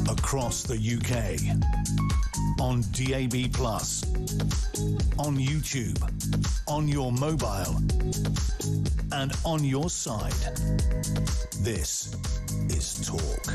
across the UK, on DAB+, on YouTube, on your mobile, and on your side. This is Talk.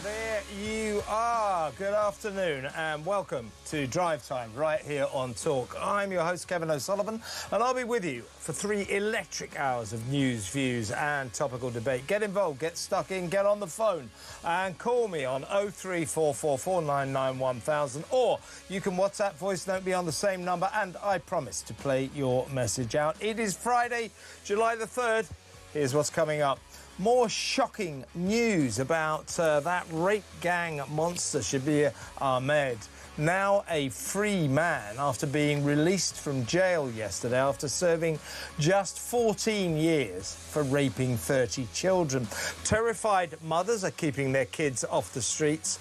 There you are. Good afternoon and welcome to Drive Time right here on Talk. I'm your host, Kevin O'Sullivan, and I'll be with you for 3 electric hours of news, views and topical debate. Get involved, get stuck in, get on the phone and call me on 03444991000, or you can WhatsApp voice note me on the same number, and I promise to play your message out. It is Friday, July the 3rd. Here's what's coming up. More shocking news about that rape gang monster, Shabir Ahmed. Now a free man after being released from jail yesterday after serving just 14 years for raping 30 children. Terrified mothers are keeping their kids off the streets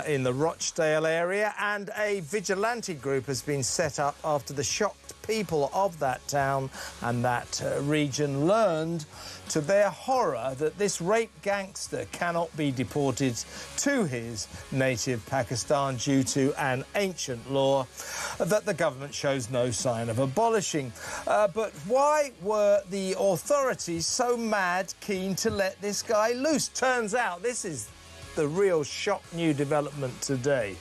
in the Rochdale area, and a vigilante group has been set up after the shocked people of that town and that region learned to their horror that this rape gangster cannot be deported to his native Pakistan due to an ancient law that the government shows no sign of abolishing. But why were the authorities so mad keen to let this guy loose? Turns out this is the real shock new development today.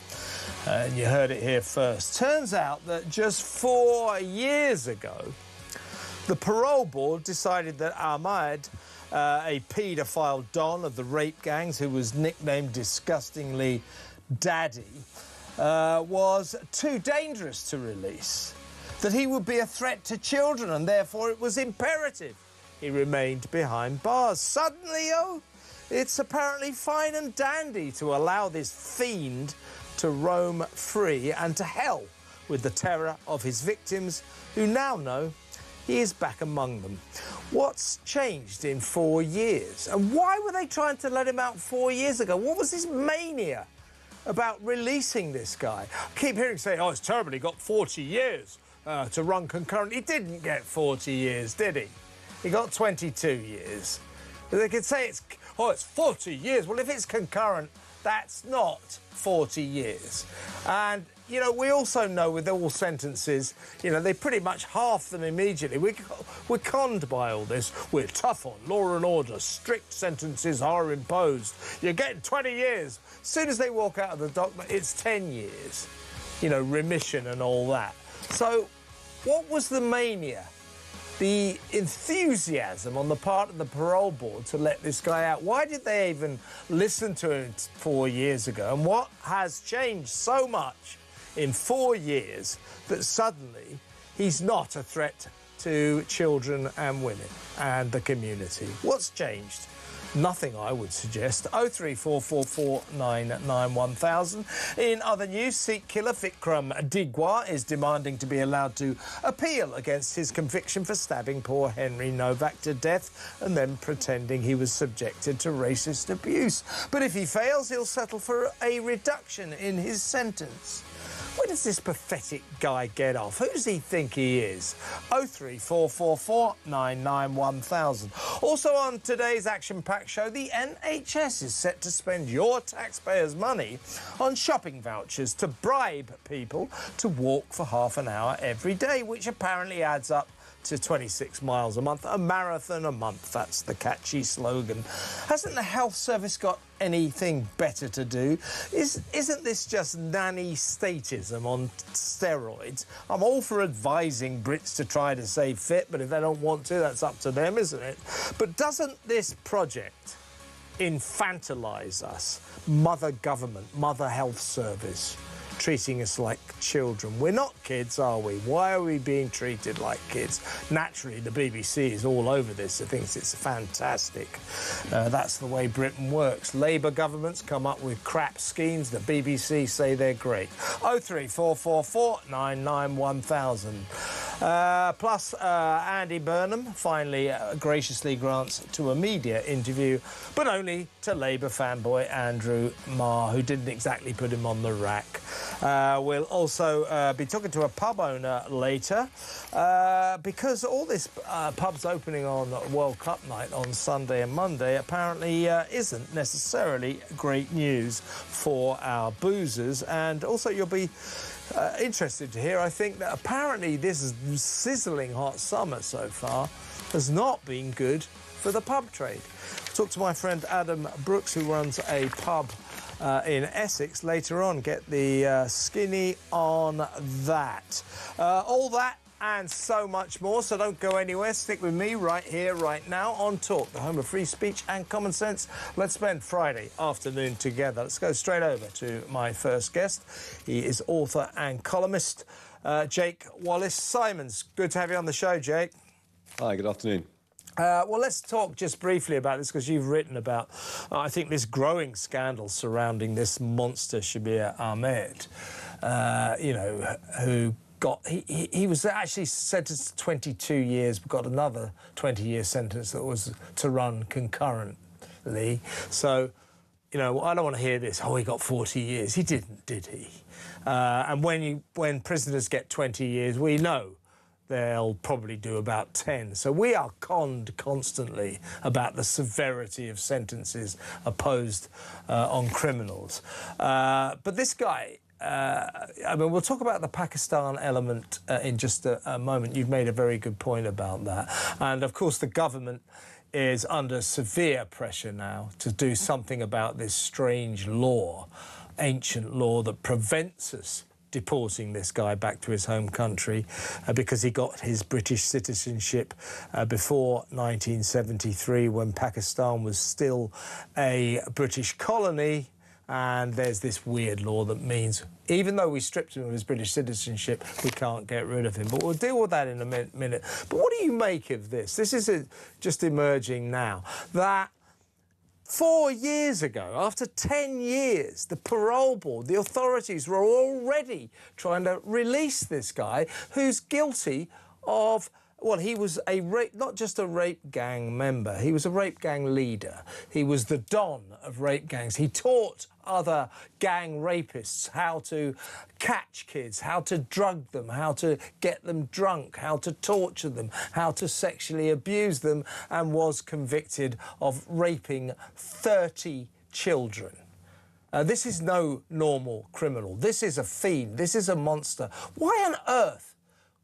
And you heard it here first. Turns out that just 4 years ago, the parole board decided that Ahmad, a paedophile don of the rape gangs who was nicknamed disgustingly Daddy, was too dangerous to release, that he would be a threat to children, and therefore it was imperative he remained behind bars. Suddenly, it's apparently fine and dandy to allow this fiend to roam free, and to hell with the terror of his victims, who now know he is back among them. What's changed in 4 years? And why were they trying to let him out 4 years ago? What was this mania about releasing this guy? I keep hearing say, oh, it's terrible, he got 40 years to run concurrent. He didn't get 40 years, did he? He got 22 years. They could say it's 40 years. Well, if it's concurrent, that's not 40 years. And, you know, we also know with all sentences, you know, they pretty much half them immediately. We're conned by all this. We're tough on law and order. Strict sentences are imposed. You're getting 20 years. As soon as they walk out of the dock, it's 10 years. You know, remission and all that. So what was the mania? The enthusiasm on the part of the parole board to let this guy out. Why did they even listen to him 4 years ago? And what has changed so much in 4 years that suddenly he's not a threat to children and women and the community? What's changed? Nothing, I would suggest. 03444991000. In other news, Sikh killer Vikram Digwa is demanding to be allowed to appeal against his conviction for stabbing poor Henry Novak to death and then pretending he was subjected to racist abuse. But if he fails, he'll settle for a reduction in his sentence. Where does this pathetic guy get off? Who does he think he is? 03444991000. Also on today's action-packed show, the NHS is set to spend your taxpayers' money on shopping vouchers to bribe people to walk for half an hour every day, which apparently adds up to 26 miles a month, a marathon a month. That's the catchy slogan. Hasn't the health service got anything better to do? Isn't this just nanny statism on steroids? I'm all for advising Brits to try to stay fit, but if they don't want to, that's up to them, isn't it? But doesn't this project infantilise us? Mother government, mother health service, treating us like children. We're not kids, are we? Why are we being treated like kids? Naturally, the BBC is all over this. It thinks it's fantastic. That's the way Britain works. Labour governments come up with crap schemes. The BBC say they're great. 03444991000. Plus, Andy Burnham finally graciously grants to a media interview, but only to Labour fanboy Andrew Marr, who didn't exactly put him on the rack. We'll also be talking to a pub owner later because all this pubs opening on World Cup night on Sunday and Monday apparently isn't necessarily great news for our boozers. And also you'll be interested to hear, I think, that apparently this sizzling hot summer so far has not been good for the pub trade. Talk to my friend Adam Brooks, who runs a pub in Essex later on. Get the skinny on that. All that and so much more, so don't go anywhere. Stick with me right here, right now on Talk, the home of free speech and common sense. Let's spend Friday afternoon together. Let's go straight over to my first guest. He is author and columnist, Jake Wallace-Simons. Good to have you on the show, Jake. Hi, good afternoon. Well, let's talk just briefly about this, because you've written about, I think, this growing scandal surrounding this monster Shabir Ahmed, you know, who got... He was actually sentenced to 22 years, but got another 20-year sentence that was to run concurrently. So, you know, I don't want to hear this, oh, he got 40 years. He didn't, did he? And when prisoners get 20 years, we know they'll probably do about 10. So we are conned constantly about the severity of sentences imposed on criminals. But this guy, I mean, we'll talk about the Pakistan element in just a moment. You've made a very good point about that. And, of course, the government is under severe pressure now to do something about this strange law, ancient law that prevents us deporting this guy back to his home country because he got his British citizenship before 1973, when Pakistan was still a British colony. And there's this weird law that means, even though we stripped him of his British citizenship, we can't get rid of him. But we'll deal with that in a minute. But what do you make of this? This is just emerging now, that 4 years ago, after 10 years, the parole board, the authorities were already trying to release this guy who's guilty of... Well, he was not just a rape gang member, he was a rape gang leader. He was the don of rape gangs. He taught other gang rapists how to catch kids, how to drug them, how to get them drunk, how to torture them, how to sexually abuse them, and was convicted of raping 30 children. This is no normal criminal. This is a fiend. This is a monster. Why on earth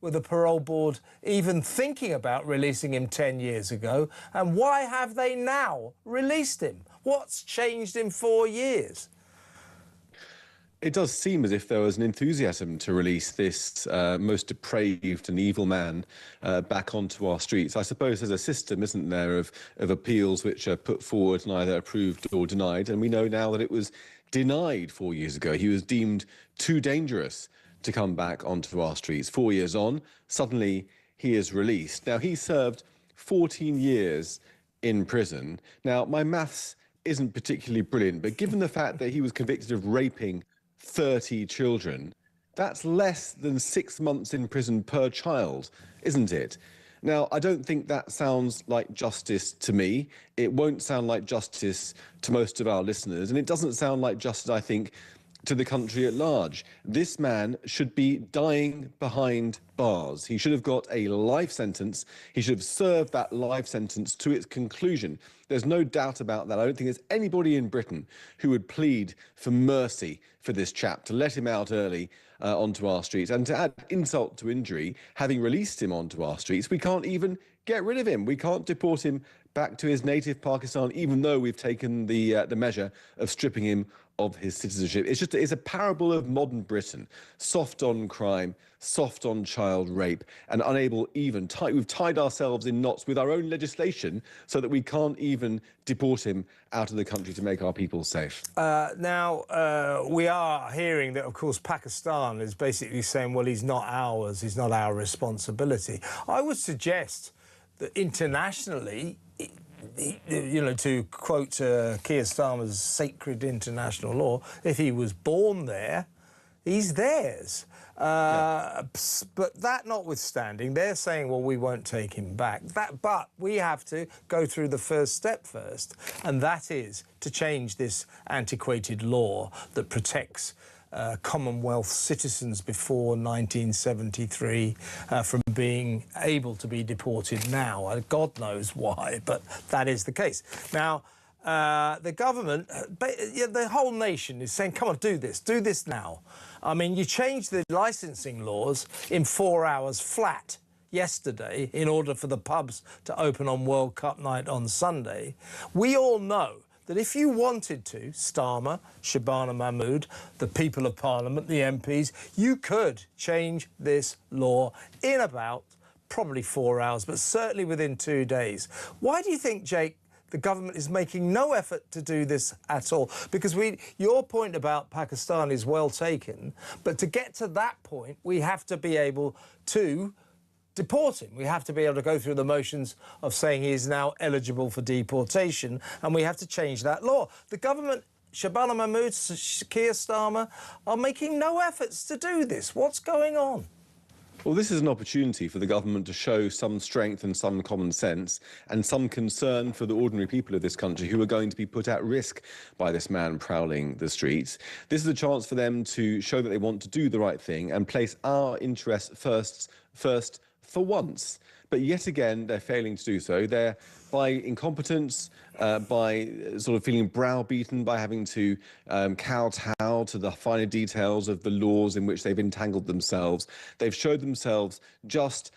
were the parole board even thinking about releasing him 10 years ago? And why have they now released him? What's changed in 4 years? It does seem as if there was an enthusiasm to release this most depraved and evil man back onto our streets. I suppose there's a system, isn't there, of appeals which are put forward and either approved or denied. And we know now that it was denied 4 years ago. He was deemed too dangerous to come back onto our streets. 4 years on, suddenly he is released. Now, he served 14 years in prison. Now, my maths isn't particularly brilliant, but given the fact that he was convicted of raping 30 children, that's less than 6 months in prison per child, isn't it? Now, I don't think that sounds like justice to me. It won't sound like justice to most of our listeners, and it doesn't sound like justice, I think, to the country at large. This man should be dying behind bars. He should have got a life sentence. He should have served that life sentence to its conclusion. There's no doubt about that. I don't think there's anybody in Britain who would plead for mercy for this chap, to let him out early onto our streets. And to add insult to injury, having released him onto our streets, we can't even get rid of him. We can't deport him back to his native Pakistan, even though we've taken the measure of stripping him of his citizenship. It's a parable of modern Britain, soft on crime, soft on child rape, and unable even... We've tied ourselves in knots with our own legislation so that we can't even deport him out of the country to make our people safe. Now, we are hearing that, of course, Pakistan is basically saying, well, he's not ours, he's not our responsibility. I would suggest that internationally, you know, to quote Keir Starmer's sacred international law, if he was born there, he's theirs. But that notwithstanding, they're saying, well, we won't take him back. But we have to go through the first step first, and that is to change this antiquated law that protects Commonwealth citizens before 1973 from being able to be deported now. God knows why, but that is the case. Now, the government, the whole nation is saying, come on, do this now. I mean, you changed the licensing laws in 4 hours flat yesterday in order for the pubs to open on World Cup night on Sunday. We all know that if you wanted to, Starmer, Shabana Mahmood, the people of Parliament, the MPs, you could change this law in about probably 4 hours, but certainly within 2 days. Why do you think, Jake, the government is making no effort to do this at all? Because your point about Pakistan is well taken, but to get to that point, we have to be able to deport him. We have to be able to go through the motions of saying he is now eligible for deportation, and we have to change that law. The government, Shabana Mahmood, Keir Starmer, are making no efforts to do this. What's going on? Well, this is an opportunity for the government to show some strength and some common sense and some concern for the ordinary people of this country who are going to be put at risk by this man prowling the streets. This is a chance for them to show that they want to do the right thing and place our interests first for once. But yet again, they're failing to do so. They're, by incompetence, by sort of feeling browbeaten, by having to kowtow to the finer details of the laws in which they've entangled themselves. They've showed themselves just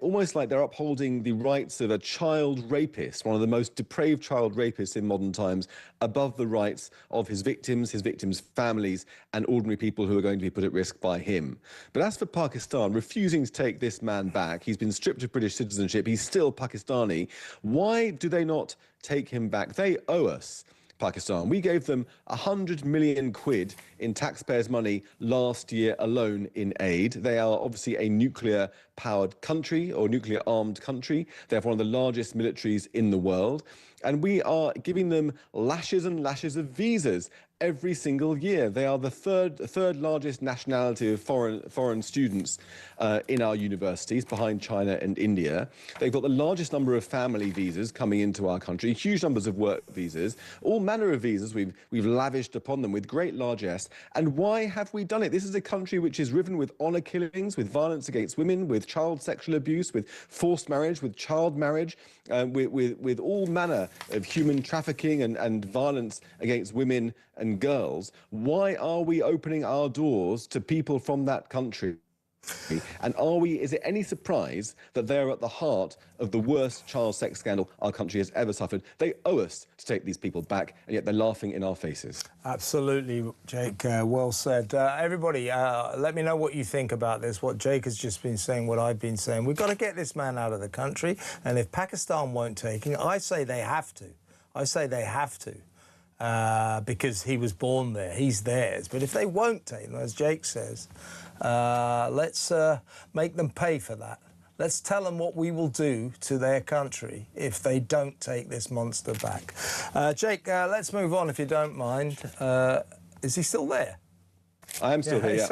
almost like they're upholding the rights of a child rapist, one of the most depraved child rapists in modern times, above the rights of his victims' families, and ordinary people who are going to be put at risk by him. But as for Pakistan, refusing to take this man back, he's been stripped of British citizenship, he's still Pakistani. Why do they not take him back? They owe us, Pakistan. We gave them 100 million quid in taxpayers' money last year alone in aid. They are obviously a nuclear-powered country or nuclear-armed country. They have one of the largest militaries in the world. And we are giving them lashes and lashes of visas every single year. They are the third largest nationality of foreign students in our universities, behind China and India. They've got the largest number of family visas coming into our country, huge numbers of work visas, all manner of visas we've lavished upon them with great largesse. And why have we done it? This is a country which is riven with honour killings, with violence against women, with child sexual abuse, with forced marriage, with child marriage, with all manner of human trafficking and violence against women and girls. Why are we opening our doors to people from that country? And is it any surprise that they're at the heart of the worst child sex scandal our country has ever suffered? They owe us to take these people back, and yet they're laughing in our faces. Absolutely, Jake. Well said. Everybody, let me know what you think about this, what Jake has just been saying, what I've been saying. We've got to get this man out of the country, and if Pakistan won't take him, I say they have to. I say they have to. Because he was born there, he's theirs. But if they won't take him, as Jake says, let's make them pay for that. Let's tell them what we will do to their country if they don't take this monster back. Jake, let's move on if you don't mind. Is he still there? I am still here, yeah.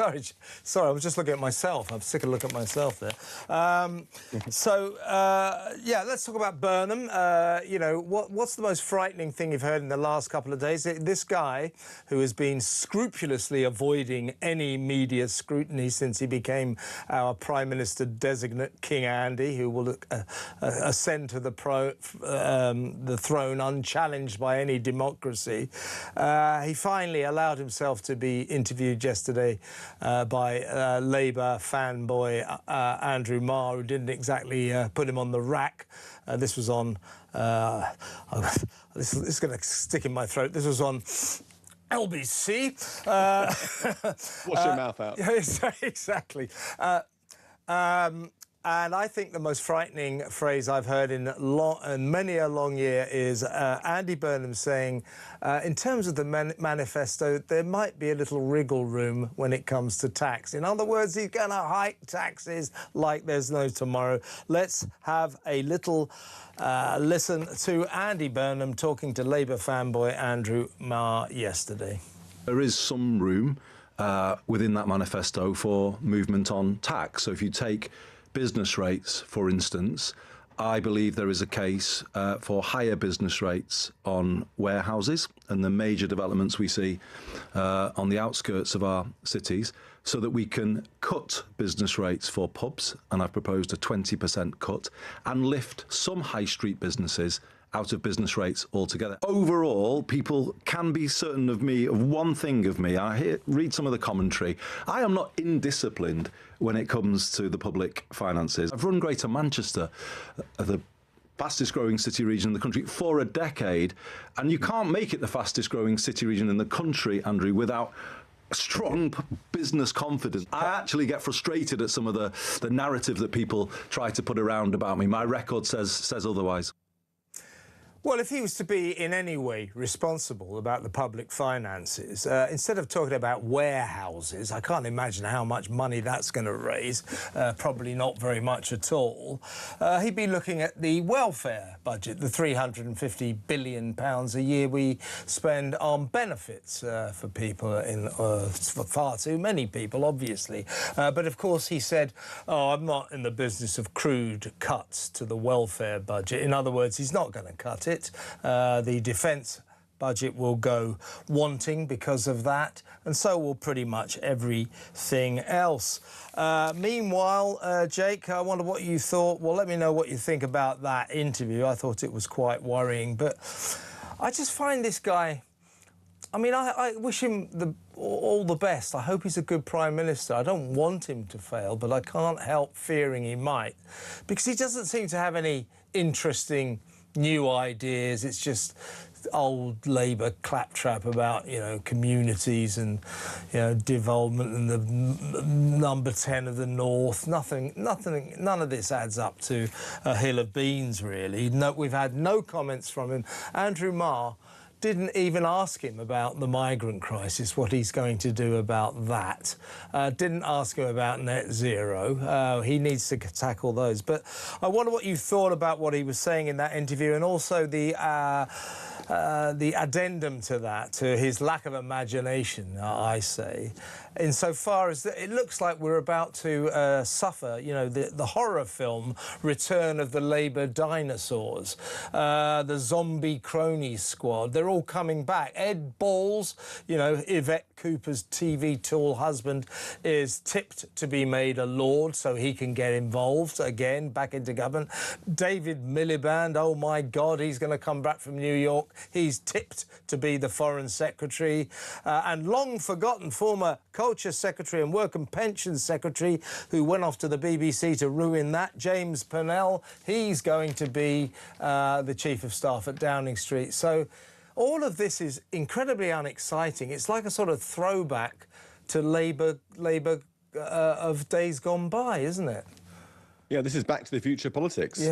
Sorry, I was just looking at myself. I'm sick of looking at myself there. Yeah, let's talk about Burnham. You know, what's the most frightening thing you've heard in the last couple of days? This guy, who has been scrupulously avoiding any media scrutiny since he became our Prime Minister-designate, King Andy, who will ascend to the throne unchallenged by any democracy, he finally allowed himself to be interviewed yesterday by Labour fanboy Andrew Marr, who didn't exactly put him on the rack. This was on... this is going to stick in my throat. This was on LBC. Wash your mouth out. Exactly. And I think the most frightening phrase I've heard in many a long year is Andy Burnham saying, in terms of the manifesto, there might be a little wriggle room when it comes to tax. In other words, he's going to hike taxes like there's no tomorrow. Let's have a little listen to Andy Burnham talking to Labour fanboy Andrew Marr yesterday. There is some room within that manifesto for movement on tax. So if you take business rates, for instance, I believe there is a case for higher business rates on warehouses and the major developments we see on the outskirts of our cities, so that we can cut business rates for pubs, and I've proposed a 20% cut, and lift some high street businesses out of business rates altogether. Overall, people can be certain of me, of one thing of me. Read some of the commentary. I am not indisciplined when it comes to the public finances. I've run Greater Manchester, the fastest growing city region in the country, for a decade, and you can't make it the fastest growing city region in the country, Andrew, without strong business confidence. I actually get frustrated at some of the narrative that people try to put around about me. My record says otherwise. Well, if he was to be in any way responsible about the public finances, instead of talking about warehouses, I can't imagine how much money that's going to raise, probably not very much at all, he'd be looking at the welfare budget, the £350 billion a year we spend on benefits for people, for far too many people, obviously. But of course, he said, oh, I'm not in the business of crude cuts to the welfare budget. In other words, he's not going to cut it. The defence budget will go wanting because of that, and so will pretty much everything else. Meanwhile, Jake, I wonder what you thought. Well, let me know what you think about that interview. I thought it was quite worrying, but I just find this guy... I mean, I wish him all the best. I hope he's a good Prime Minister. I don't want him to fail, but I can't help fearing he might, because he doesn't seem to have any interesting new ideas. It's just old Labour claptrap about, you know, communities and, you know, development and the number 10 of the North. None of this adds up to a hill of beans, really. No, we've had no comments from him. Andrew Marr didn't even ask him about the migrant crisis, what he's going to do about that. Didn't ask him about net zero. He needs to tackle those. But I wonder what you thought about what he was saying in that interview, and also the addendum to that, to his lack of imagination, I say, insofar as it looks like we're about to suffer, you know, the horror film Return of the Labour Dinosaurs, the zombie crony squad. They're all coming back. Ed Balls, you know, Yvette Cooper's TV tool husband, is tipped to be made a Lord so he can get involved again, back into government. David Miliband, oh my God, he's going to come back from New York. He's tipped to be the Foreign Secretary. And long forgotten former Culture Secretary and Work and Pensions Secretary, who went off to the BBC to ruin that, James Purnell, he's going to be the Chief of Staff at Downing Street. So all of this is incredibly unexciting. It's like a sort of throwback to Labour of days gone by, isn't it? Yeah, this is Back to the Future politics,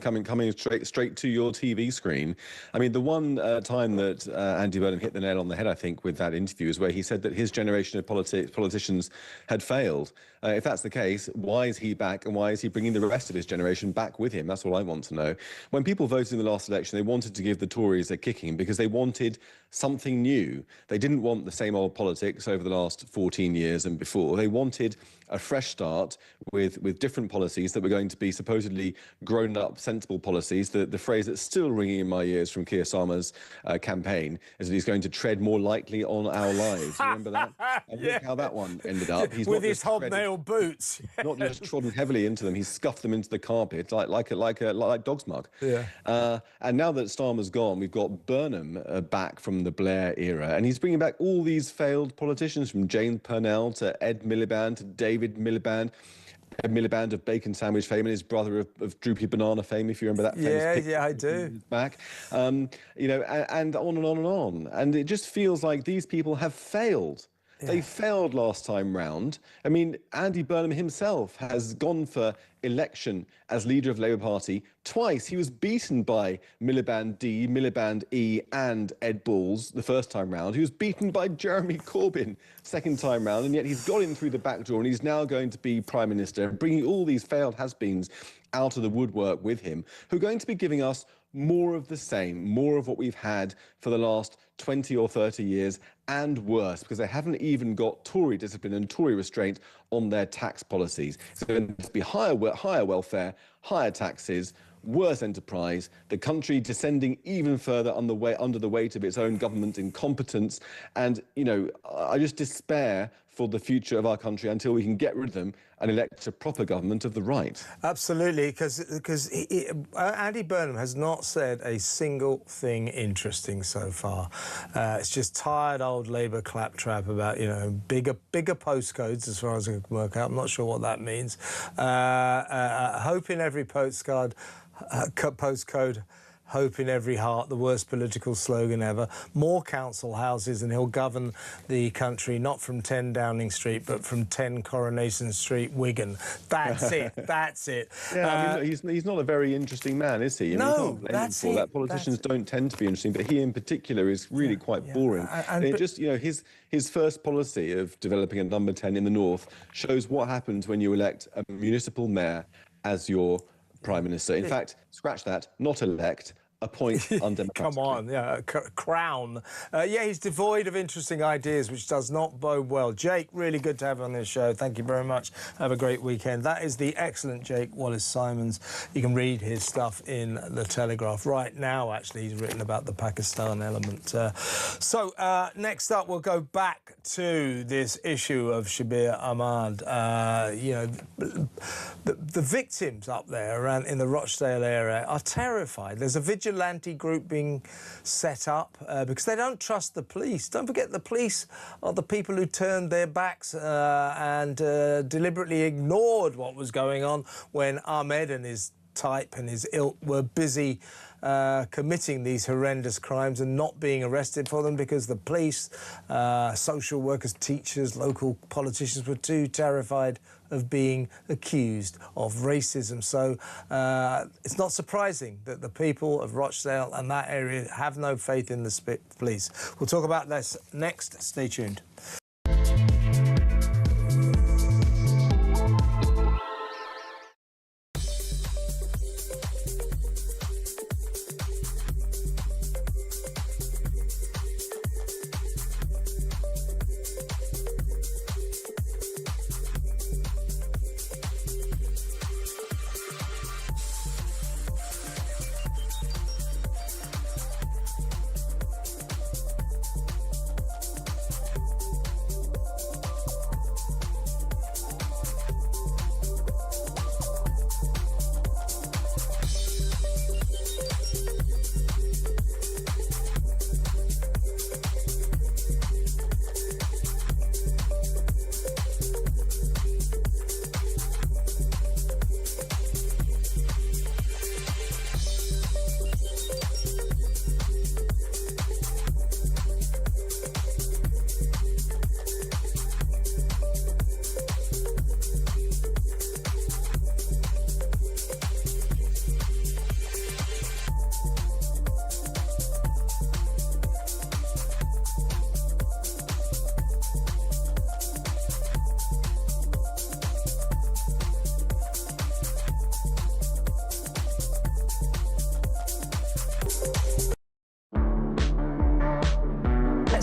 coming straight to your TV screen. I mean, the one time that Andy Burnham hit the nail on the head, I think, with that interview is where he said that his generation of politicians had failed. If that's the case, why is he back, and why is he bringing the rest of his generation back with him? That's what I want to know. When people voted in the last election, they wanted to give the Tories a kicking because they wanted something new. They didn't want the same old politics over the last 14 years and before. They wanted a fresh start with different policies that were going to be supposedly grown-up, sensible policies. The phrase that's still ringing in my ears from Keir Starmer's campaign is that he's going to tread more lightly on our lives. You remember that? And look how that one ended up. He's with his hobnail boots. Not just trodden heavily into them, he's scuffed them into the carpet like dog's mug. Yeah. And now that Starmer's gone, we've got Burnham back from the Blair era, and he's bringing back all these failed politicians, from James Purnell to Ed Miliband to David Miliband. Ed Miliband of bacon sandwich fame and his brother of droopy banana fame, if you remember that famous Yeah, I do. Back. You know, and on and on and on. And it just feels like these people have failed. Yeah. They failed last time round. I mean, Andy Burnham himself has gone for election as leader of the Labour Party twice. He was beaten by Miliband D, Miliband E and Ed Balls the first time round. He was beaten by Jeremy Corbyn second time round, and yet he's got in through the back door, and he's now going to be Prime Minister, bringing all these failed has-beens out of the woodwork with him, who are going to be giving us more of the same, more of what we've had for the last 20 or 30 years, and worse, because they haven't even got Tory discipline and Tory restraint on their tax policies. So it's going to be higher welfare, higher taxes, worse enterprise, the country descending even further under the weight of its own government incompetence. And, you know, I just despair for the future of our country until we can get rid of them and elect a proper government of the right. Absolutely, because Andy Burnham has not said a single thing interesting so far. It's just tired old Labour claptrap about, you know, bigger postcodes, as far as I can work out. I'm not sure what that means. Hope in every postcode, hope in every heart, the worst political slogan ever. More council houses and he'll govern the country not from 10 Downing Street but from 10 Coronation Street, Wigan. That's it, that's it. Yeah, I mean, he's not a very interesting man, is he? I mean, No, you can't blame him for that. Politicians don't tend to be interesting, but he in particular is really quite boring. And it just, you know, his first policy of developing a number 10 in the north shows what happens when you elect a municipal mayor as your Prime Minister. In fact, scratch that, not elect, appoint undemocratically. Come on, yeah, crown. Yeah, he's devoid of interesting ideas, which does not bode well. Jake, really good to have you on this show. Thank you very much. Have a great weekend. That is the excellent Jake Wallace-Simons. You can read his stuff in The Telegraph. Right now, actually, he's written about the Pakistan element. Next up, we'll go back to this issue of Shabir Ahmad. You know, the victims up there around in the Rochdale area are terrified. There's a vigilante group being set up because they don't trust the police. Don't forget, the police are the people who turned their backs and deliberately ignored what was going on when Ahmed and his type and his ilk were busy committing these horrendous crimes and not being arrested for them because the police, social workers, teachers, local politicians were too terrified of being accused of racism. So it's not surprising that the people of Rochdale and that area have no faith in the police. We'll talk about this next. Stay tuned.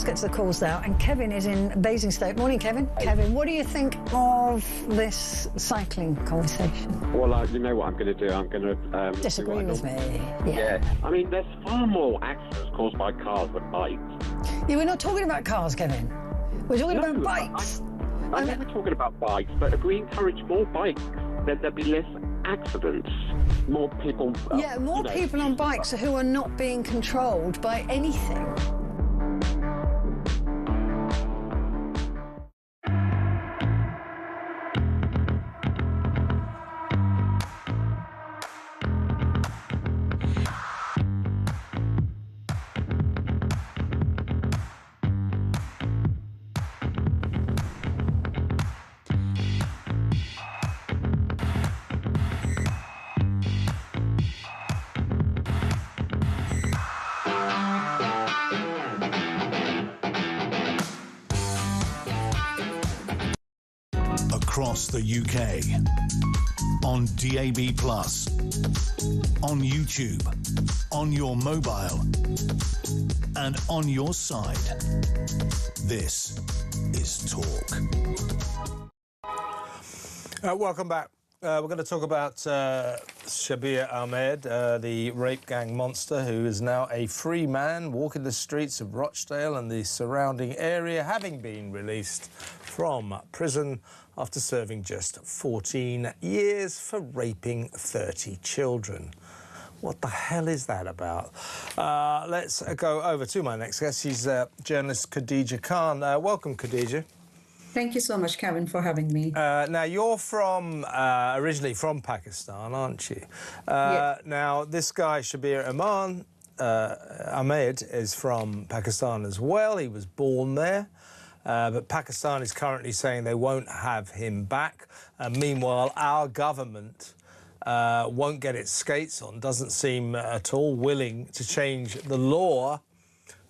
Get to the calls now, and Kevin is in Basingstoke. Morning, Kevin. Kevin, what do you think of this cycling conversation? Well, you know what I'm going to do? I'm going to disagree with me. Yeah. I mean, there's far more accidents caused by cars than bikes. Yeah, we're not talking about cars, Kevin. We're talking about bikes. I know we're talking about bikes, but if we encourage more bikes, then there'll be less accidents. More people. Yeah, more people on bikes who are not being controlled by anything. Across the UK, on DAB+, on YouTube, on your mobile, and on your side. This is Talk. Welcome back. We're going to talk about Shabir Ahmed, the rape gang monster who is now a free man walking the streets of Rochdale and the surrounding area, having been released from prison after serving just 14 years for raping 30 children. What the hell is that about? Let's go over to my next guest. She's journalist Khadija Khan. Welcome, Khadija. Thank you so much, Kevin, for having me. Now, you're from originally from Pakistan, aren't you? Yes. Now, this guy, Shabir Ahmed, is from Pakistan as well. He was born there. But Pakistan is currently saying they won't have him back. Meanwhile, our government won't get its skates on, doesn't seem at all willing to change the law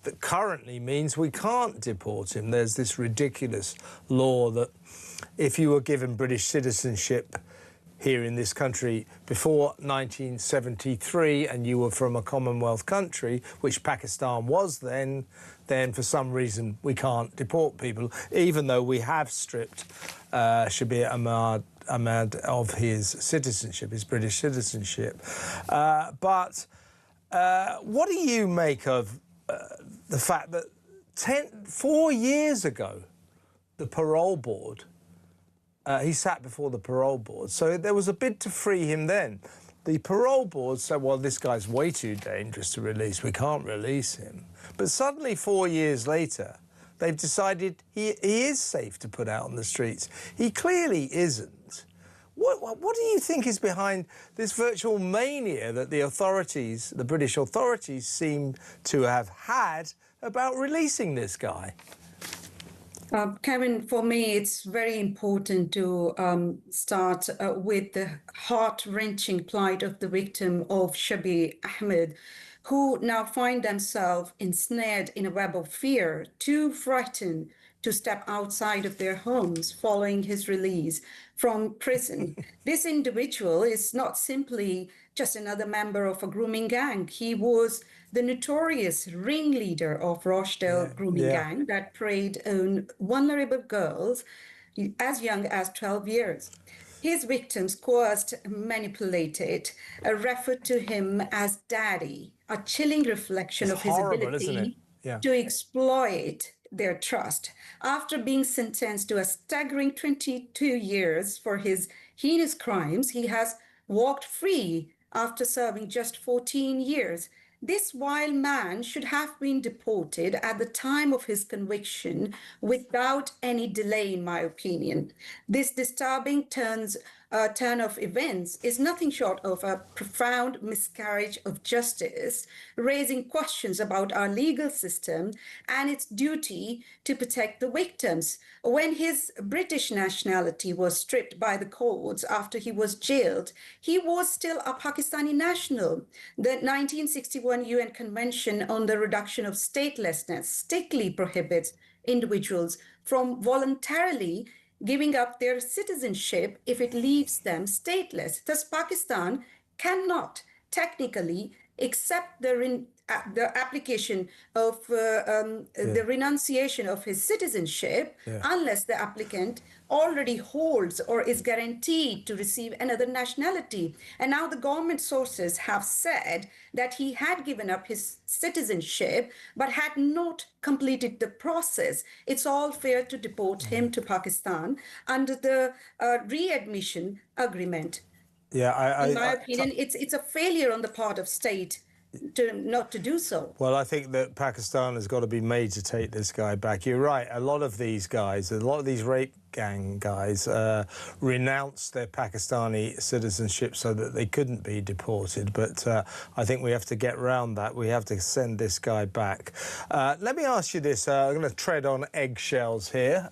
that currently means we can't deport him. There's this ridiculous law that if you were given British citizenship here in this country before 1973 and you were from a Commonwealth country, which Pakistan was then for some reason we can't deport people, even though we have stripped Shabir Ahmed of his citizenship, his British citizenship. But what do you make of the fact that 4 years ago, the parole board, he sat before the parole board, so there was a bid to free him then. The parole board said, well, this guy's way too dangerous to release, we can't release him. But suddenly 4 years later, they've decided he is safe to put out on the streets. He clearly isn't. What do you think is behind this virtual mania that the authorities, the British authorities, seem to have had about releasing this guy? Kevin, for me, it's very important to start with the heart-wrenching plight of the victim of Shabir Ahmed, who now find themselves ensnared in a web of fear, too frightened to step outside of their homes following his release from prison. This individual is not simply just another member of a grooming gang. He was the notorious ringleader of Rochdale grooming gang that preyed on vulnerable girls as young as 12 years. His victims coerced, manipulated, referred to him as daddy, a chilling reflection of his ability to exploit their trust. After being sentenced to a staggering 22 years for his heinous crimes, he has walked free after serving just 14 years. This wild man should have been deported at the time of his conviction without any delay, in my opinion. This disturbing turn of events is nothing short of a profound miscarriage of justice, raising questions about our legal system and its duty to protect the victims. When his British nationality was stripped by the courts after he was jailed, he was still a Pakistani national. The 1961 UN Convention on the Reduction of Statelessness strictly prohibits individuals from voluntarily giving up their citizenship if it leaves them stateless. Thus, Pakistan cannot technically accept the application of the renunciation of his citizenship unless the applicant already holds or is guaranteed to receive another nationality. And now the government sources have said that he had given up his citizenship but had not completed the process. It's all fair to deport him to Pakistan under the readmission agreement. In my opinion, it's a failure on the part of state not to do so. Well, I think that Pakistan has got to be made to take this guy back. You're right. A lot of these guys, a lot of these rape gang guys renounced their Pakistani citizenship so that they couldn't be deported. But I think we have to get around that. We have to send this guy back. Let me ask you this. I'm going to tread on eggshells here.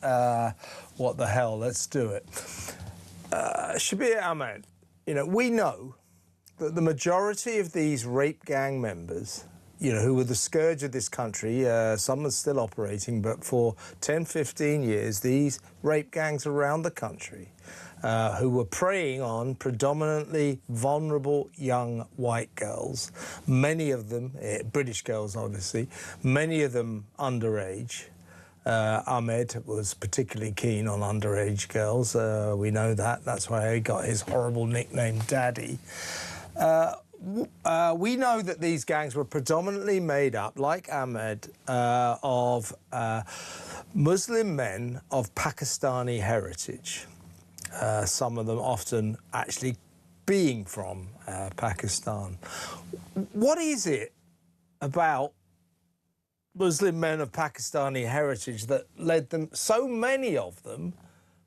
What the hell? Let's do it. Shabir Ahmed, you know, we know that the majority of these rape gang members, you know, who were the scourge of this country, some are still operating, but for 10, 15 years, these rape gangs around the country who were preying on predominantly vulnerable young white girls, many of them, British girls obviously, many of them underage, Ahmed was particularly keen on underage girls. We know that. That's why he got his horrible nickname, Daddy. We know that these gangs were predominantly made up, like Ahmed, of Muslim men of Pakistani heritage. Some of them often actually being from Pakistan. What is it about Muslim men of Pakistani heritage that led them, so many of them,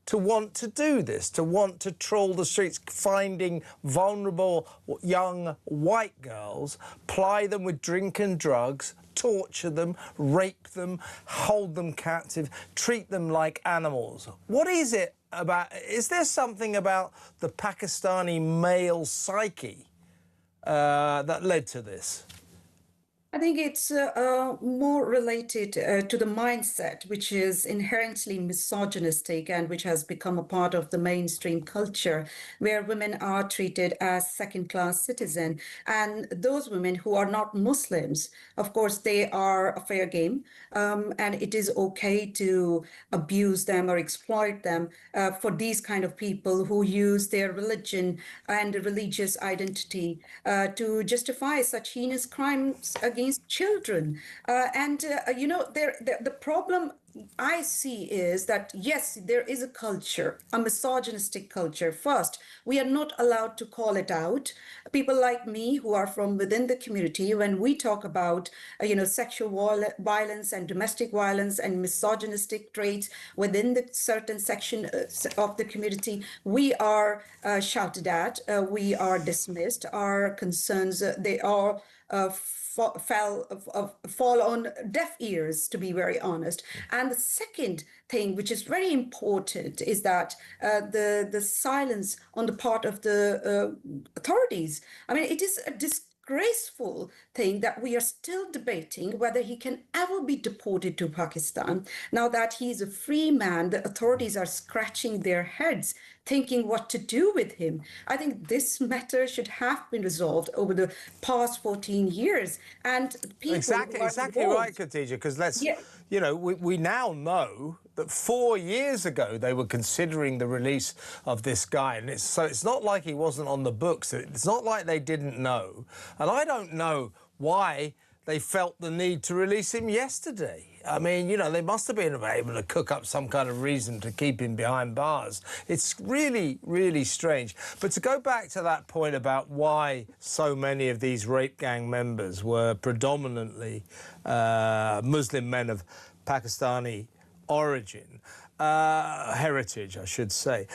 to want to do this, to want to trawl the streets, finding vulnerable young white girls, ply them with drink and drugs, torture them, rape them, hold them captive, treat them like animals? What is it about? Is there something about the Pakistani male psyche that led to this? I think it's more related to the mindset, which is inherently misogynistic and which has become a part of the mainstream culture, where women are treated as second-class citizens. And those women who are not Muslims, of course, they are a fair game, and it is okay to abuse them or exploit them for these kind of people who use their religion and religious identity to justify such heinous crimes against children. The problem I see is that, yes, there is a culture, a misogynistic culture. First, we are not allowed to call it out. People like me who are from within the community, when we talk about, sexual violence and domestic violence and misogynistic traits within the certain section of the community, we are shouted at, we are dismissed, our concerns, they are fall on deaf ears, to be very honest. And the second thing, which is very important, is that the silence on the part of the authorities. I mean, it is a disgraceful thing that we are still debating whether he can ever be deported to Pakistan. Now that he's a free man, the authorities are scratching their heads, thinking what to do with him. I think this matter should have been resolved over the past 14 years. And people exactly right, Khadija, because we now know that 4 years ago they were considering the release of this guy, and it's not like he wasn't on the books. It's not like they didn't know, and I don't know why they felt the need to release him yesterday. I mean, they must have been able to cook up some kind of reason to keep him behind bars. It's really, really strange. But to go back to that point about why so many of these rape gang members were predominantly Muslim men of Pakistani origin, heritage, I should say.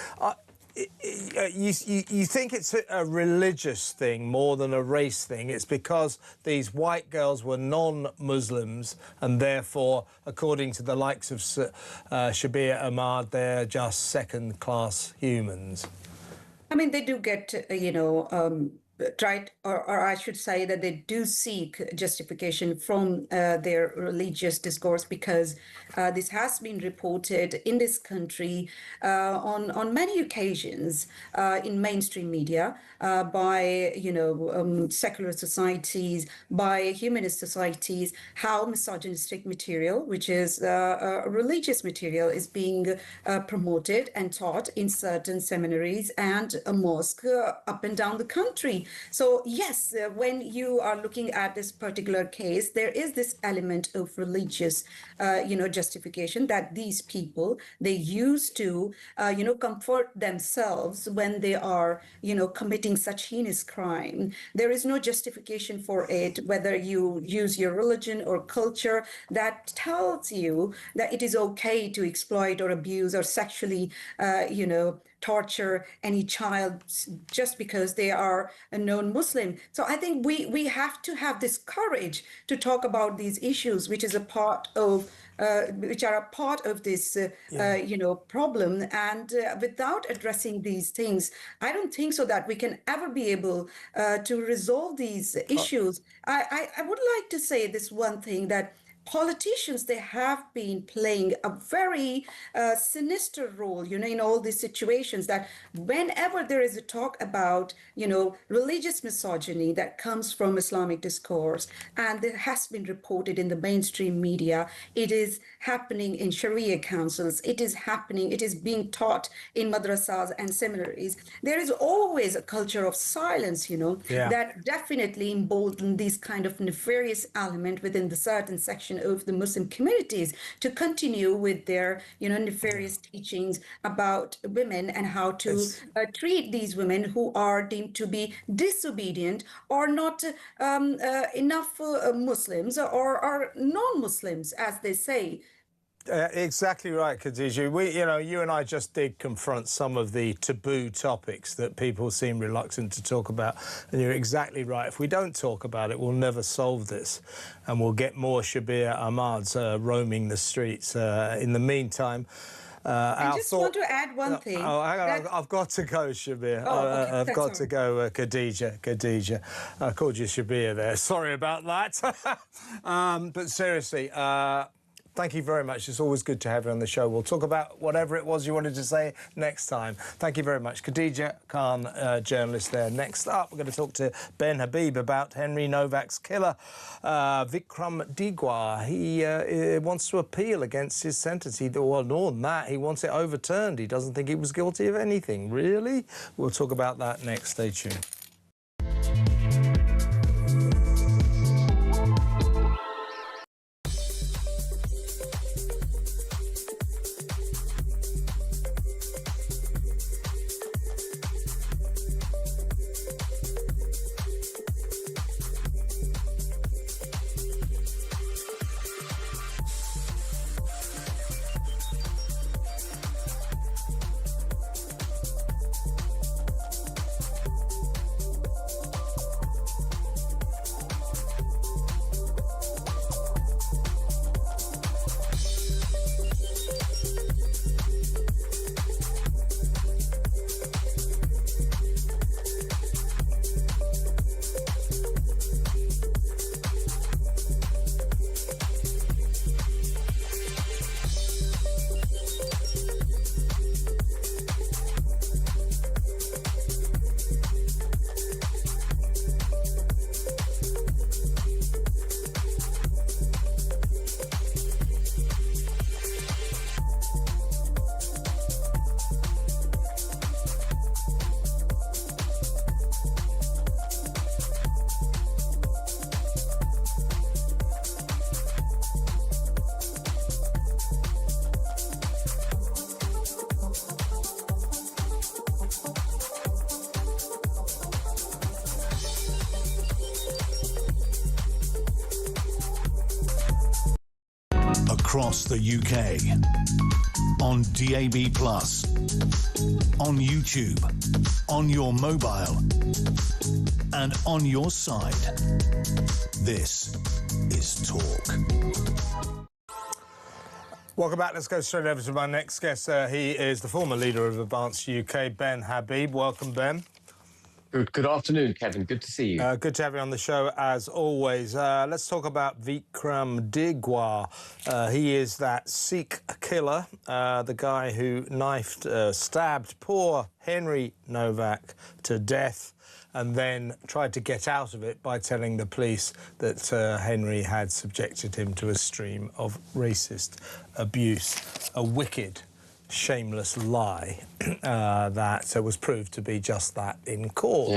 You think it's a religious thing more than a race thing? It's because these white girls were non-Muslims and therefore, according to the likes of Shabir Ahmad, they're just second-class humans. I mean, they do get, tried, or I should say that they do seek justification from their religious discourse, because this has been reported in this country on many occasions in mainstream media by, secular societies, by humanist societies, how misogynistic material, which is religious material, is being promoted and taught in certain seminaries and a mosque up and down the country. So yes, when you are looking at this particular case, there is this element of religious, justification that these people, they used to, comfort themselves when they are, committing such heinous crime. There is no justification for it, whether you use your religion or culture that tells you that it is okay to exploit or abuse or sexually, torture any child just because they are a known Muslim. So I think we have to have this courage to talk about these issues, which is a part of which are a part of this problem. And without addressing these things, I don't think so that we can ever be able to resolve these issues. I would like to say this one thing, that politicians, they have been playing a very sinister role, in all these situations, that whenever there is a talk about, religious misogyny that comes from Islamic discourse, and there has been reported in the mainstream media, it is happening in Sharia councils, it is being taught in madrasas and seminaries. There is always a culture of silence, that definitely embolden these kind of nefarious element within the certain section of the Muslim communities to continue with their, nefarious teachings about women and how to treat these women who are deemed to be disobedient or not enough Muslims or are non-Muslims, as they say. Exactly right, Khadija. You and I just did confront some of the taboo topics that people seem reluctant to talk about. And you're exactly right. If we don't talk about it, we'll never solve this. And we'll get more Shabir Ahmads roaming the streets. In the meantime, I just want to add one thing. Oh, hang on. I've got to go, Shabir. Okay, I've got to go, Khadija. I called you Shabir there. Sorry about that. But seriously, thank you very much. It's always good to have you on the show. We'll talk about whatever it was you wanted to say next time. Thank you very much. Khadija Khan, journalist there. Next up, we're going to talk to Ben Habib about Henry Novak's killer, Vikram Digwa. He wants to appeal against his sentence. Well, more than that, he wants it overturned. He doesn't think he was guilty of anything. Really? We'll talk about that next. Stay tuned. Across the UK, on DAB+, on YouTube, on your mobile, and on your side. This is Talk. Welcome back. Let's go straight over to my next guest. He is the former leader of Advanced UK, Ben Habib. Welcome, Ben. Good afternoon, Kevin. Good to see you. Good to have you on the show, as always. Let's talk about Vikram Digwa. He is that Sikh killer, the guy who stabbed poor Henry Novak to death and then tried to get out of it by telling the police that Henry had subjected him to a stream of racist abuse. A wicked, shameless lie that was proved to be just that in court.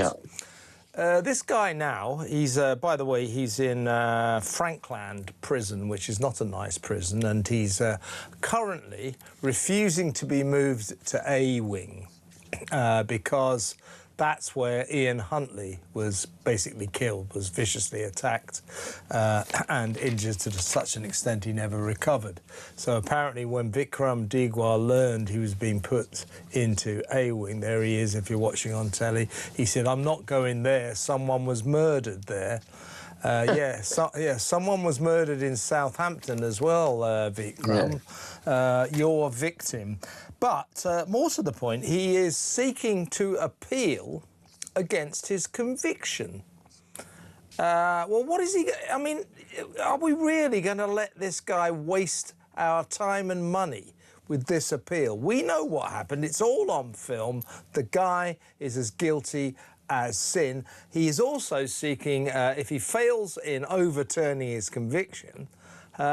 Yeah. This guy now, he's, by the way, he's in Frankland prison, which is not a nice prison, and he's currently refusing to be moved to A Wing because that's where Ian Huntley was basically killed, was viciously attacked and injured to such an extent he never recovered. So apparently when Vikram Digwa learned he was being put into A Wing, there he is if you're watching on telly, he said, "I'm not going there, someone was murdered there." Someone was murdered in Southampton as well, Vikram, your victim. But more to the point, he is seeking to appeal against his conviction. Well, what is he... I mean, are we really going to let this guy waste our time and money with this appeal? We know what happened. It's all on film. The guy is as guilty as sin. He is also seeking, if he fails in overturning his conviction,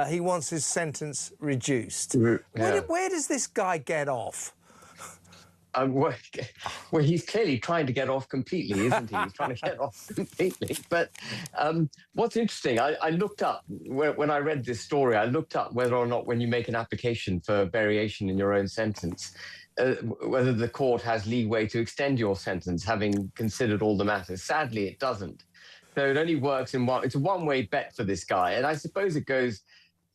he wants his sentence reduced. Yeah. Where does this guy get off? Well, he's clearly trying to get off completely, isn't he? He's trying to get off completely. But what's interesting, I looked up, when I read this story, I looked up whether or not when you make an application for variation in your own sentence, whether the court has leeway to extend your sentence, having considered all the matters. Sadly, it doesn't. So it only works in one. It's a one-way bet for this guy. And I suppose it goes,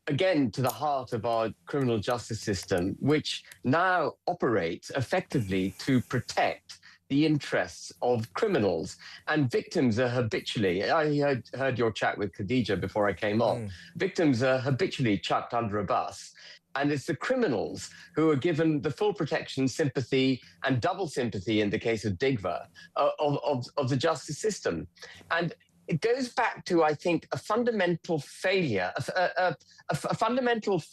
again, to the heart of our criminal justice system, which now operates effectively to protect the interests of criminals. And victims are habitually, I heard your chat with Khadija before I came on, victims are habitually chucked under a bus. And it's the criminals who are given the full protection, sympathy, and double sympathy in the case of Digva of the justice system. And it goes back to, I think, a fundamental failure, a fundamental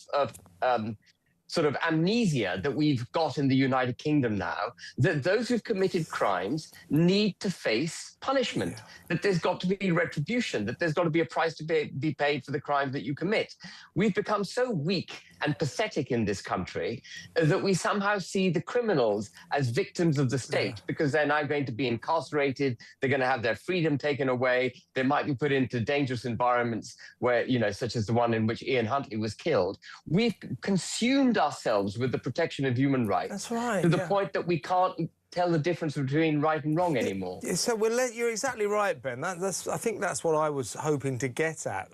sort of amnesia that we've got in the United Kingdom now, that those who've committed crimes need to face punishment, that there's got to be retribution, that there's got to be a price to be paid for the crime that you commit. We've become so weak and pathetic in this country that we somehow see the criminals as victims of the state because they're now going to be incarcerated, they're going to have their freedom taken away, they might be put into dangerous environments where, you know, such as the one in which Ian Huntley was killed. We've consumed ourselves with the protection of human rights. That's right. To the point that we can't tell the difference between right and wrong anymore. So you're exactly right, Ben. I think that's what I was hoping to get at.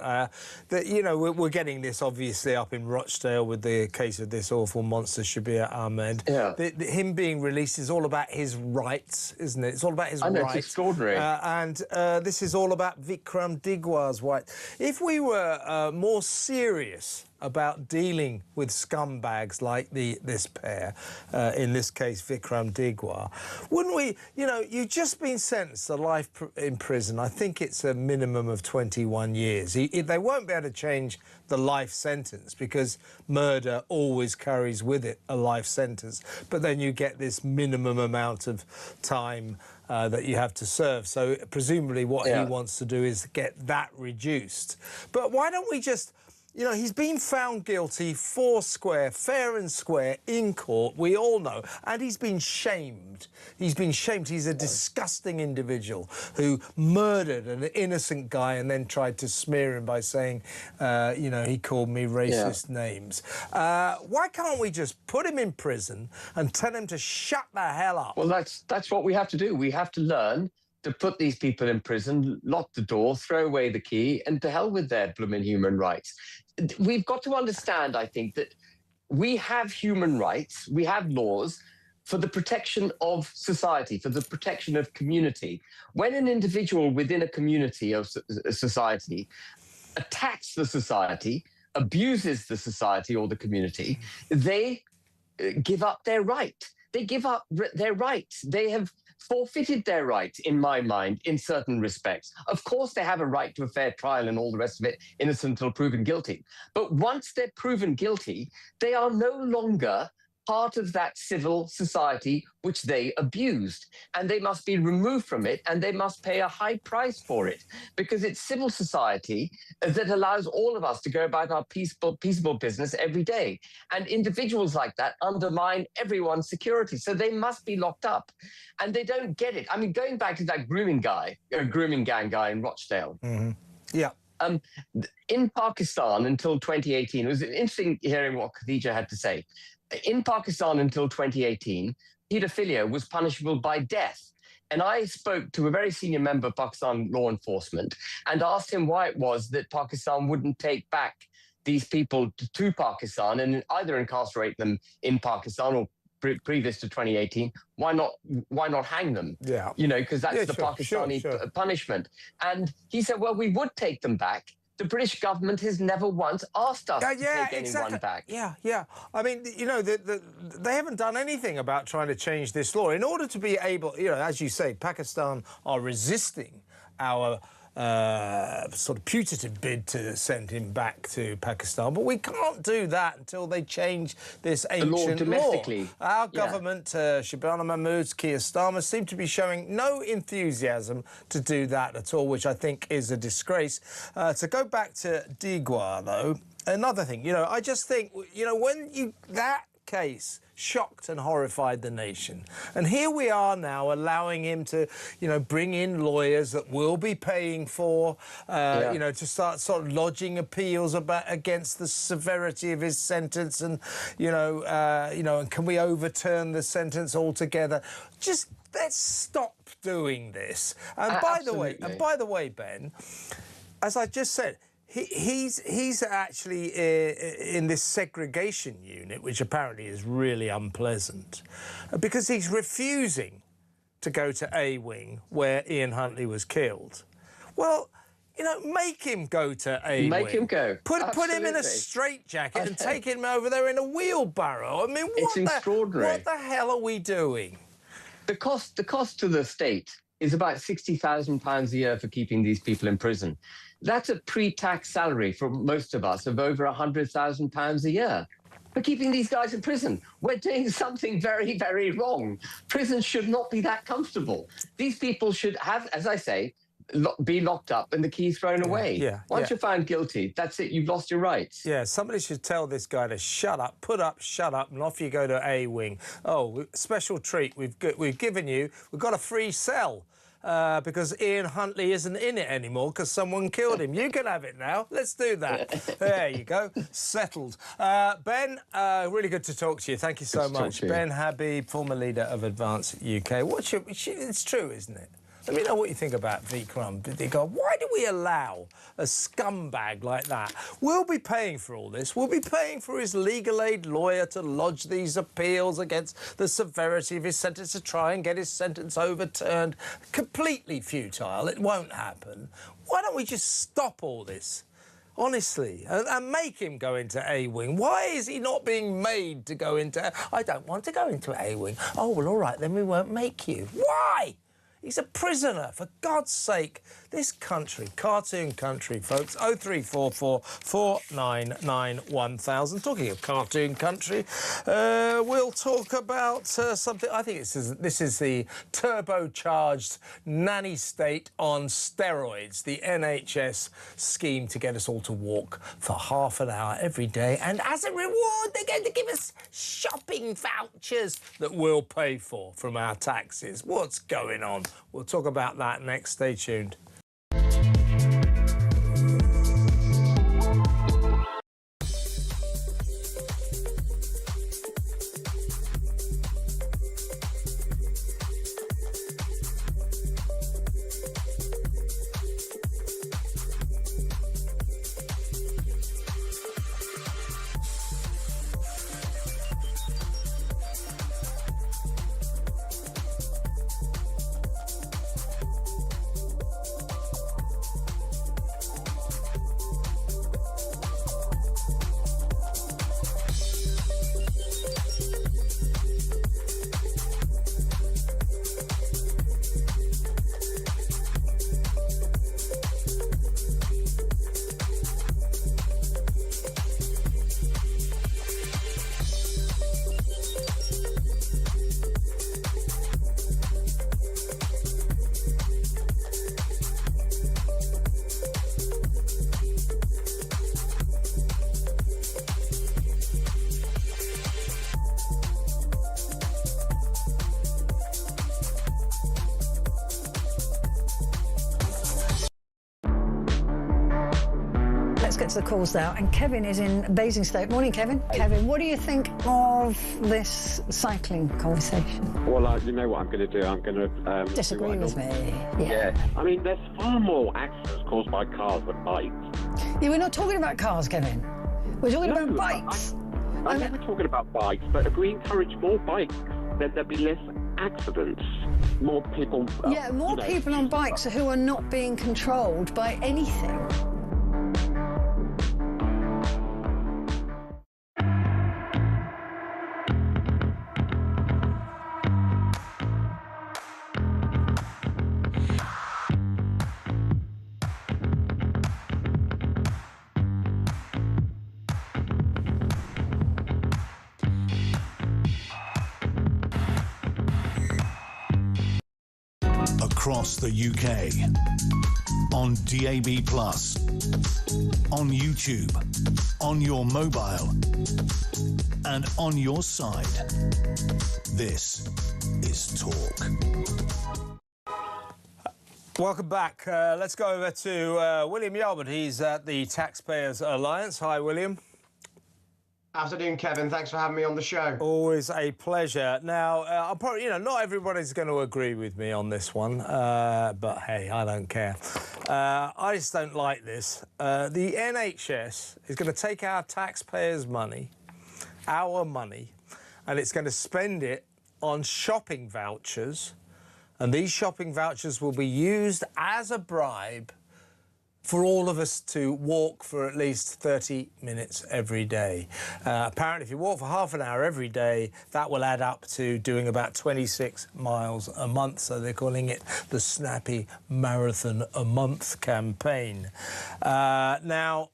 That, you know, we're getting this obviously up in Rochdale with the case of this awful monster Shabir Ahmed. Yeah. Him being released is all about his rights, isn't it? It's all about his rights. It's extraordinary. And this is all about Vikram Digwar's rights. If we were more serious about dealing with scumbags like this pair, in this case Vikram Digwar, wouldn't we, you know, you've just been sentenced to life in prison. I think it's a minimum of 21 years. They won't be able to change the life sentence because murder always carries with it a life sentence, but then you get this minimum amount of time that you have to serve. So presumably what he wants to do is get that reduced. But why don't we just... You know, he's been found guilty fair and square in court, we all know, and he's been shamed. He's been shamed. He's a disgusting individual who murdered an innocent guy and then tried to smear him by saying, you know, he called me racist names. Why can't we just put him in prison and tell him to shut the hell up? Well, that's what we have to do. We have to learn to put these people in prison, lock the door, throw away the key, and to hell with their blooming human rights. We've got to understand, I think, that we have human rights, we have laws for the protection of society, for the protection of community. When an individual within a community of society attacks the society, abuses the society or the community, they give up their right. They give up their rights. They have forfeited their rights, in my mind, in certain respects. Of course, they have a right to a fair trial and all the rest of it, innocent until proven guilty. But once they're proven guilty, they are no longer part of that civil society which they abused. And they must be removed from it, and they must pay a high price for it, because it's civil society that allows all of us to go about our peaceable business every day. And individuals like that undermine everyone's security. So they must be locked up. And they don't get it. I mean, going back to that grooming gang guy in Rochdale. Mm-hmm. Yeah. In Pakistan until 2018, it was interesting hearing what Khadija had to say. In Pakistan until 2018, paedophilia was punishable by death. And I spoke to a very senior member of Pakistan law enforcement and asked him why it was that Pakistan wouldn't take back these people to Pakistan and either incarcerate them in Pakistan or previous to 2018, why not hang them? Yeah. You know, because that's the Pakistani punishment. And he said, well, we would take them back. The British government has never once asked us to take anyone back. Yeah. I mean, you know, they haven't done anything about trying to change this law. In order to be able, you know, as you say, Pakistan are resisting our sort of putative bid to send him back to Pakistan. But we can't do that until they change this ancient domestically. law. Our government, Shabana Mahmood's Keir Starmer, seem to be showing no enthusiasm to do that at all, which I think is a disgrace. To go back to Digwa, though, another thing, you know, I just think, you know, when that case shocked and horrified the nation. And here we are now allowing him to, you know, bring in lawyers that will be paying for, you know, to start sort of lodging appeals against the severity of his sentence, and, you know, and can we overturn the sentence altogether? Just let's stop doing this. And by the way, Ben, as I just said, he's actually in this segregation unit, which apparently is really unpleasant, because he's refusing to go to A Wing, where Ian Huntley was killed. Well, you know, make him go to A Wing. Make him go. Put him in a straitjacket and take him over there in a wheelbarrow. I mean, it's extraordinary. What the hell are we doing? The cost to the state is about £60,000 a year for keeping these people in prison. That's a pre-tax salary for most of us of over £100,000 a year for keeping these guys in prison. We're doing something very, very wrong. Prisons should not be that comfortable. These people should have, as I say, be locked up and the key thrown away. Once you're found guilty, that's it, you've lost your rights. Yeah, somebody should tell this guy to shut up, shut up, and off you go to A Wing. Oh, special treat, we've given you, we've got a free cell. Because Ian Huntley isn't in it anymore because someone killed him. You can have it now. Let's do that. There you go. Settled. Ben, really good to talk to you. Thank you so much. Ben Habib, former leader of Advance UK. It's true, isn't it? Let me know what you think about Vikram. Why do we allow a scumbag like that? We'll be paying for all this. We'll be paying for his legal aid lawyer to lodge these appeals against the severity of his sentence, to try and get his sentence overturned. Completely futile. It won't happen. Why don't we just stop all this? Honestly, and make him go into A Wing. Why is he not being made to go into... I don't want to go into A Wing. Oh, well, all right, then we won't make you. Why? He's a prisoner, for God's sake. This country, cartoon country, folks, 0344 499 1000. Talking of cartoon country, we'll talk about something. I think this is the turbocharged nanny state on steroids, the NHS scheme to get us all to walk for half an hour every day. And as a reward, they're going to give us shopping vouchers that we'll pay for from our taxes. What's going on? We'll talk about that next. Stay tuned. Get to the calls now, and Kevin is in Basingstoke. Morning, Kevin. Kevin, what do you think of this cycling conversation? Well, you know what I'm going to do? I'm going to... disagree with me. Yeah. I mean, there's far more accidents caused by cars than bikes. Yeah, we're not talking about cars, Kevin. We're talking about bikes. I know we're talking about bikes, but if we encourage more bikes, then there'll be less accidents. More people... more people on bikes who are not being controlled by anything. across the UK. On DAB+, on YouTube, on your mobile, and on your side. This is Talk. Welcome back. Let's go over to William Yarborough. He's at the Taxpayers Alliance. Hi, William. Afternoon, Kevin. Thanks for having me on the show. Always a pleasure. Now, I'll probably, not everybody's going to agree with me on this one, but hey, I don't care. I just don't like this. The NHS is going to take our taxpayers' money, and it's going to spend it on shopping vouchers, and these shopping vouchers will be used as a bribe for all of us to walk for at least 30 minutes every day. Apparently, if you walk for half an hour every day, that will add up to doing about 26 miles a month. So they're calling it the Snappy Marathon a Month campaign. Now,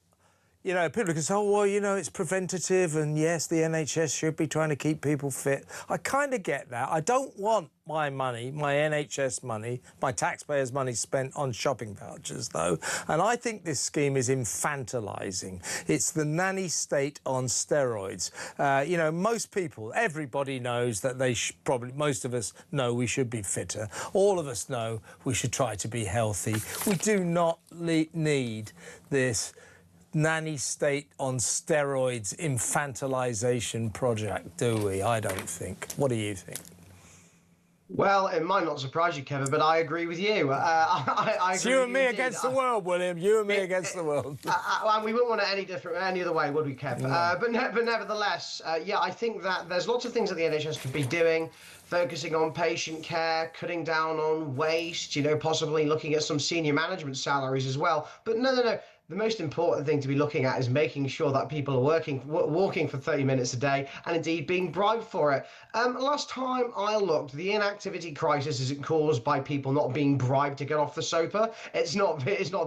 people can say, oh, well, it's preventative, and yes, the NHS should be trying to keep people fit. I kind of get that. I don't want my money, my NHS money, my taxpayers' money spent on shopping vouchers, though. And I think this scheme is infantilising. It's the nanny state on steroids. Most people, everybody knows that most of us know we should be fitter. All of us know we should try to be healthy. We do not need this nanny state on steroids infantilisation project, do we? I don't think. What do you think? Well, it might not surprise you, Kevin, but I agree with you. I agree it's you and me indeed. against the world, William. You and me against the world. And we wouldn't want it any other way, would we, Kev? No. But nevertheless, I think that there's lots of things that the NHS could be doing, focusing on patient care, cutting down on waste, possibly looking at some senior management salaries as well. But no. The most important thing to be looking at is making sure that people are walking for 30 minutes a day and indeed being bribed for it. Last time I looked, the inactivity crisis isn't caused by people not being bribed to get off the sofa. It's not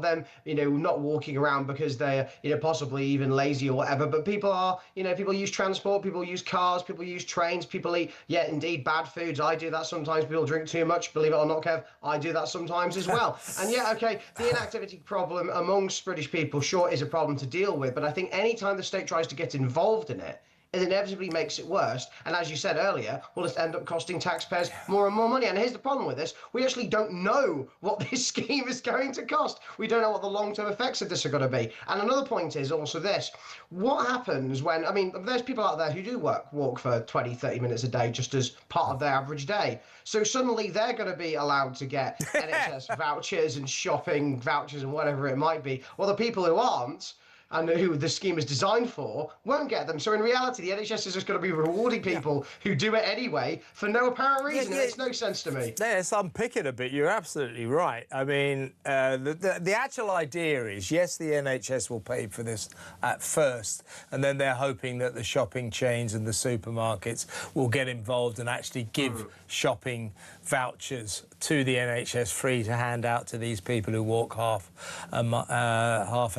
them, not walking around because they're, possibly even lazy or whatever. But people are, people use transport, people use cars, people use trains, people eat, indeed, bad foods. I do that sometimes. People drink too much. Believe it or not, Kev, I do that sometimes as well. And the inactivity problem amongst British people, sure, is a problem to deal with, but I think any time the state tries to get involved in it, it inevitably makes it worse. And as you said earlier, will just end up costing taxpayers more and more money. And here's the problem with this. We actually don't know what this scheme is going to cost. We don't know what the long-term effects of this are going to be. And another point is also this. What happens when, there's people out there who do walk for 20, 30 minutes a day just as part of their average day. So suddenly they're going to be allowed to get NHS vouchers and shopping vouchers and whatever it might be. Well, the people who aren't, and who the scheme is designed for, won't get them. So in reality, the NHS is just going to be rewarding people who do it anyway for no apparent reason. It makes no sense to me. Yes, I'm picking a bit. You're absolutely right. The actual idea is, yes, the NHS will pay for this at first, and then they're hoping that the shopping chains and the supermarkets will get involved and actually give shopping vouchers to the NHS free to hand out to these people who walk half an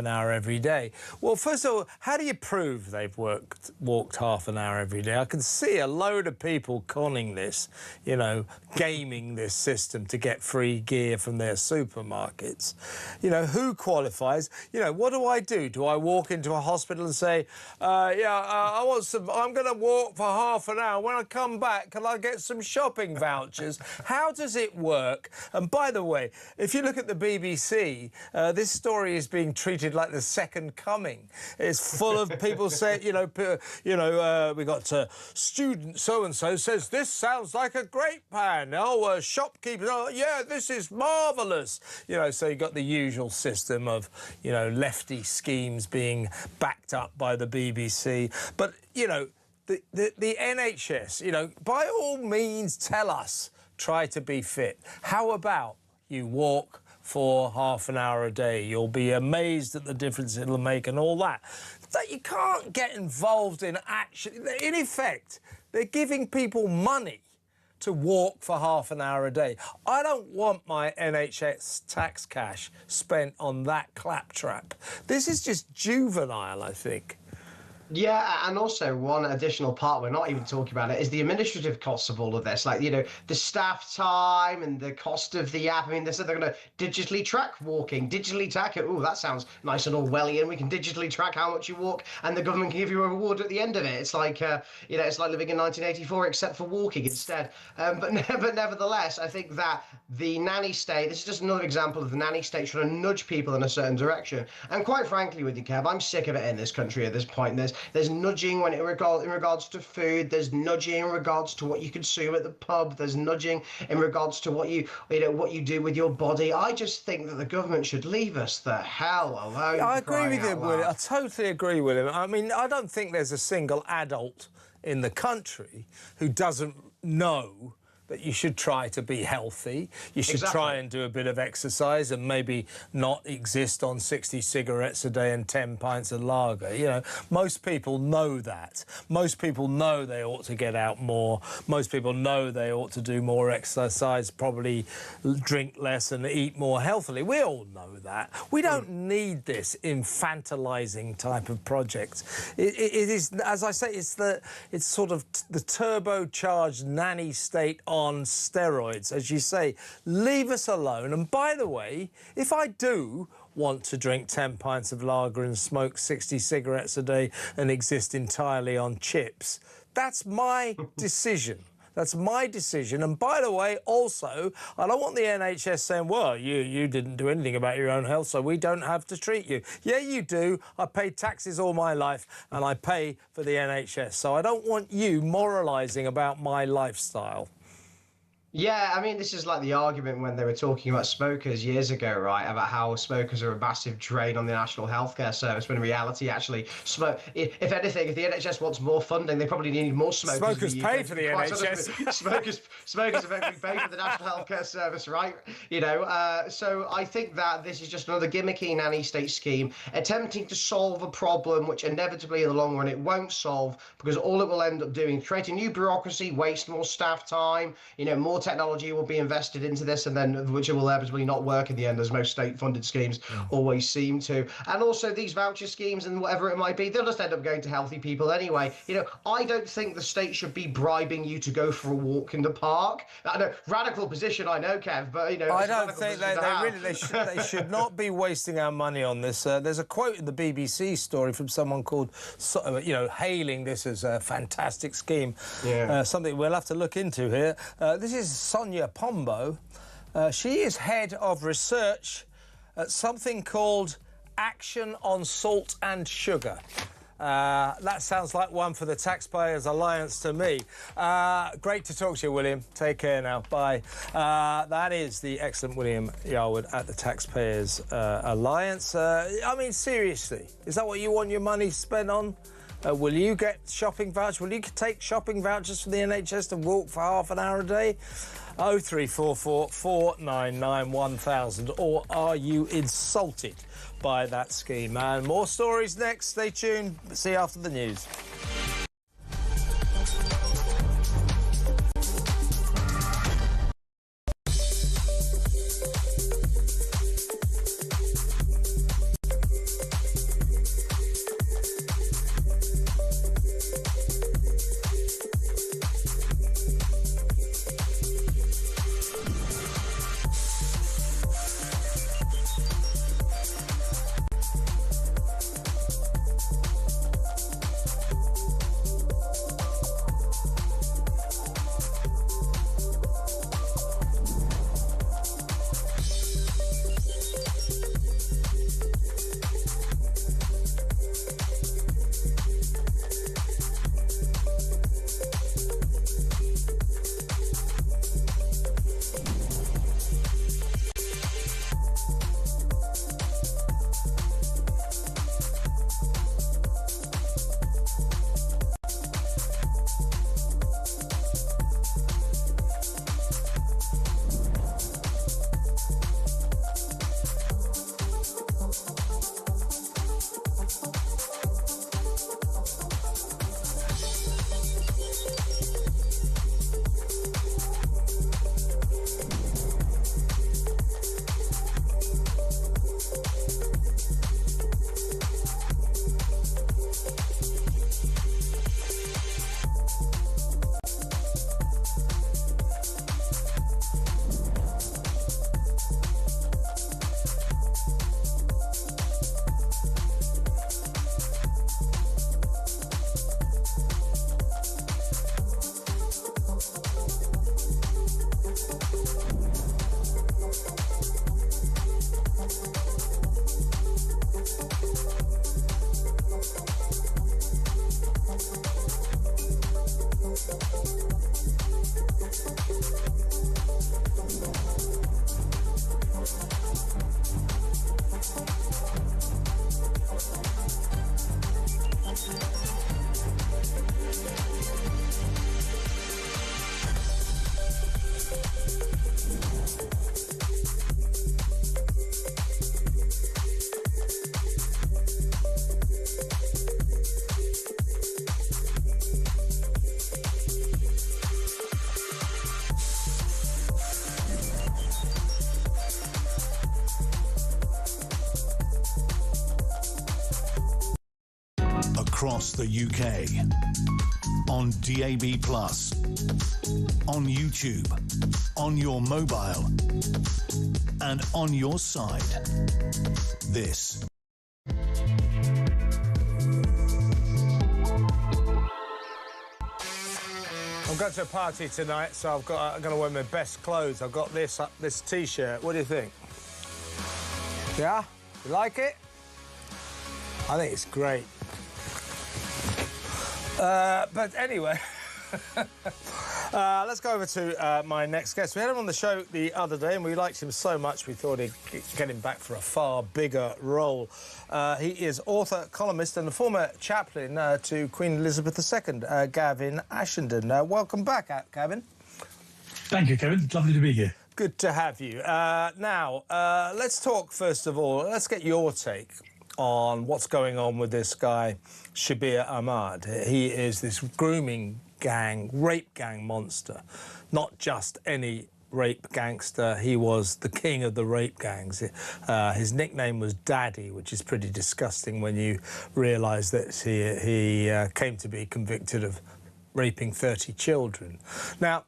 hour every day. Well, first of all, how do you prove they've walked half an hour every day? I can see a load of people conning this, gaming this system to get free gear from their supermarkets. Who qualifies? What do? Do I walk into a hospital and say, I'm going to walk for half an hour. When I come back, can I get some shopping vouchers? How does it work? And by the way, if you look at the BBC, this story is being treated like the second coming. It's full of people saying, we got student so-and-so says, this sounds like a great plan. Oh, shopkeepers, this is marvellous. So you've got the usual system of, lefty schemes being backed up by the BBC. But, the NHS, by all means, tell us, try to be fit. How about you walk for half an hour a day? You'll be amazed at the difference it'll make and all that. That you can't get involved in action. In effect, they're giving people money to walk for half an hour a day. I don't want my NHS tax cash spent on that claptrap. This is just juvenile, I think. Yeah, and also one additional part we're not even talking about it is the administrative costs of all of this. Like, the staff time and the cost of the app. I mean, they said they're going to digitally track walking, digitally track it. Oh, that sounds nice and Orwellian. We can digitally track how much you walk, and the government can give you a reward at the end of it. It's like, it's like living in 1984, except for walking instead. But nevertheless, I think that the nanny state, this is just another example of the nanny state trying to nudge people in a certain direction. And quite frankly with you, Kev, I'm sick of it in this country at this point. There's nudging in regards to food. There's nudging in regards to what you consume at the pub. There's nudging in regards to what you do with your body. I just think that the government should leave us the hell alone. I agree with you, William. I totally agree with him. I mean, I don't think there's a single adult in the country who doesn't know that you should try to be healthy. You should try and do a bit of exercise and maybe not exist on 60 cigarettes a day and 10 pints of lager. Most people know that. Most people know they ought to get out more. Most people know they ought to do more exercise, probably drink less and eat more healthily. We all know that. We don't need this infantilizing type of project. It is, as I say, it's sort of the turbocharged nanny state on steroids, as you say. Leave us alone. And by the way, if I do want to drink 10 pints of lager and smoke 60 cigarettes a day and exist entirely on chips, that's my decision. That's my decision. And by the way, also, I don't want the NHS saying, well, you didn't do anything about your own health, so we don't have to treat you. Yeah, you do. I paid taxes all my life and I pay for the NHS. So I don't want you moralising about my lifestyle. Yeah, I mean, this is like the argument when they were talking about smokers years ago, right? About how smokers are a massive drain on the National Healthcare Service, when in reality, actually, if anything, if the NHS wants more funding, they probably need more smokers. Smokers pay for the NHS. Smokers effectively pay for the National Healthcare Service, right? So I think that this is just another gimmicky nanny state scheme, attempting to solve a problem which inevitably in the long run it won't solve, because all it will end up doing is creating new bureaucracy, waste more staff time, more technology will be invested into this, and then which will inevitably not work in the end, as most state-funded schemes always seem to. And also these voucher schemes and whatever it might be, they'll just end up going to healthy people anyway. I don't think the state should be bribing you to go for a walk in the park. I know, radical position, I know, Kev, but I don't think they should not be wasting our money on this. There's a quote in the BBC story from someone called, hailing this as a fantastic scheme. Something we'll have to look into here. This is Sonia Pombo. She is head of research at something called Action on Salt and Sugar. That sounds like one for the Taxpayers Alliance to me. Great to talk to you, William. Take care now. Bye. That is the excellent William Yarwood at the Taxpayers Alliance. I mean, seriously, is that what you want your money spent on? Will you get shopping vouchers? Will you take shopping vouchers for the NHS to walk for half an hour a day? 0344 499 1000. Or are you insulted by that scheme? And more stories next. Stay tuned. See you after the news. across the UK. On DAB+, on YouTube, on your mobile, and on your side. This I'm going to a party tonight, so I'm going to wear my best clothes. I've got this T-shirt. What do you think? Yeah? You like it? I think it's great. But anyway, let's go over to my next guest. We had him on the show the other day, and we liked him so much we thought he'd get him back for a far bigger role. He is author, columnist, and the former chaplain to Queen Elizabeth II, Gavin Ashenden. Welcome back, Gavin. Thank you, Kevin. It's lovely to be here. Good to have you. Now, let's talk, first of all, let's get your take on what's going on with this guy, Shabir Ahmad. He is this grooming gang, rape gang monster, not just any rape gangster. He was the king of the rape gangs. His nickname was Daddy, which is pretty disgusting when you realise that he came to be convicted of raping 30 children. Now,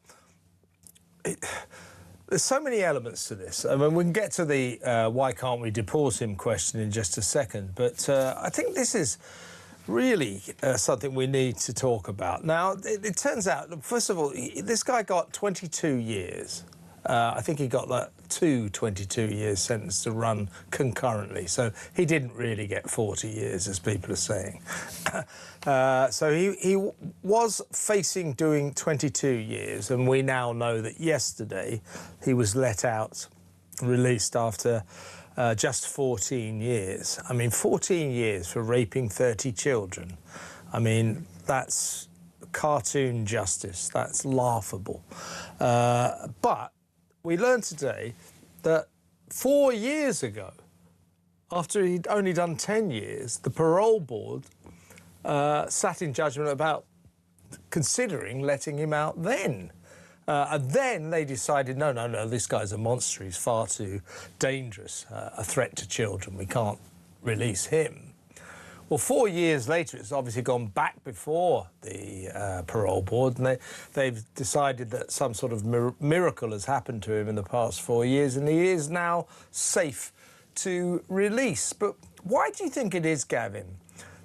there's so many elements to this. I mean, we can get to the why can't we deport him question in just a second, but I think this is really something we need to talk about. Now, it turns out, first of all, this guy got 22 years. I think he got that 22 years sentence to run concurrently, so he didn't really get 40 years, as people are saying. So he was facing doing 22 years, and we now know that yesterday he was let out, released after just 14 years. I mean, 14 years for raping 30 children. I mean, that's cartoon justice. That's laughable. But we learned today that 4 years ago, after he'd only done 10 years, the parole board sat in judgment about considering letting him out then. And then they decided, no, this guy's a monster. He's far too dangerous, a threat to children. We can't release him. Well, 4 years later, it's obviously gone back before the parole board, and they've decided that some sort of miracle has happened to him in the past 4 years, and he is now safe to release. But why do you think it is, Gavin,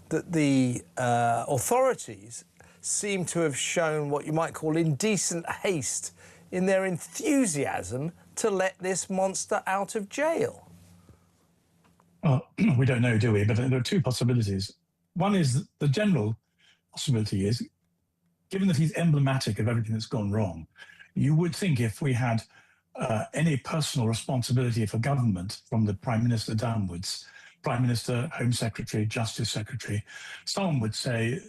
that the authorities seem to have shown what you might call indecent haste in their enthusiasm to let this monster out of jail? Well, we don't know, do we? But there are two possibilities. One is the general possibility is, given that he's emblematic of everything that's gone wrong, you would think if we had any personal responsibility for government from the Prime Minister downwards, Prime Minister, Home Secretary, Justice Secretary, someone would say,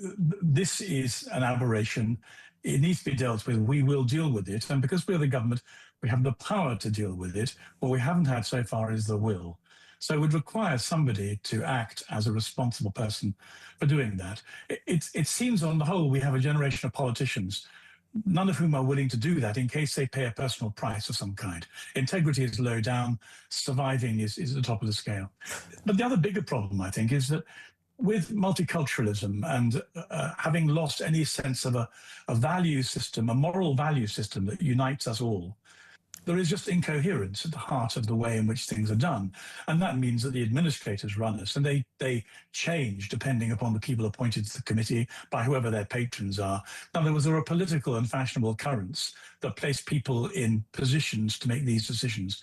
this is an aberration, it needs to be dealt with, we will deal with it. And because we're the government, we have the power to deal with it. What we haven't had so far is the will. So it would require somebody to act as a responsible person for doing that. It seems on the whole we have a generation of politicians, none of whom are willing to do that in case they pay a personal price of some kind. Integrity is low down, surviving is at the top of the scale. But the other bigger problem, I think, is that with multiculturalism and having lost any sense of a value system, a moral value system that unites us all, there is just incoherence at the heart of the way in which things are done. And that means that the administrators run us, and they change depending upon the people appointed to the committee by whoever their patrons are. Now, there are political and fashionable currents that place people in positions to make these decisions,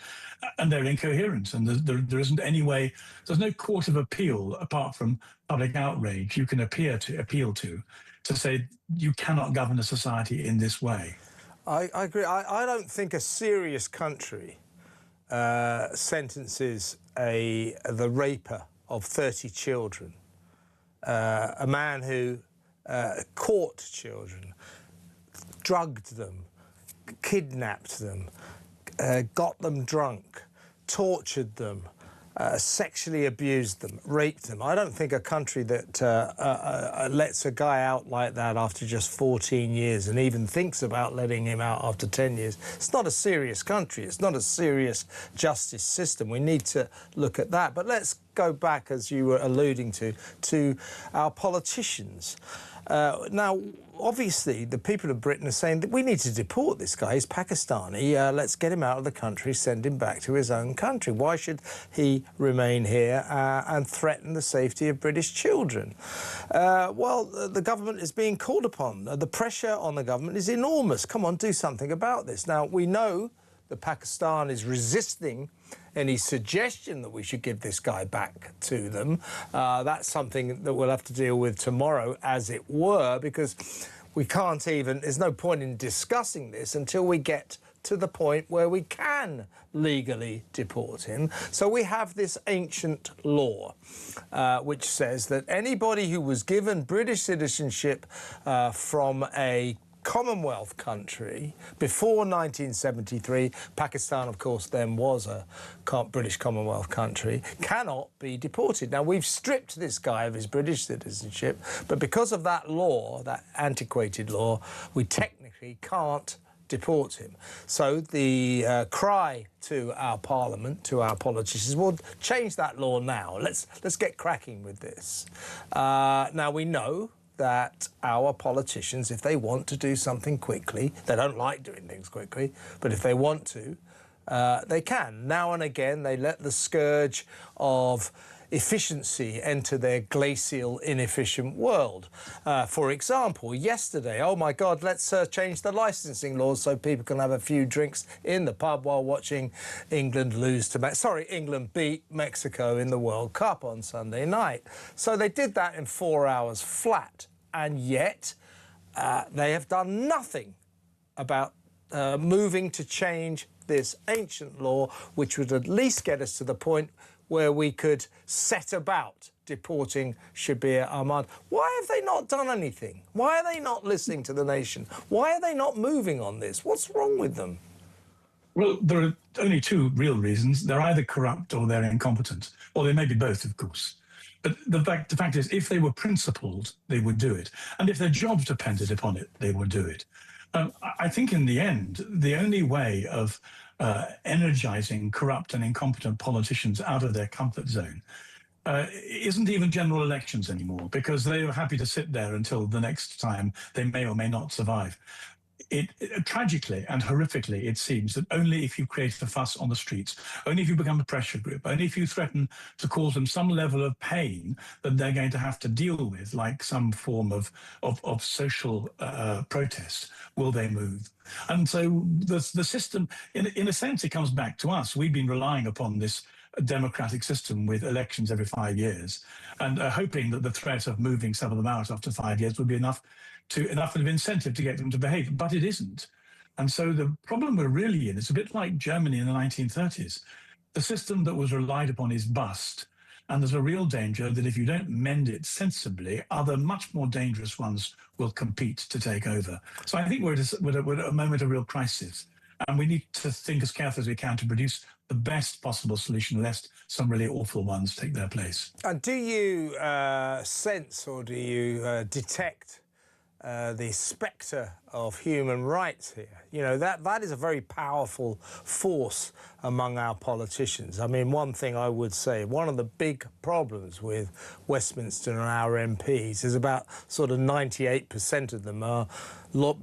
and they're incoherent, and there isn't any way, there's no court of appeal apart from public outrage you can appeal to say you cannot govern a society in this way. I agree. I don't think a serious country sentences the raper of 30 children, a man who caught children, drugged them, kidnapped them, got them drunk, tortured them, sexually abused them, raped them. I don't think a country that lets a guy out like that after just 14 years and even thinks about letting him out after 10 years, it's not a serious country. It's not a serious justice system. We need to look at that. But let's go back, as you were alluding to our politicians. Now, obviously, the people of Britain are saying that we need to deport this guy. He's Pakistani. Let's get him out of the country, send him back to his own country. Why should he remain here and threaten the safety of British children? Well, the government is being called upon. The pressure on the government is enormous. Come on, do something about this. Now, we know that Pakistan is resisting any suggestion that we should give this guy back to them. That's something that we'll have to deal with tomorrow, as it were, because we can't even, there's no point in discussing this until we get to the point where we can legally deport him. So we have this ancient law which says that anybody who was given British citizenship from a Commonwealth country before 1973, Pakistan, of course, then was a British Commonwealth country, cannot be deported. Now, we've stripped this guy of his British citizenship, but because of that law, that antiquated law, we technically can't deport him. So the cry to our Parliament, to our politicians, well, change that law now. Let's get cracking with this. Now, we know that our politicians, if they want to do something quickly, they don't like doing things quickly, but if they want to, they can. Now and again, they let the scourge of efficiency enter their glacial, inefficient world. For example, yesterday, oh my God, let's change the licensing laws so people can have a few drinks in the pub while watching England England beat Mexico in the World Cup on Sunday night. So they did that in 4 hours flat, and yet they have done nothing about moving to change this ancient law, which would at least get us to the point where we could set about deporting Shabir Ahmad. Why have they not done anything? Why are they not listening to the nation? Why are they not moving on this? What's wrong with them? Well, there are only two real reasons. They're either corrupt or they're incompetent, or they may be both, of course. But the fact is, if they were principled, they would do it. And if their jobs depended upon it, they would do it. I think in the end, the only way of energizing corrupt and incompetent politicians out of their comfort zone isn't even general elections anymore, because they are happy to sit there until the next time they may or may not survive. Tragically and horrifically, it seems that only if you create a fuss on the streets, only if you become a pressure group, only if you threaten to cause them some level of pain that they're going to have to deal with, like some form of social protest, will they move. And so the system, in a sense, it comes back to us. We've been relying upon this democratic system with elections every 5 years, and hoping that the threat of moving some of them out after 5 years would be enough of incentive to get them to behave, but it isn't. And so the problem we're really in is a bit like Germany in the 1930s. The system that was relied upon is bust, and there's a real danger that if you don't mend it sensibly, other much more dangerous ones will compete to take over. So I think we're at a moment of real crisis, and we need to think as carefully as we can to produce the best possible solution, lest some really awful ones take their place. And do you sense, or do you detect the spectre of human rights here? You know, that is a very powerful force among our politicians. I mean, one thing I would say, one of the big problems with Westminster and our MPs is about sort of 98% of them are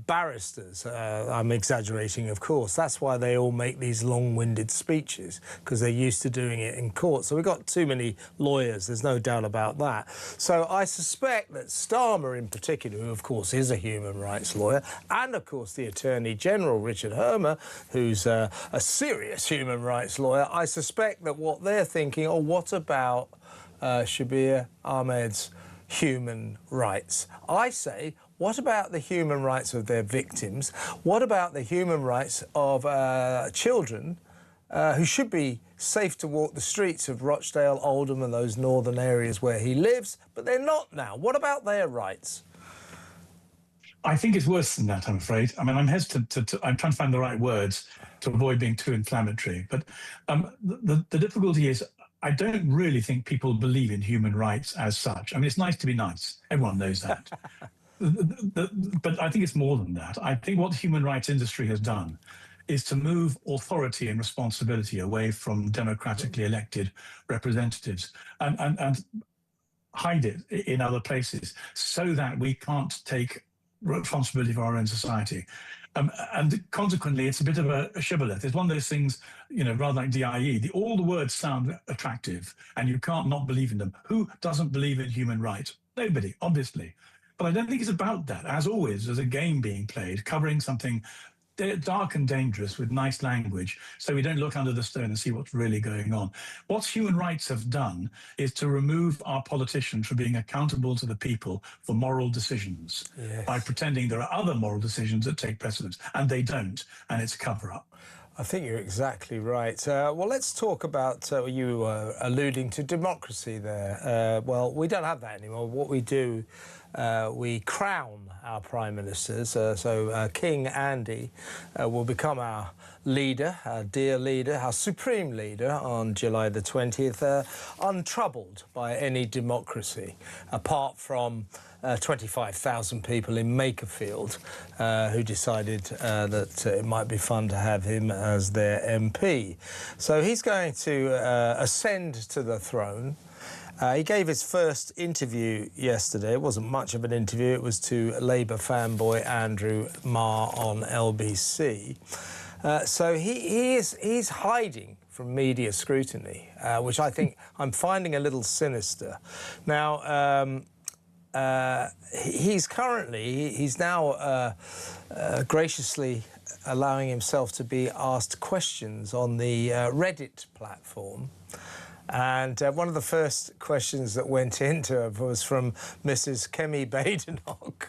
barristers. I'm exaggerating, of course. That's why they all make these long-winded speeches, because they're used to doing it in court. So we've got too many lawyers, there's no doubt about that. So I suspect that Starmer in particular, who of course is a human rights lawyer, and of course the Attorney General, Richard Hermer, who's a serious human rights lawyer, I suspect that what they're thinking, oh, what about Shabir Ahmed's human rights? I say, what about the human rights of their victims? What about the human rights of children who should be safe to walk the streets of Rochdale, Oldham and those northern areas where he lives, but they're not now? What about their rights? I think it's worse than that, I'm afraid. I mean, I'm hesitant I'm trying to find the right words to avoid being too inflammatory. But the difficulty is, I don't really think people believe in human rights as such. I mean, it's nice to be nice. Everyone knows that. But I think it's more than that. I think what the human rights industry has done is to move authority and responsibility away from democratically elected representatives and hide it in other places so that we can't take responsibility for our own society. And consequently, it's a bit of a shibboleth. It's one of those things, you know, rather like DIE. All the words sound attractive and you can't not believe in them. Who doesn't believe in human rights? Nobody, obviously. But I don't think it's about that. As always, there's a game being played, covering something dark and dangerous with nice language, so we don't look under the stone and see what's really going on. What human rights have done is to remove our politicians from being accountable to the people for moral decisions by pretending there are other moral decisions that take precedence, and they don't, and it's a cover-up. I think you're exactly right. Well, let's talk about, you were alluding to democracy there. Well, we don't have that anymore. What we do, we crown our prime ministers. So King Andy will become our leader, our dear leader, our supreme leader on July the 20th, untroubled by any democracy, apart from 25,000 people in Makerfield who decided that it might be fun to have him as their MP. So he's going to ascend to the throne. He gave his first interview yesterday. It wasn't much of an interview. It was to Labour fanboy Andrew Marr on LBC. So he's hiding from media scrutiny, which I think I'm finding a little sinister. Now, he's now graciously allowing himself to be asked questions on the Reddit platform. And one of the first questions that went into it was from Mrs. Kemi Badenoch,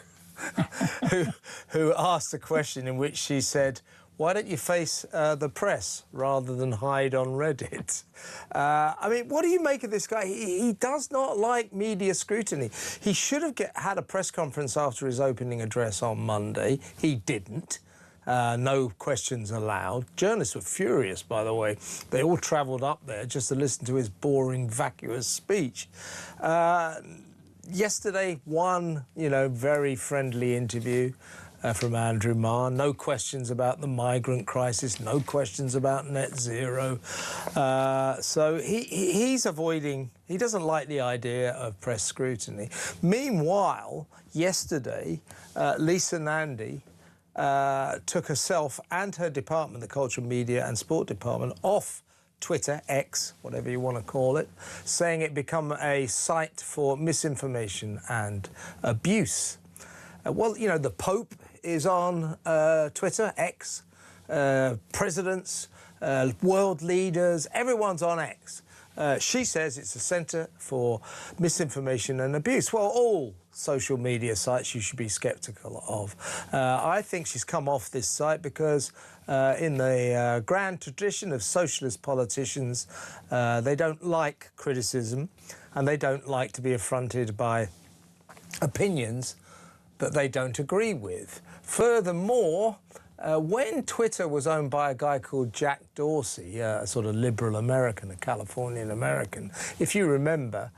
who asked a question in which she said, "Why don't you face the press rather than hide on Reddit?" I mean, what do you make of this guy? He does not like media scrutiny. He should have had a press conference after his opening address on Monday. He didn't. No questions allowed. Journalists were furious, by the way. They all travelled up there just to listen to his boring, vacuous speech. Yesterday, one, very friendly interview from Andrew Marr. No questions about the migrant crisis, no questions about net zero. So he's avoiding, he doesn't like the idea of press scrutiny. Meanwhile, yesterday, Lisa Nandy took herself and her department, the Culture, Media and Sport Department, off Twitter, X, whatever you want to call it, saying it become a site for misinformation and abuse. Well, the Pope is on Twitter, X, presidents, world leaders, everyone's on X. She says it's a centre for misinformation and abuse. Well, all social media sites you should be sceptical of. I think she's come off this site because in the grand tradition of socialist politicians, they don't like criticism and they don't like to be affronted by opinions that they don't agree with. Furthermore, when Twitter was owned by a guy called Jack Dorsey, a sort of liberal American, a Californian American, if you remember,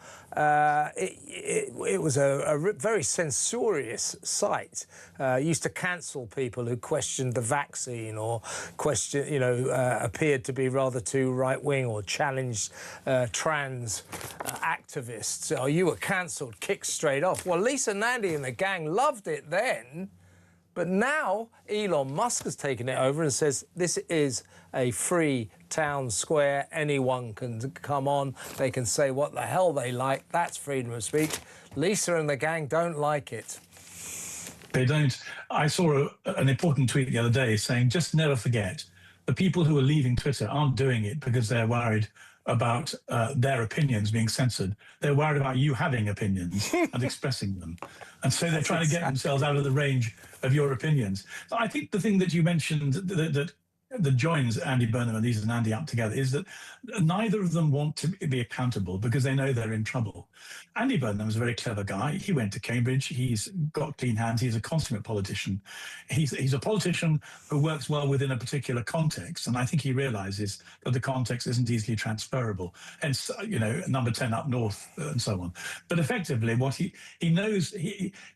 it was a very censorious site. Used to cancel people who questioned the vaccine or appeared to be rather too right-wing or challenged trans activists. Oh, you were cancelled, kicked straight off. Well, Lisa Nandy and the gang loved it then. But now Elon Musk has taken it over and says this is a free town square. Anyone can come on. They can say what the hell they like. That's freedom of speech. Lisa and the gang don't like it. They don't. I saw an important tweet the other day saying, just never forget, the people who are leaving Twitter aren't doing it because they're worried about their opinions being censored. They're worried about you having opinions and expressing them. And so they're trying to get themselves out of the range of your opinions. So I think the thing that you mentioned that that joins Andy Burnham and Lisa and Andy up together is that neither of them want to be accountable because they know they're in trouble. Andy Burnham is a very clever guy. He went to Cambridge. He's got clean hands. He's a consummate politician. He's a politician who works well within a particular context, and I think he realizes that the context isn't easily transferable. Hence, number 10 up north and so on. But effectively, what he knows,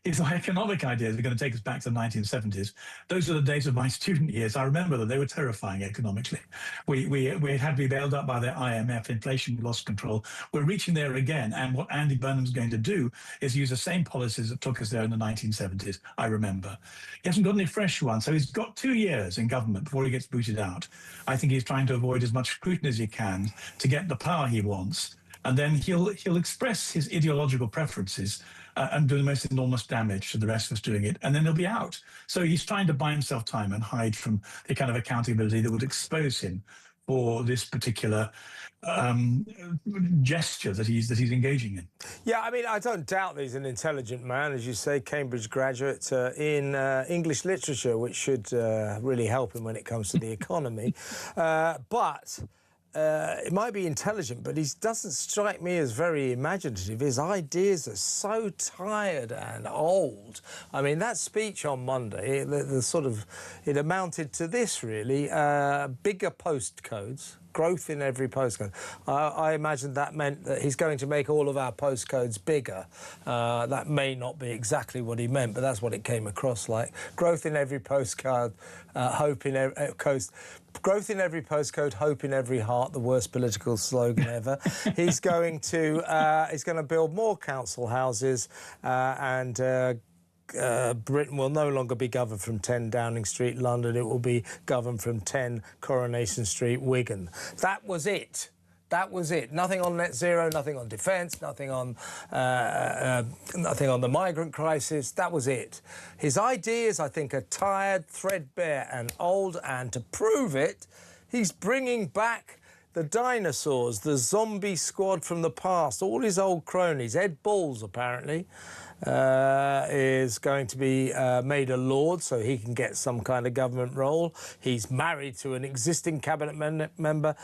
his economic ideas are going to take us back to the 1970s. Those are the days of my student years. I remember that they were terrifying economically. We had to be bailed up by the IMF. Inflation lost control. We're reaching there again, and what Andy Burnham's going to do is use the same policies that took us there in the 1970s. I remember. He hasn't got any fresh ones, so he's got 2 years in government before he gets booted out. I think he's trying to avoid as much scrutiny as he can to get the power he wants, and then he'll express his ideological preferences and do the most enormous damage to the rest of us doing it, and then he'll be out. So he's trying to buy himself time and hide from the kind of accountability that would expose him for this particular gesture that he's engaging in. Yeah, I mean, I don't doubt that he's an intelligent man, as you say, Cambridge graduate in English literature, which should really help him when it comes to the economy. But it might be intelligent, but he doesn't strike me as very imaginative. His ideas are so tired and old. I mean, that speech on Monday, it amounted to this, really. Bigger postcodes, growth in every postcode. I imagine that meant that he's going to make all of our postcodes bigger. That may not be exactly what he meant, but that's what it came across like. Growth in every postcard, hope in every coast. Growth in every postcode, hope in every heart, the worst political slogan ever. He's going to build more council houses and Britain will no longer be governed from 10 Downing Street, London. It will be governed from 10 Coronation Street, Wigan. That was it. That was it. Nothing on net zero, nothing on defence, nothing on the migrant crisis. That was it. His ideas, I think, are tired, threadbare and old, and to prove it, he's bringing back the dinosaurs, the zombie squad from the past, all his old cronies. Ed Balls, apparently, is going to be made a Lord so he can get some kind of government role. He's married to an existing cabinet member,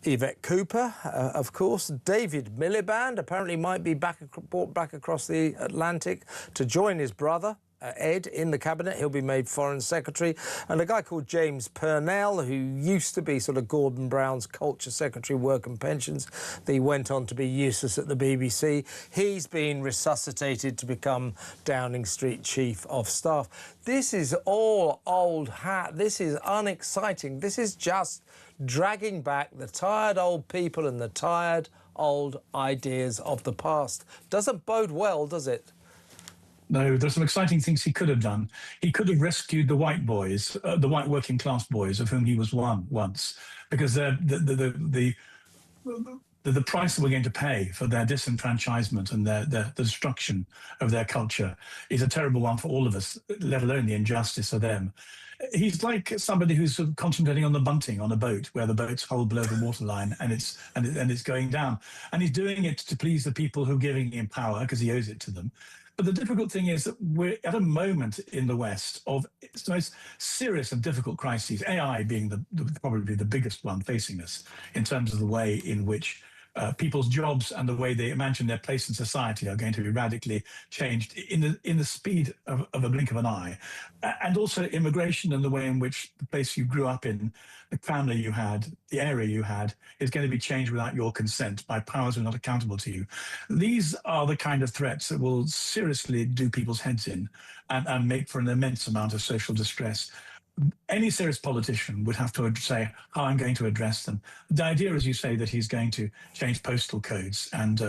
Yvette Cooper, of course. David Miliband apparently might be brought back across the Atlantic to join his brother, Ed, in the cabinet. He'll be made Foreign Secretary. And a guy called James Purnell, who used to be sort of Gordon Brown's Culture Secretary, Work and Pensions. He went on to be useless at the BBC. He's been resuscitated to become Downing Street Chief of Staff. This is all old hat. This is unexciting. This is just dragging back the tired old people and the tired old ideas of the past. Doesn't bode well, does it? No, there's some exciting things he could have done. He could have rescued the white boys, the white working class boys, of whom he was one once, because the price that we're going to pay for their disenfranchisement and the destruction of their culture is a terrible one for all of us, let alone the injustice of them. He's like somebody who's sort of concentrating on the bunting on a boat where the boat's hull below the waterline and it's going down. And he's doing it to please the people who are giving him power because he owes it to them. But the difficult thing is that we're at a moment in the West of its most serious and difficult crises, AI being probably the biggest one facing us in terms of the way in which people's jobs and the way they imagine their place in society are going to be radically changed in the speed of a blink of an eye. And also immigration and the way in which the place you grew up in, the family you had, the area you had, is going to be changed without your consent by powers who are not accountable to you. These are the kind of threats that will seriously do people's heads in and make for an immense amount of social distress. Any serious politician would have to say how I'm going to address them. The idea, as you say, that he's going to change postal codes and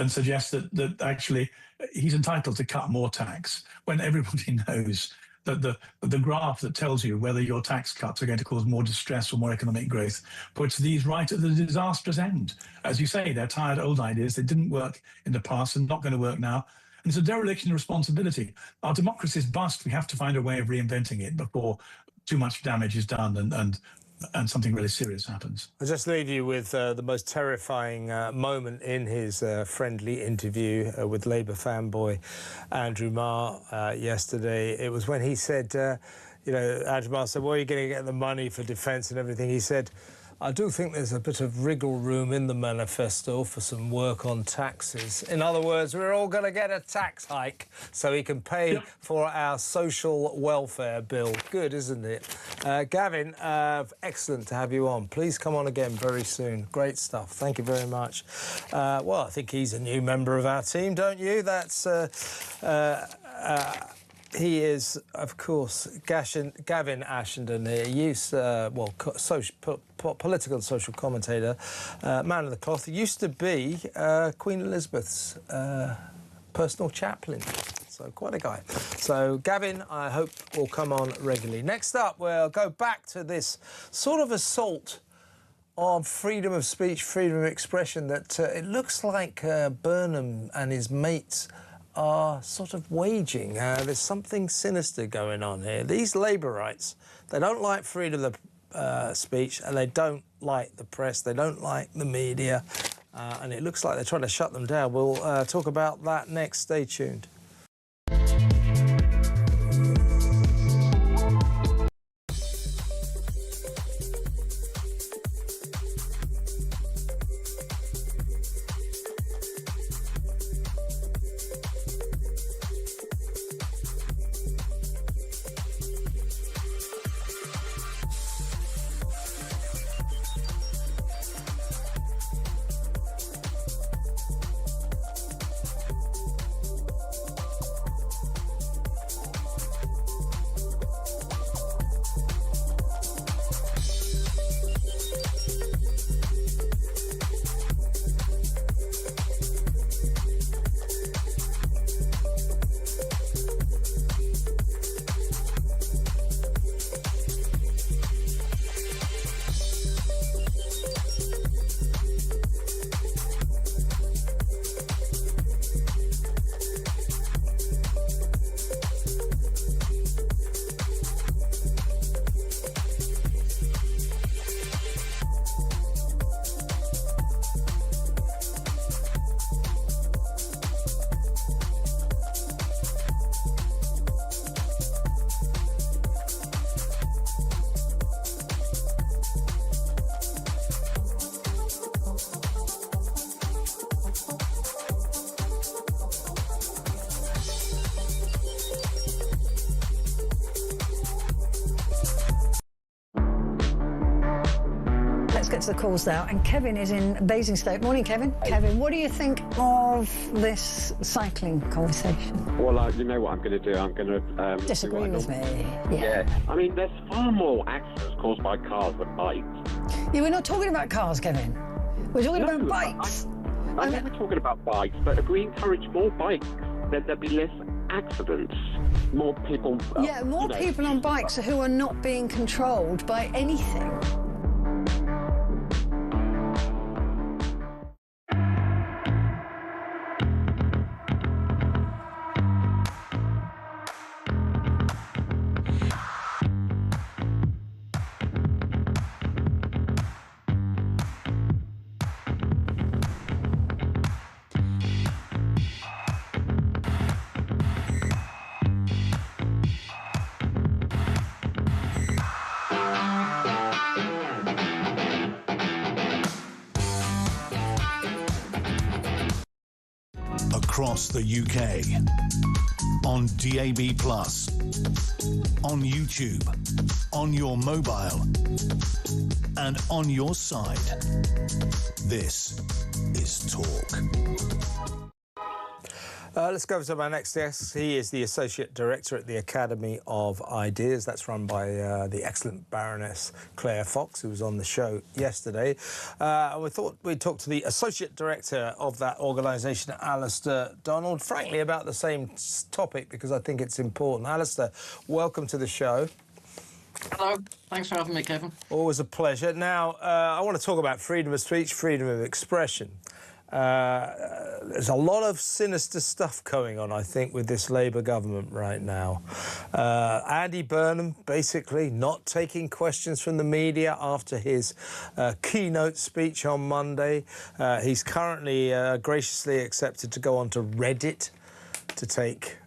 suggest that actually he's entitled to cut more tax when everybody knows that the graph that tells you whether your tax cuts are going to cause more distress or more economic growth puts these right at the disastrous end. As you say, they're tired old ideas. They didn't work in the past and not going to work now. And it's a dereliction of responsibility. Our democracy is bust. We have to find a way of reinventing it before too much damage is done and something really serious happens. I'll just leave you with the most terrifying moment in his friendly interview with Labour fanboy Andrew Marr yesterday. It was when he said you know, Ajmal said, where are you going to get the money for defence and everything? He said, I do think there's a bit of wriggle room in the manifesto for some work on taxes. In other words, we're all going to get a tax hike so we can pay for our social welfare bill. Good, isn't it? Gavin, excellent to have you on. Please come on again very soon. Great stuff. Thank you very much. Well, I think he's a new member of our team, don't you? That's... he is, of course, Gavin Ashenden. He used, political and social commentator, man of the cloth. He used to be Queen Elizabeth's personal chaplain. So quite a guy. So Gavin, I hope, will come on regularly. Next up, we'll go back to this sort of assault on freedom of speech, freedom of expression that it looks like Burnham and his mates are sort of waging. There's something sinister going on here. These labour rights, they don't like freedom of speech, and they don't like the press, they don't like the media, and it looks like they're trying to shut them down. We'll talk about that next. Stay tuned. Let's get to the calls now. And Kevin is in Basingstoke. Morning, Kevin. Kevin, what do you think of this cycling conversation? Well, you know what I'm going to do? I'm going to... disagree with me. Yeah. I mean, there's far more accidents caused by cars than bikes. Yeah, we're not talking about cars, Kevin. We're talking about bikes. I'm never talking about bikes, but if we encourage more bikes, then there'll be less accidents. More people... yeah, more people on bikes who are not being controlled by anything. Across the UK, on DAB+, on YouTube, on your mobile, and on your side. This is Talk. Let's go to my next guest. He is the Associate Director at the Academy of Ideas. That's run by the excellent Baroness Claire Fox, who was on the show yesterday. We thought we'd talk to the Associate Director of that organisation, Alistair Donald, frankly, about the same topic, because I think it's important. Alistair, welcome to the show. Hello. Thanks for having me, Kevin. Always a pleasure. Now, I want to talk about freedom of speech, freedom of expression. There's a lot of sinister stuff going on, I think, with this Labour government right now. Andy Burnham basically not taking questions from the media after his keynote speech on Monday. He's currently graciously accepted to go on to Reddit to take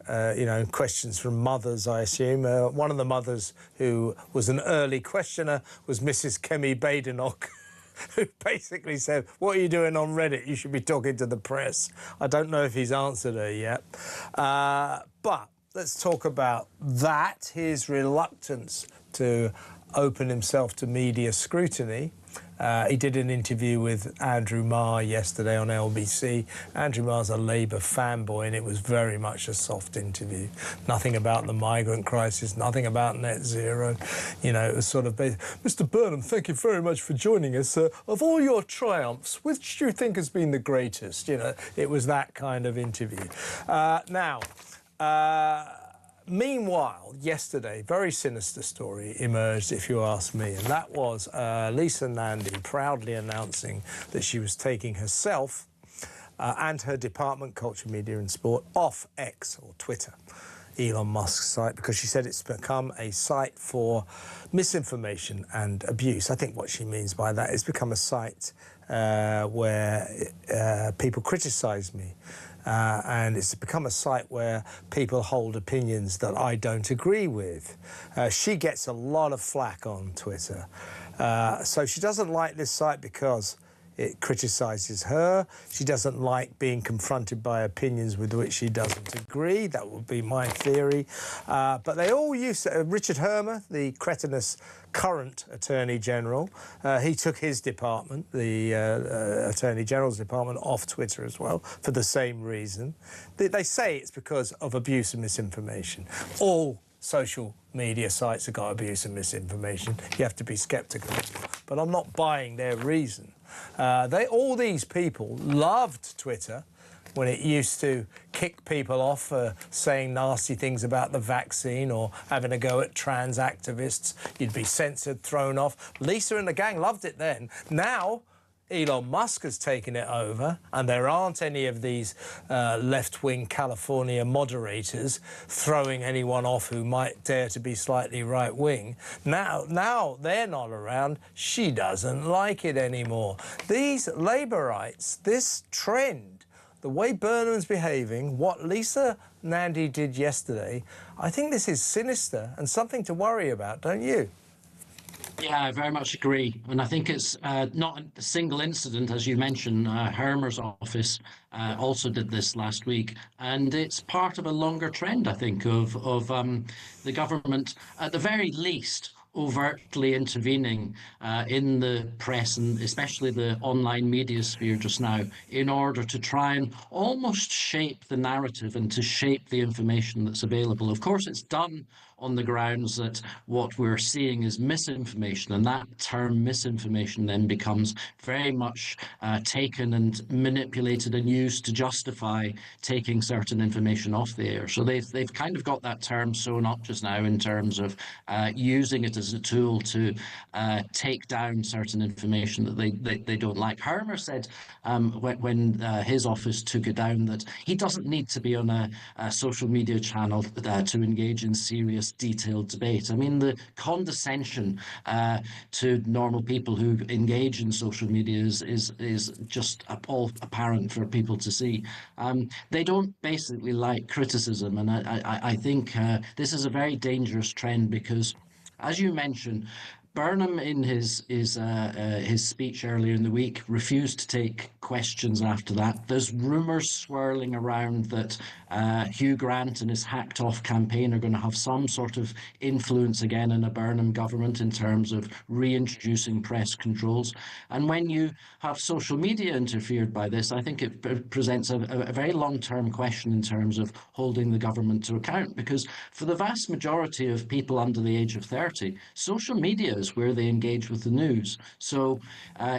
questions from mothers, I assume. One of the mothers who was an early questioner was Mrs. Kemi Badenoch, who basically said, what are you doing on Reddit? You should be talking to the press. I don't know if he's answered her yet. But let's talk about that, his reluctance to open himself to media scrutiny. He did an interview with Andrew Marr yesterday on LBC. Andrew Marr's a Labour fanboy, and it was very much a soft interview. Nothing about the migrant crisis, nothing about net zero. It was sort of, Mr. Burnham, thank you very much for joining us. Of all your triumphs, which do you think has been the greatest? It was that kind of interview. Meanwhile, yesterday, very sinister story emerged, if you ask me, and that was Lisa Nandy proudly announcing that she was taking herself and her department, Culture, Media and Sport, off X, or Twitter, Elon Musk's site, because she said it's become a site for misinformation and abuse. I think what she means by that is become a site where people criticise me. And it's become a site where people hold opinions that I don't agree with. She gets a lot of flack on Twitter. So she doesn't like this site because it criticises her. She doesn't like being confronted by opinions with which she doesn't agree. That would be my theory. But they all used to, Richard Hermer, the cretinous current Attorney General, he took his department, the Attorney General's department, off Twitter as well for the same reason. They say it's because of abuse and misinformation. All social media sites have got abuse and misinformation. You have to be sceptical. But I'm not buying their reason. All these people loved Twitter when it used to kick people off for saying nasty things about the vaccine or having a go at trans activists. You'd be censored, thrown off. Lisa and the gang loved it then. Now, Elon Musk has taken it over, and there aren't any of these left-wing California moderators throwing anyone off who might dare to be slightly right-wing. Now they're not around. She doesn't like it anymore. These Labourites, this trend, the way Burnham's behaving, what Lisa Nandy did yesterday, I think this is sinister and something to worry about, don't you? Yeah, I very much agree. And I think it's not a single incident, as you mentioned. Hermer's office also did this last week. And it's part of a longer trend, I think, of the government, at the very least, overtly intervening in the press and especially the online media sphere just now in order to try and almost shape the narrative and to shape the information that's available. Of course, it's done on the grounds that what we're seeing is misinformation, and that term misinformation then becomes very much taken and manipulated and used to justify taking certain information off the air. So they've kind of got that term sewn up just now in terms of using it as a tool to take down certain information that they don't like. Hermer said when his office took it down that he doesn't need to be on a social media channel to engage in serious detailed debate. I mean, the condescension to normal people who engage in social media is just all apparent for people to see. They don't basically like criticism, and I think this is a very dangerous trend because, as you mentioned, Burnham, in his speech earlier in the week, refused to take questions after that. There's rumours swirling around that Hugh Grant and his Hacked Off campaign are going to have some sort of influence again in a Burnham government in terms of reintroducing press controls. And when you have social media interfered by this, I think it presents a very long-term question in terms of holding the government to account, because for the vast majority of people under the age of 30, social media is where they engage with the news. So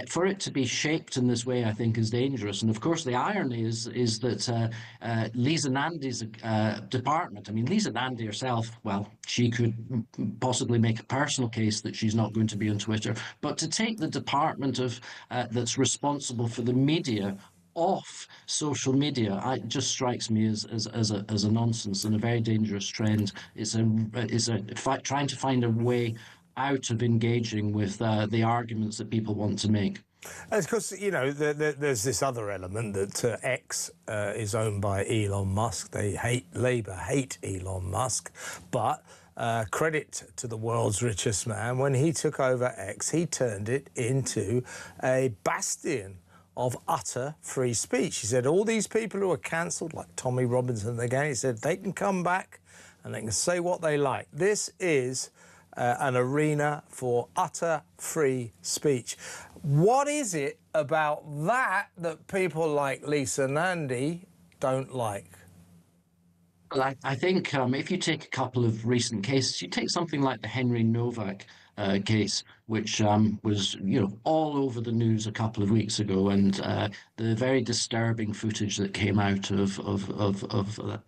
for it to be shaped in this way, I think, is dangerous. And of course, the irony is that Lisa Nandy's department, I mean, Lisa Nandy herself, well, she could possibly make a personal case that she's not going to be on Twitter, but to take the department of that's responsible for the media off social media, it just strikes me as a nonsense and a very dangerous trend. It's trying to find a way out of engaging with the arguments that people want to make. And of course, you know, there's this other element that X is owned by Elon Musk. Labour hate Elon Musk, but credit to the world's richest man. When he took over X, he turned it into a bastion of utter free speech. He said all these people who are cancelled, like Tommy Robinson again, he said they can come back and they can say what they like. This is an arena for utter free speech. What is it about that people like Lisa Nandy don't like? Well, I think if you take a couple of recent cases, you take something like the Henry Novak case, which was, you know, all over the news a couple of weeks ago, and the very disturbing footage that came out of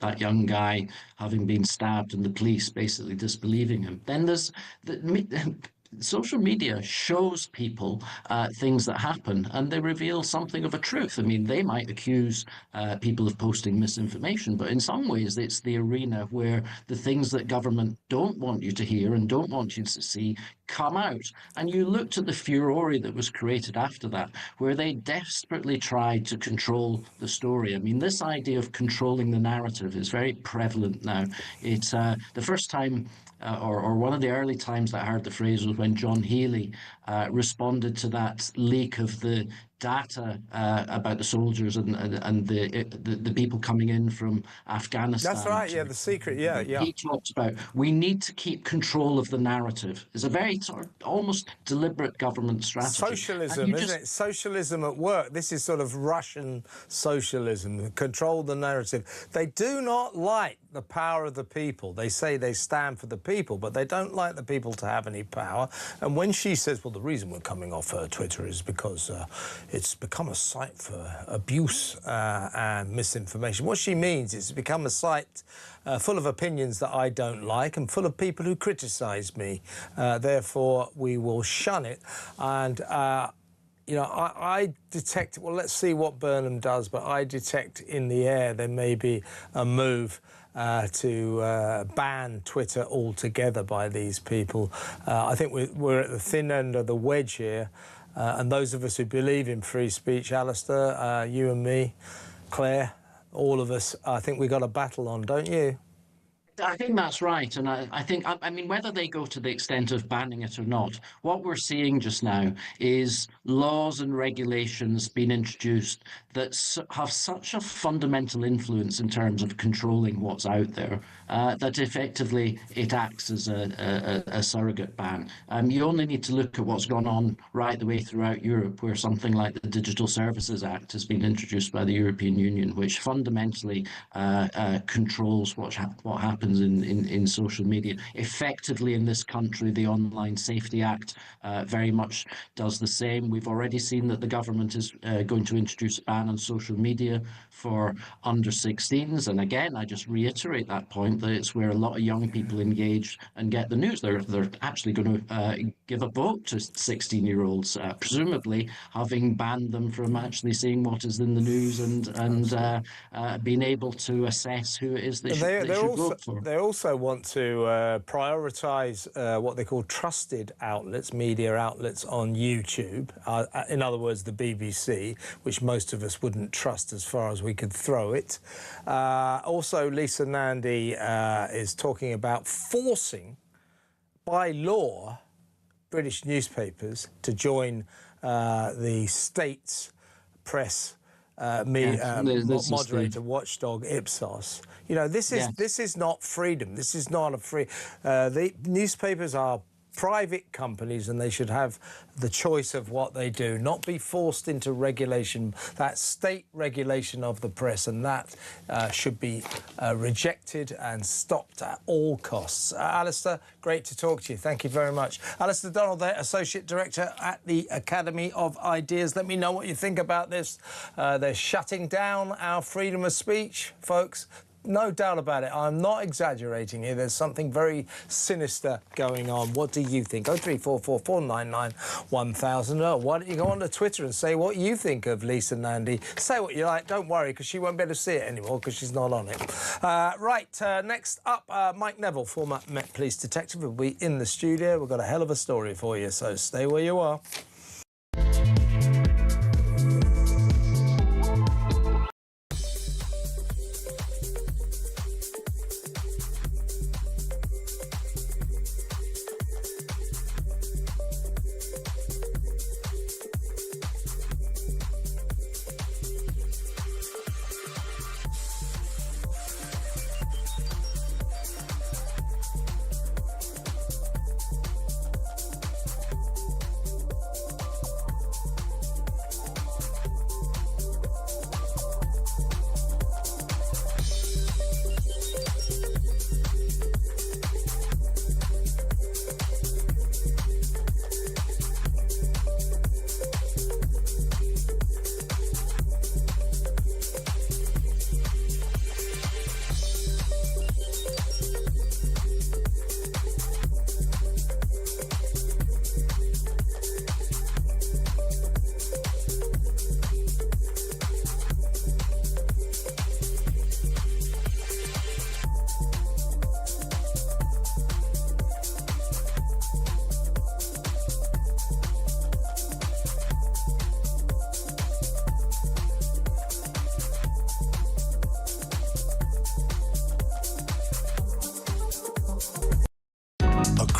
that young guy having been stabbed and the police basically disbelieving him. Then there's social media shows people things that happen and they reveal something of a truth. I mean, they might accuse people of posting misinformation, but in some ways it's the arena where the things that government don't want you to hear and don't want you to see come out. And you looked at the furore that was created after that, where they desperately tried to control the story. I mean, this idea of controlling the narrative is very prevalent now. It's the first time or one of the early times that I heard the phrase was when John Healey responded to that leak of the data about the soldiers and the people coming in from Afghanistan. That's right, yeah, the secret, yeah. He talked about we need to keep control of the narrative. It's a very sort of almost deliberate government strategy. Socialism, isn't it? Socialism at work. This is sort of Russian socialism, control the narrative. They do not like the power of the people. They say they stand for the people, but they don't like the people to have any power. And when she says, well, the reason we're coming off Twitter is because it's become a site for abuse and misinformation. What she means is it's become a site full of opinions that I don't like and full of people who criticise me. Therefore, we will shun it. And you know, I detect, well, let's see what Burnham does, but I detect in the air there may be a move to ban Twitter altogether by these people. I think we're at the thin end of the wedge here, and those of us who believe in free speech, Alistair, you and me, Claire, all of us, I think we got a battle on, don't you? I think that's right. And I mean, whether they go to the extent of banning it or not, what we're seeing just now is laws and regulations being introduced that have such a fundamental influence in terms of controlling what's out there that effectively it acts as a surrogate ban. You only need to look at what's gone on right the way throughout Europe, where something like the Digital Services Act has been introduced by the European Union, which fundamentally controls what happens in social media. Effectively, in this country, the Online Safety Act very much does the same. We've already seen that the government is going to introduce a ban on social media for under 16s. And again, I just reiterate that point that it's where a lot of young people engage and get the news. They're actually going to give a vote to 16-year-olds, presumably having banned them from actually seeing what is in the news and being able to assess who it is they should vote for. They also want to prioritise what they call trusted outlets, media outlets on YouTube. In other words, the BBC, which most of us wouldn't trust as far as we could throw it. Also, Lisa Nandy is talking about forcing, by law, British newspapers to join the state's press moderator watchdog Ipsos. You know, this is not freedom. This is not a free. The newspapers are private companies and they should have the choice of what they do, not be forced into regulation, that state regulation of the press, and that should be rejected and stopped at all costs. Alistair, great to talk to you. Thank you very much. Alistair Donald there, Associate Director at the Academy of Ideas. Let me know what you think about this. They're shutting down our freedom of speech, folks. No doubt about it. I'm not exaggerating here. There's something very sinister going on. What do you think? 0344 499 1000. Oh, why don't you go on to Twitter and say what you think of Lisa Nandy? Say what you like. Don't worry, because she won't be able to see it anymore because she's not on it. Next up, Mike Neville, former Met Police detective, will be in the studio. We've got a hell of a story for you, so stay where you are.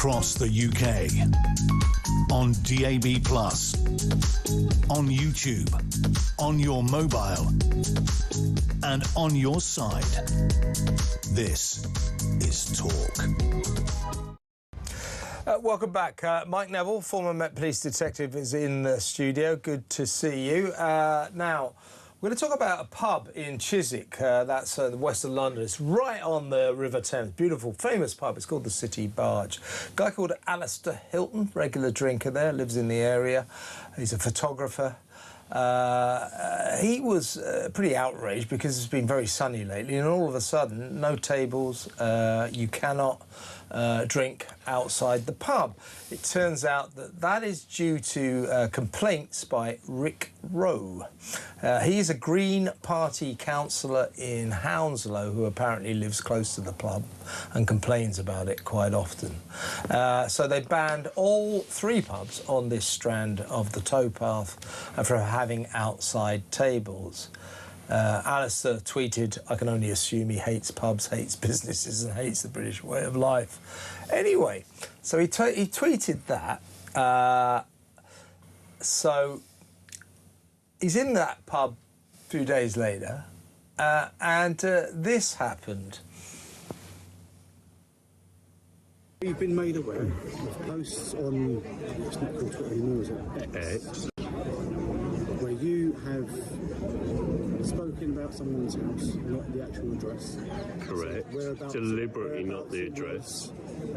across the UK. On DAB+, on YouTube, on your mobile, and on your side. This is Talk. Welcome back. Mike Neville, former Met Police detective, is in the studio. Good to see you. Now, we're going to talk about a pub in Chiswick. That's the west of London. It's right on the River Thames. Beautiful, famous pub. It's called the City Barge. A guy called Alistair Hilton, regular drinker there, lives in the area. He's a photographer. He was pretty outraged because it's been very sunny lately, and all of a sudden, no tables. You cannot drink outside the pub. It turns out that that is due to complaints by Rick Rowe. He is a Green Party councillor in Hounslow who apparently lives close to the pub and complains about it quite often. So they banned all 3 pubs on this strand of the towpath from having outside tables. Alistair tweeted, "I can only assume he hates pubs, hates businesses and hates the British way of life." Anyway, so he tweeted that. So he's in that pub a few days later, and this happened. We've been made aware of posts on, it's not called Twitter anymore, is it? X, where you have spoken about someone's house, not the actual address. Correct. So deliberately not the address.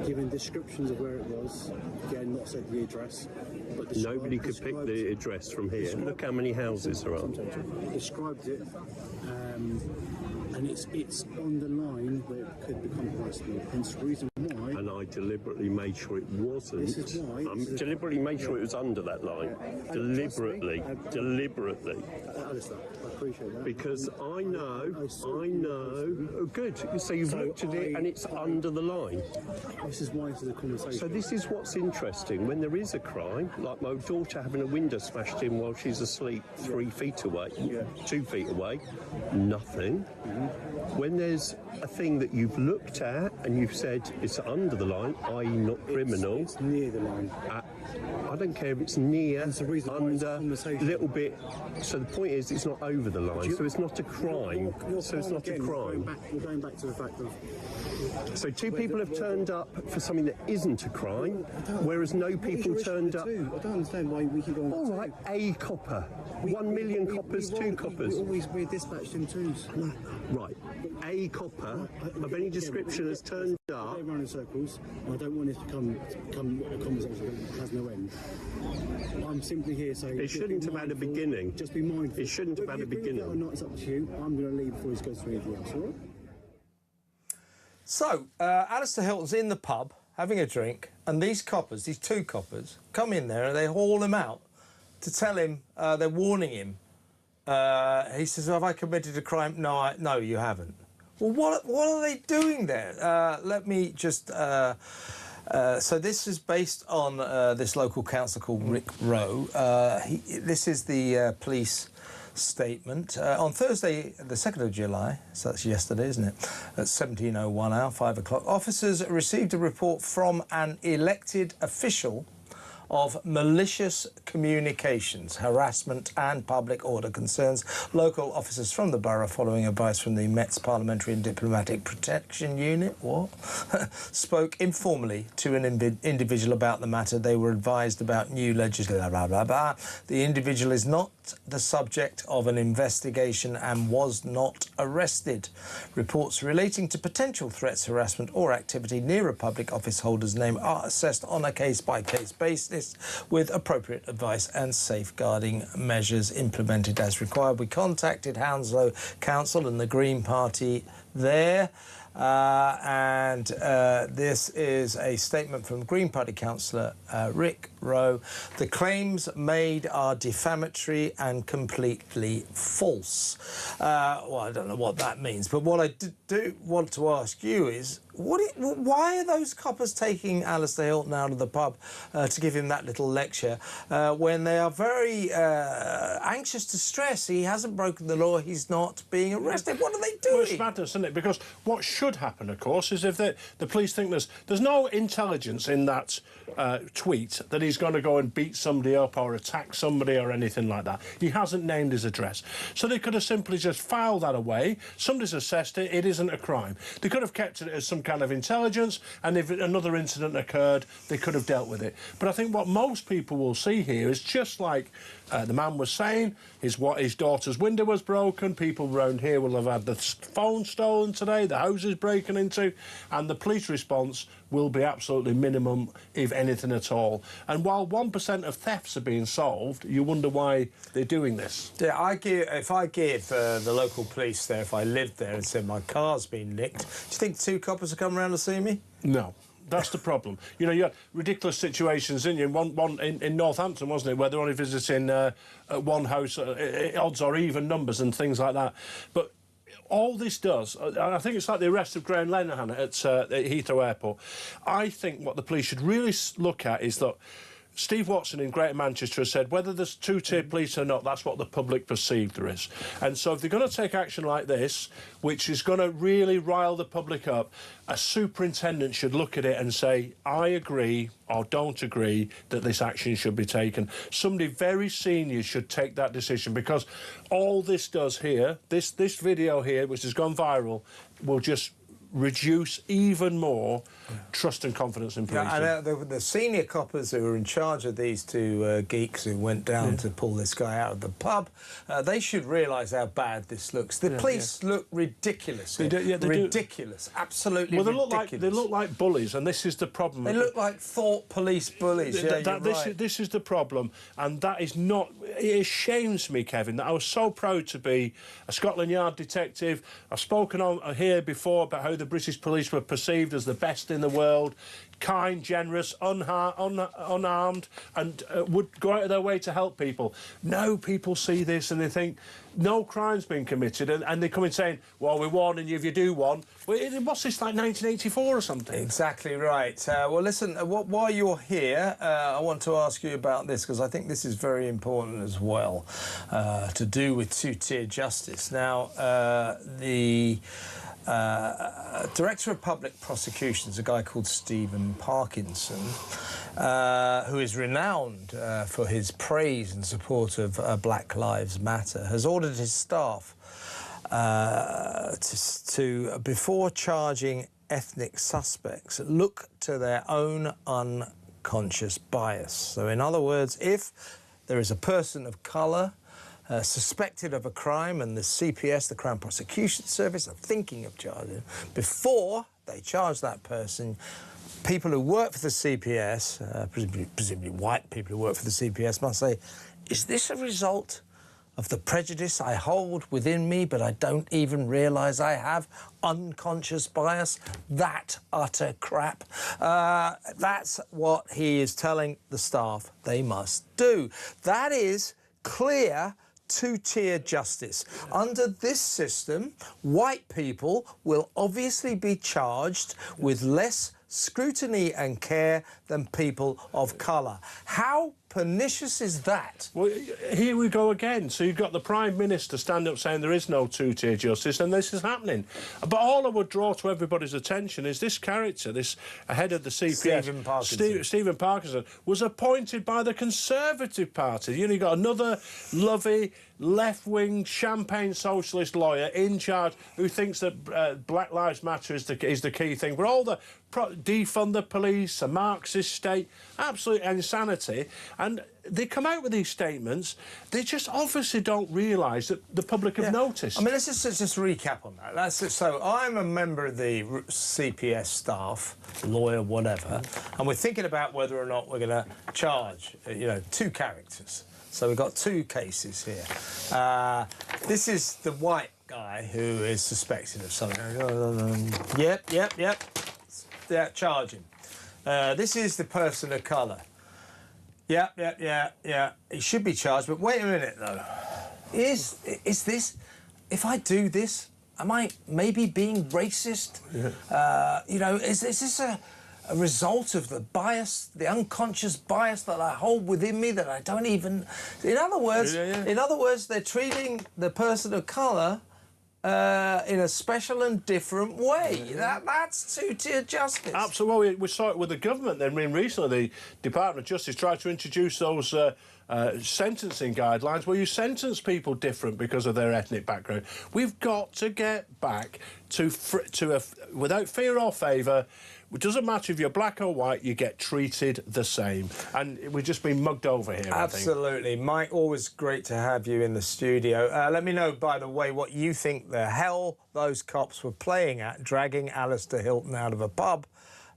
Given descriptions of where it was, again, not said the address. But Nobody could pick the address from here. Look how many houses are on. Described it, and it's on the line where it could become personal. Hence the reason why. And I deliberately made sure it wasn't. This is why. Deliberately made sure it was under that line. Deliberately. Deliberately. Alistair, I appreciate that. Because I know. Oh, good. So you've looked at it and it's under the line. This is why this is a conversation. So this is what's interesting. When there is a crime, like my daughter having a window smashed in while she's asleep 3 feet away, 2 feet away, nothing. When there's a thing that you've looked at and you've said it's under the line, i.e. not criminal. It's near the line. I don't care if it's near, under, a little bit. So the point is, it's not over the line, so it's not a crime. So it's not a crime. We're going back to the fact of... So 2 people have turned up for something that isn't a crime, whereas no people turned up... I don't understand why we keep going... All right, a copper. 1 million coppers, 2 coppers. We're dispatched in twos. Right. A copper of any description has turned up... I don't run in circles. I don't want this to become a conversation that has no end. I'm simply here saying... It shouldn't have had a beginning. Just be mindful. It shouldn't have had a beginning. Or not, it's up to you. I'm going to leave before this goes to anything else, all right? So, Alistair Hilton's in the pub having a drink, and these coppers, these 2 coppers, come in there and they haul him out to tell him, they're warning him. He says, "Have I committed a crime?" No, you haven't. Well, what are they doing there? Let me just... so this is based on this local councillor called Rick Rowe. This is the police statement. On Thursday, the 2nd of July, so that's yesterday, isn't it, at 17:01 hour, 5 o'clock, officers received a report from an elected official of malicious communications, harassment and public order concerns. Local officers from the borough, following advice from the Met's Parliamentary and Diplomatic Protection Unit, spoke informally to an individual about the matter. They were advised about new legislation, blah, blah, blah. The individual is not the subject of an investigation and was not arrested. Reports relating to potential threats, harassment or activity near a public office holder's name are assessed on a case-by-case basis with appropriate advice and safeguarding measures implemented as required. We contacted Hounslow Council and the Green Party there. This is a statement from Green Party councillor Rick Rowe. The claims made are defamatory and completely false. Well, I don't know what that means, but what I do want to ask you is, why are those coppers taking Alistair Hilton out of the pub to give him that little lecture when they are very anxious distress. He hasn't broken the law. He's not being arrested. What are they doing? Well, it's madness, isn't it? Because what should happen, of course, is if the police think there's no intelligence in that tweet that he's going to go and beat somebody up or attack somebody or anything like that. He hasn't named his address. So they could have simply just filed that away. Somebody's assessed it. It isn't a crime. They could have kept it as some kind of intelligence, and if another incident occurred, they could have dealt with it. But I think what most people will see here is just like the man was saying, his daughter's window was broken, people around here will have had the phone stolen today, the houses breaking into, and the police response will be absolutely minimum, if anything at all. And while 1% of thefts are being solved, you wonder why they're doing this. Yeah, if I give the local police there, if I lived there and said my car's been nicked, do you think 2 coppers would come around to see me? No. That's the problem. You know, you had ridiculous situations, didn't you? One in Northampton, wasn't it, where they're only visiting one house, odds or even numbers and things like that. But all this does, I think it's like the arrest of Graham Lenihan at Heathrow Airport. I think what the police should really look at is that Steve Watson in Greater Manchester has said whether there's two-tier police or not, that's what the public perceive there is. And so if they're going to take action like this, which is going to really rile the public up, a superintendent should look at it and say, I agree or don't agree that this action should be taken. Somebody very senior should take that decision, because all this does here, this video here, which has gone viral, will just reduce even more trust and confidence in policing. Yeah, and the senior coppers who were in charge of these 2 geeks who went down to pull this guy out of the pub, they should realise how bad this looks. The police look ridiculous. They do, ridiculous, absolutely ridiculous. They look like bullies, and this is the problem. They look like thought police bullies. This is the problem, and that is not. It shames me, Kevin, that I was so proud to be a Scotland Yard detective. I've spoken on here before about how the British police were perceived as the best in the world, kind, generous, unarmed, and would go out of their way to help people. Now people see this and they think no crime's been committed, and they come in saying, well, we're warning you if you do one. What's this, like 1984 or something? Exactly right. Well, listen, while you're here, I want to ask you about this, because I think this is very important as well, to do with 2-tier justice. Now, the Director of Public Prosecutions, a guy called Stephen Parkinson, who is renowned for his praise and support of Black Lives Matter, has ordered his staff to, before charging ethnic suspects, look to their own unconscious bias. So, in other words, if there is a person of colour suspected of a crime and the CPS, the Crown Prosecution Service, are thinking of charging, before they charge that person, people who work for the CPS, presumably white people who work for the CPS, must say, is this a result of the prejudice I hold within me, but I don't even realise I have unconscious bias? That utter crap. That's what he is telling the staff they must do. That is clear 2-tier justice. Under this system, white people will obviously be charged with less scrutiny and care than people of colour. How pernicious is that? Well, here we go again. So you've got the Prime Minister standing up saying there is no 2-tier justice, and this is happening. But all I would draw to everybody's attention is this character, this head of the CPS, Stephen Parkinson, was appointed by the Conservative Party. You know, you've got another lovey, left-wing, champagne socialist lawyer in charge who thinks that Black Lives Matter is the key thing. But all the defund the police, a Marxist state, absolute insanity. And they come out with these statements. They just obviously don't realise that the public have noticed. I mean, let's just recap on that. So I'm a member of the CPS staff, lawyer, whatever, and we're thinking about whether or not we're going to charge, 2 characters. So we've got 2 cases here. This is the white guy who is suspected of something. Yep. Yeah, charge him. This is the person of colour. Yeah. He should be charged, but wait a minute, though. Is this... If I do this, am I maybe being racist? Yeah. Is this a result of the bias, the unconscious bias that I hold within me that I don't even... In other words, they're treating the person of colour in a special and different way. That's two-tier justice. Absolutely. We saw it with the government then. I mean, recently, the Department of Justice tried to introduce those sentencing guidelines where you sentence people different because of their ethnic background. We've got to get back to without fear or favour. It doesn't matter if you're black or white, you get treated the same. And we've just been mugged over here, Absolutely. I think. Mike, always great to have you in the studio. Let me know, by the way, what you think the hell those cops were playing at, dragging Alistair Hilton out of a pub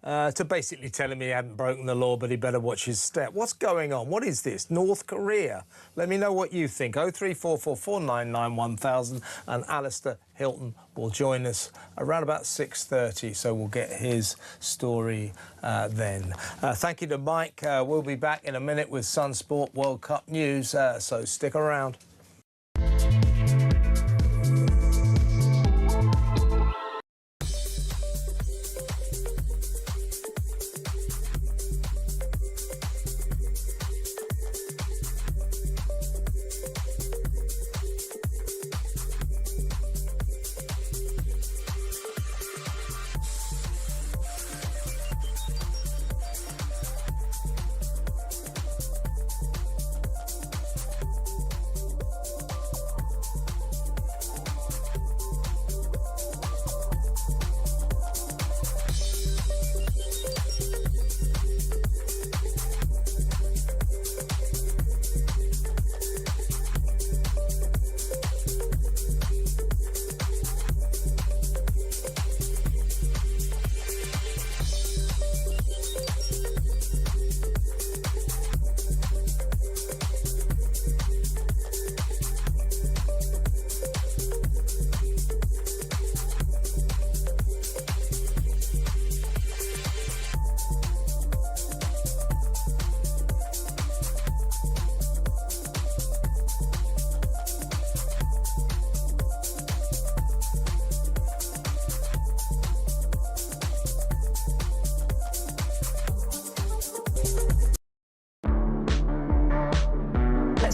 to basically tell him he hadn't broken the law, but he better watch his step. What's going on? What is this? North Korea? Let me know what you think. 03444991000, and Alistair Hilton will join us around about 6:30, so we'll get his story then. Thank you to Mike. We'll be back in a minute with Sunsport World Cup news, so stick around.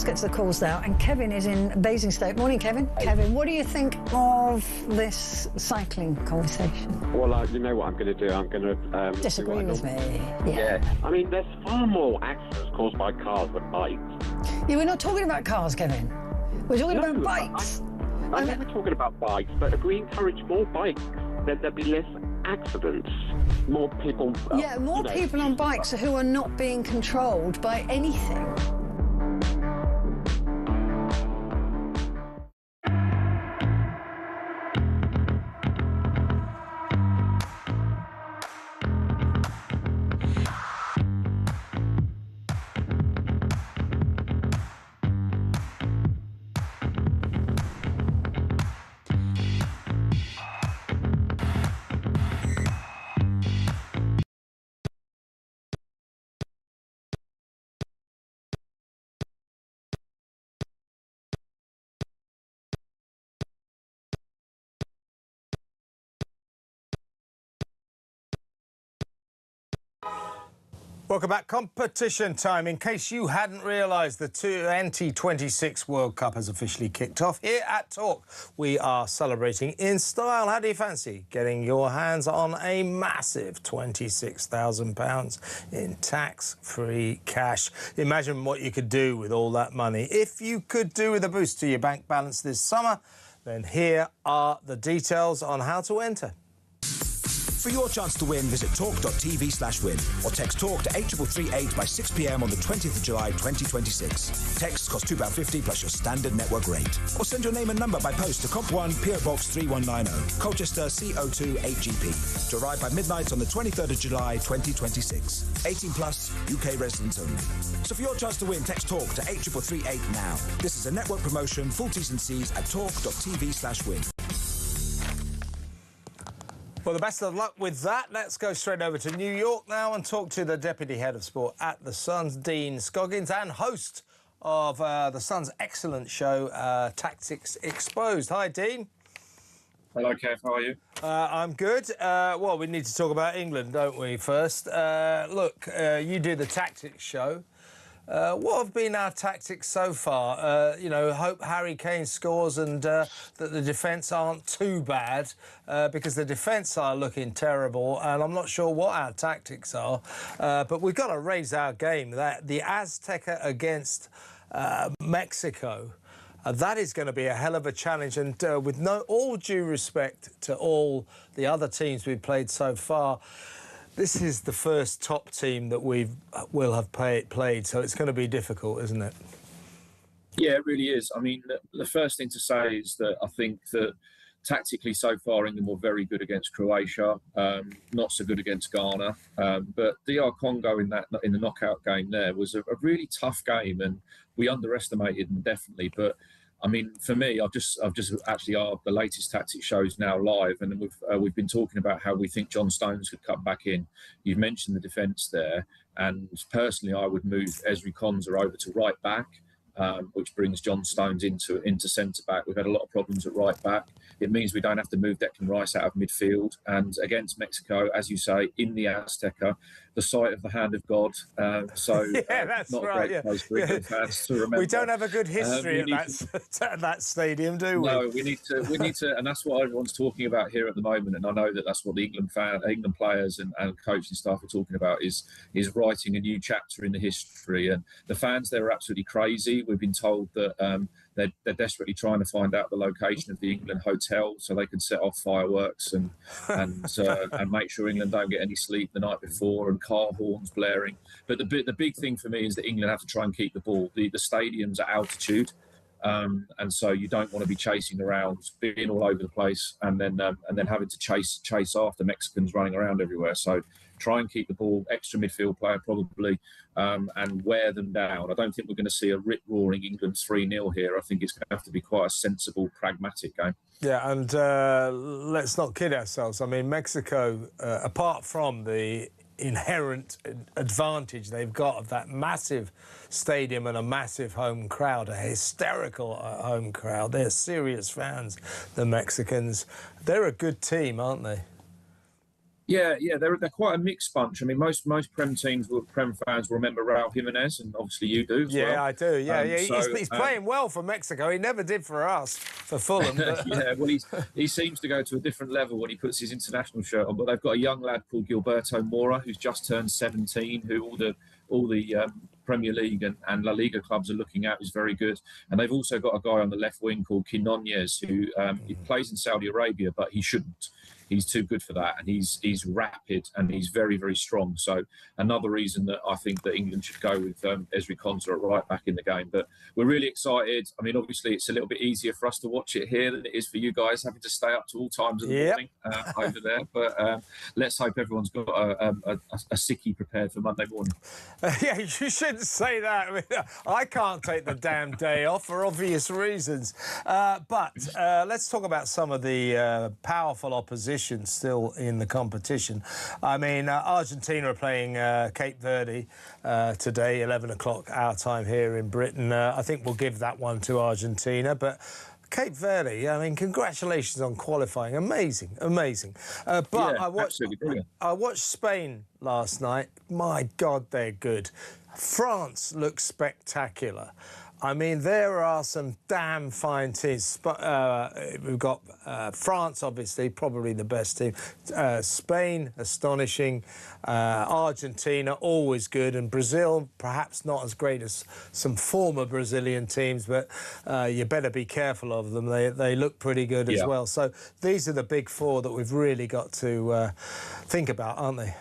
Get to the calls now, and Kevin is in Basingstoke. Morning, Kevin. Kevin, what do you think of this cycling conversation? Well, you know what I'm going to do? I'm going to disagree with me. Yeah. I mean, there's far more accidents caused by cars than bikes. Yeah, we're not talking about cars, Kevin. We're talking about bikes. I know we're talking about bikes, but if we encourage more bikes, then there'll be less accidents. More people. More people on bikes who are not being controlled by anything. Welcome back. Competition time. In case you hadn't realised, the 2026 World Cup has officially kicked off. Here at Talk, we are celebrating in style. How do you fancy getting your hands on a massive £26,000 in tax-free cash? Imagine what you could do with all that money. If you could do with a boost to your bank balance this summer, then here are the details on how to enter. For your chance to win, visit talk.tv/win or text TALK to 8338 by 6 p.m. on the 20th of July 2026. Texts cost £2.50 plus your standard network rate. Or send your name and number by post to Comp 1, PO Box 3190, Colchester CO2 8GP, to arrive by midnight on the 23rd of July 2026. 18 plus, UK residents only. So for your chance to win, text TALK to 8338 now. This is a network promotion. Full T's and C's at talk.tv/win. Well, the best of luck with that. Let's go straight over to New York now and talk to the Deputy Head of Sport at The Sun's, Dean Scoggins, and host of The Sun's excellent show, Tactics Exposed. Hi, Dean. Hello, Kev. How are you? I'm good. Well, we need to talk about England, don't we, first? Look, you do the tactics show. What have been our tactics so far? You know, hope Harry Kane scores and that the defence aren't too bad because the defence are looking terrible and I'm not sure what our tactics are. But we've got to raise our game. The Azteca against Mexico, that is going to be a hell of a challenge. And with all due respect to all the other teams we've played so far, this is the first top team that will have played, so it's going to be difficult, isn't it? Yeah, it really is. I mean, the first thing to say is that I think that tactically so far England were very good against Croatia, not so good against Ghana. But DR Congo in the knockout game there was a really tough game, and we underestimated them definitely. But I mean, for me, I've just actually the latest tactics shows now live, and we've been talking about how we think John Stones could cut back in. You've mentioned the defence there, and personally, I would move Ezri Konsa over to right back, which brings John Stones into centre back. We've had a lot of problems at right back. It means we don't have to move Declan Rice out of midfield. And against Mexico, as you say, in the Azteca, the site of the hand of God. Yeah, that's not right. a great place for England fans to remember. We don't have a good history at that stadium, do we? No, we need to, and that's what everyone's talking about here at the moment. And I know that's what the England players and coaching staff are talking about is writing a new chapter in the history. And the fans there are absolutely crazy. We've been told that they're desperately trying to find out the location of the England hotel so they can set off fireworks and make sure England don't get any sleep the night before, and car horns blaring. But the big thing for me is that England have to try and keep the ball. The stadium's at altitude, and so you don't want to be chasing around, being all over the place, and then having to chase after Mexicans running around everywhere. So try and keep the ball, extra midfield player probably, and wear them down. I don't think we're going to see a rip-roaring England 3-0 here. I think it's going to have to be quite a sensible, pragmatic game. Yeah, and let's not kid ourselves. I mean, Mexico, apart from the inherent advantage they've got of that massive stadium and a massive home crowd, a hysterical home crowd. They're serious fans, the Mexicans. They're a good team, aren't they? Yeah, they're quite a mixed bunch. I mean, most Prem fans will remember Raul Jimenez, and obviously you do as well. Yeah, I do. Yeah, he's playing well for Mexico. He never did for us, for Fulham. But... yeah, well, he seems to go to a different level when he puts his international shirt on. But they've got a young lad called Gilberto Mora, who's just turned 17, who all the Premier League and La Liga clubs are looking at, is very good. And they've also got a guy on the left wing called Quinones, who he plays in Saudi Arabia, but he shouldn't. He's too good for that, and he's rapid and he's very, very strong. So another reason that I think that England should go with Ezri Konsa at right back in the game. But we're really excited. I mean, obviously, it's a little bit easier for us to watch it here than it is for you guys having to stay up to all times of the morning over there. But let's hope everyone's got a sickie prepared for Monday morning. Yeah, you shouldn't say that. I mean, I can't take the damn day off for obvious reasons. But let's talk about some of the powerful opposition still in the competition. I mean, Argentina are playing Cape Verde today, 11 o'clock our time here in Britain. I think we'll give that one to Argentina, but Cape Verde, I mean, congratulations on qualifying. Amazing. But yeah, I watched Spain last night. My God, they're good. France looks spectacular. I mean, there are some damn fine teams. We've got France, obviously, probably the best team. Spain, astonishing. Argentina, always good. And Brazil, perhaps not as great as some former Brazilian teams, but you better be careful of them. They look pretty good as well. So these are the big four that we've really got to think about, aren't they?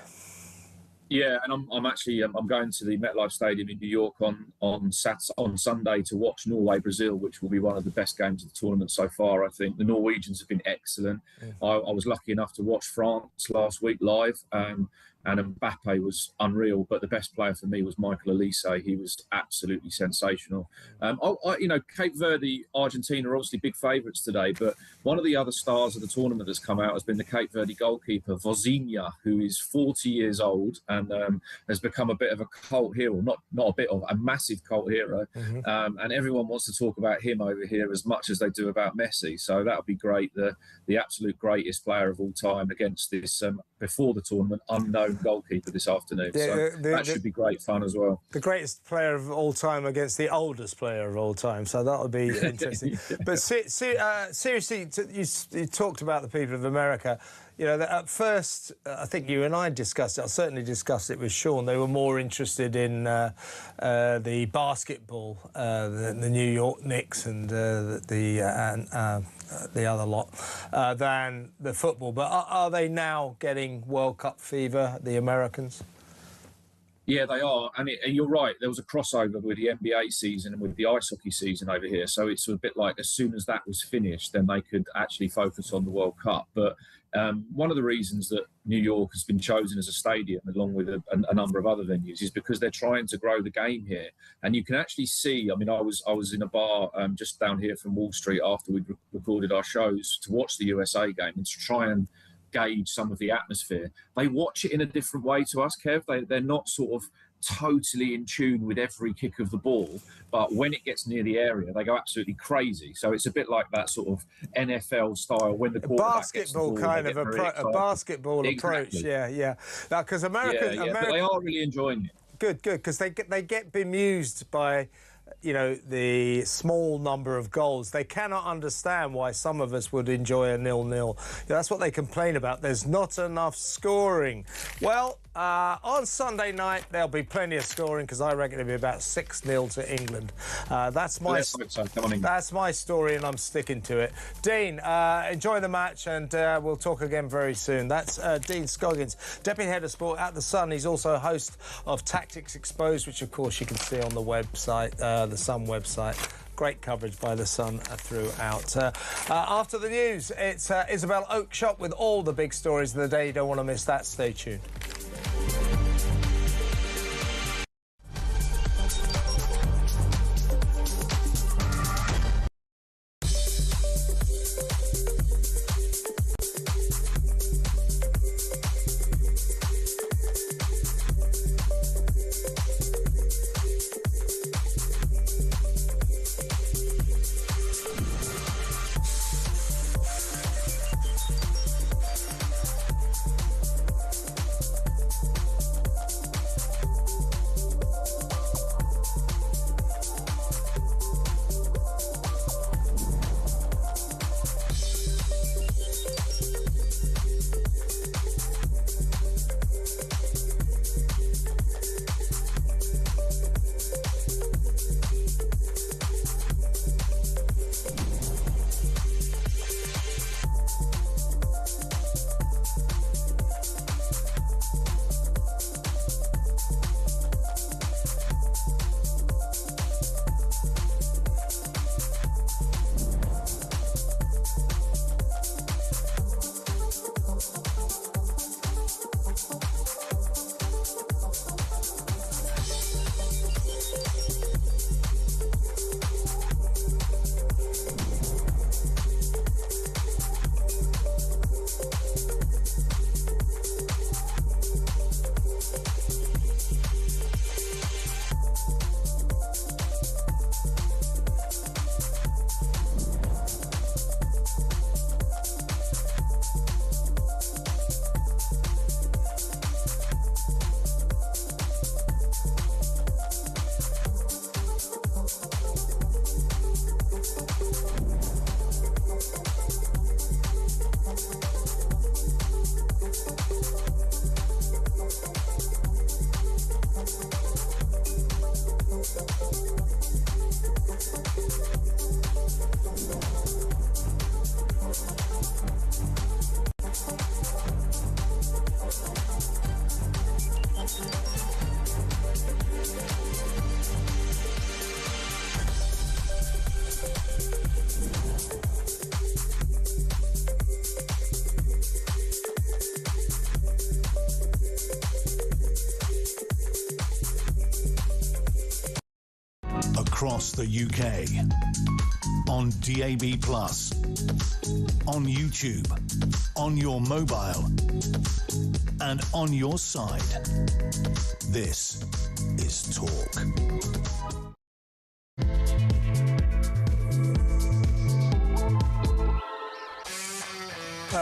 Yeah, and I'm going to the MetLife Stadium in New York on Sunday to watch Norway-Brazil, which will be one of the best games of the tournament so far. I think the Norwegians have been excellent. I was lucky enough to watch France last week live, and Mbappe was unreal. But the best player for me was Michael Olise. He was absolutely sensational. Cape Verde, Argentina are obviously big favourites today, but one of the other stars of the tournament that's come out has been the Cape Verde goalkeeper, Vozinha, who is 40 years old and has become a bit of a cult hero, not a bit of, a massive cult hero. And everyone wants to talk about him over here as much as they do about Messi. So that would be great. The absolute greatest player of all time against this, before the tournament, unknown goalkeeper this afternoon. That should be great fun as well. The greatest player of all time against the oldest player of all time. So that would be interesting. But seriously, you talked about the people of America. You know, at first, I think you and I discussed it. I certainly discussed it with Sean. They were more interested in the basketball, the New York Knicks and the other lot, than the football. But are they now getting World Cup fever, the Americans? Yeah, they are. And you're right. There was a crossover with the NBA season and with the ice hockey season over here. So it's a bit like as soon as that was finished, then they could actually focus on the World Cup. But one of the reasons that New York has been chosen as a stadium, along with a number of other venues, is because they're trying to grow the game here. And you can actually see, I mean, I was in a bar just down here from Wall Street after we'd recorded our shows to watch the USA game and to try and gauge some of the atmosphere. They watch it in a different way to us, Kev. They're not sort of totally in tune with every kick of the ball, but when it gets near the area, they go absolutely crazy. So it's a bit like that sort of NFL style when the quarterback gets the ball, kind of a basketball approach. Yeah. Now, because America, but they are really enjoying it. Good, because they get bemused by, you know, the small number of goals. They cannot understand why some of us would enjoy a 0-0. That's what they complain about. There's not enough scoring. Well, on Sunday night, there'll be plenty of scoring because I reckon it'll be about 6-0 to England. That's my story and I'm sticking to it. Dean, enjoy the match and we'll talk again very soon. That's Dean Scoggins, Deputy Head of Sport at The Sun. He's also host of Tactics Exposed, which of course you can see on the website, the Sun website. Great coverage by The Sun throughout. After the news, it's Isabel Oakeshott with all the big stories of the day. You don't want to miss that. Stay tuned. across the UK. On DAB+, on YouTube, on your mobile, and on your side. This is Talk.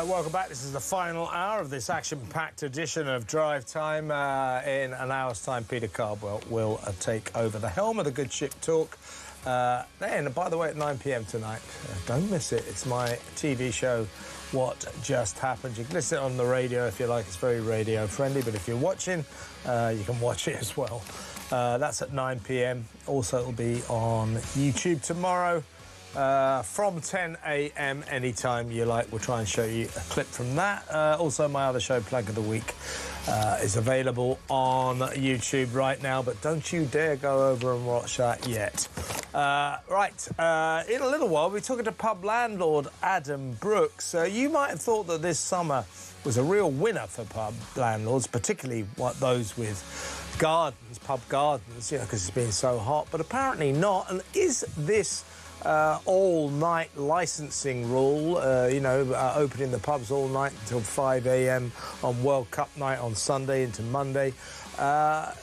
Welcome back. This is the final hour of this action-packed edition of Drive Time. In an hour's time, Peter Cardwell will take over the helm of the Good Ship Talk. Then, by the way, at 9 p.m. tonight, don't miss it. It's my TV show, What Just Happened. You can listen on the radio if you like. It's very radio-friendly, but if you're watching, you can watch it as well. That's at 9 p.m. Also, it'll be on YouTube tomorrow. From 10 a.m. anytime you like. We'll try and show you a clip from that. Also, my other show, Plug of the Week, is available on YouTube right now, but don't you dare go over and watch that yet. In a little while, we're talking to pub landlord Adam Brooks. You might have thought that this summer was a real winner for pub landlords, particularly those with gardens, pub gardens, because it's been so hot, but apparently not. And is this all-night licensing rule, opening the pubs all night until 5 a.m. on World Cup night on Sunday into Monday.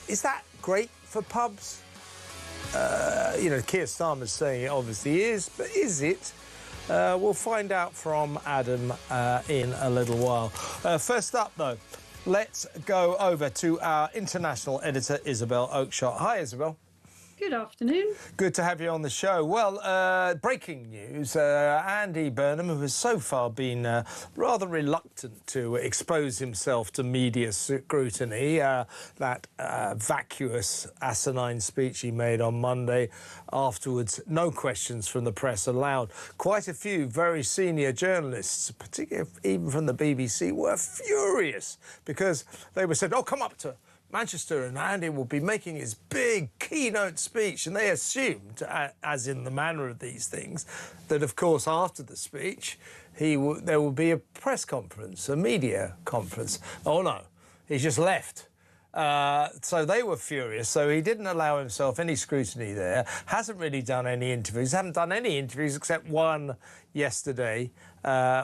Is that great for pubs? Keir Starmer's saying it obviously is, but is it? We'll find out from Adam in a little while. First up, though, let's go over to our international editor, Isabel Oakeshott. Hi, Isabel. Good afternoon. Good to have you on the show. Well, breaking news. Andy Burnham, who has so far been rather reluctant to expose himself to media scrutiny, that vacuous, asinine speech he made on Monday, afterwards, no questions from the press allowed. Quite a few very senior journalists, particularly even from the BBC, were furious because they were said, oh, come up to Manchester and Andy will be making his big keynote speech, and they assumed, as in the manner of these things, that of course after the speech there will be a press conference, a media conference. Oh no, he just left. So they were furious, so he didn't allow himself any scrutiny there, hasn't really done any interviews, haven't done any interviews except one yesterday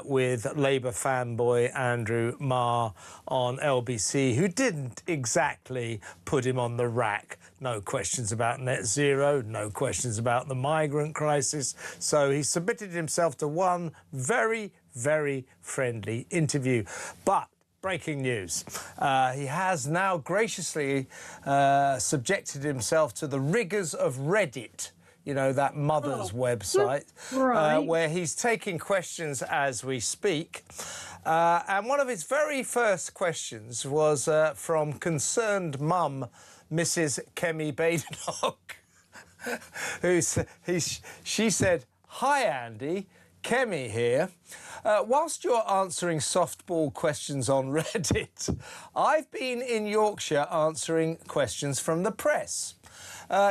with Labour fanboy Andrew Marr on LBC, who didn't exactly put him on the rack. No questions about net zero, no questions about the migrant crisis. So he submitted himself to one very, very friendly interview. But breaking news. He has now graciously subjected himself to the rigours of Reddit, that mother's website, right. Where he's taking questions as we speak. And one of his very first questions was from concerned mum, Mrs. Kemi Badenoch, she said, "Hi, Andy. Kemi here. Whilst you're answering softball questions on Reddit, I've been in Yorkshire answering questions from the press.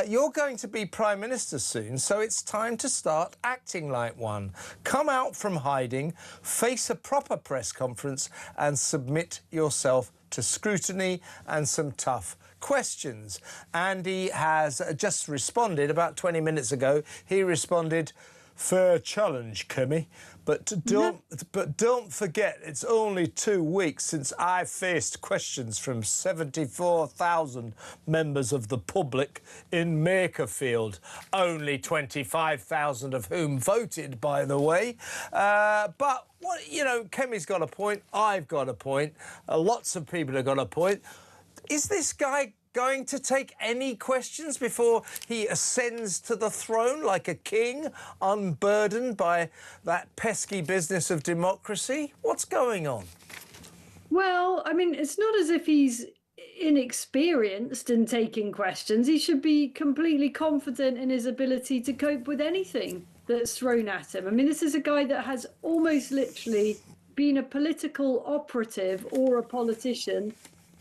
You're going to be Prime Minister soon, so it's time to start acting like one. Come out from hiding, face a proper press conference and submit yourself to scrutiny and some tough questions." Andy has just responded about 20 minutes ago. He responded, "Fair challenge, Kemi, but don't forget it's only 2 weeks since I faced questions from 74,000 members of the public in Makerfield, only 25,000 of whom voted, by the way. But Kemi's got a point. I've got a point. Lots of people have got a point. Is this guy going to take any questions before he ascends to the throne like a king, unburdened by that pesky business of democracy? What's going on?" Well, I mean, it's not as if he's inexperienced in taking questions. He should be completely confident in his ability to cope with anything that's thrown at him. I mean, this is a guy that has almost literally been a political operative or a politician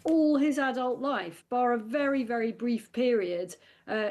all his adult life, bar a very, very brief period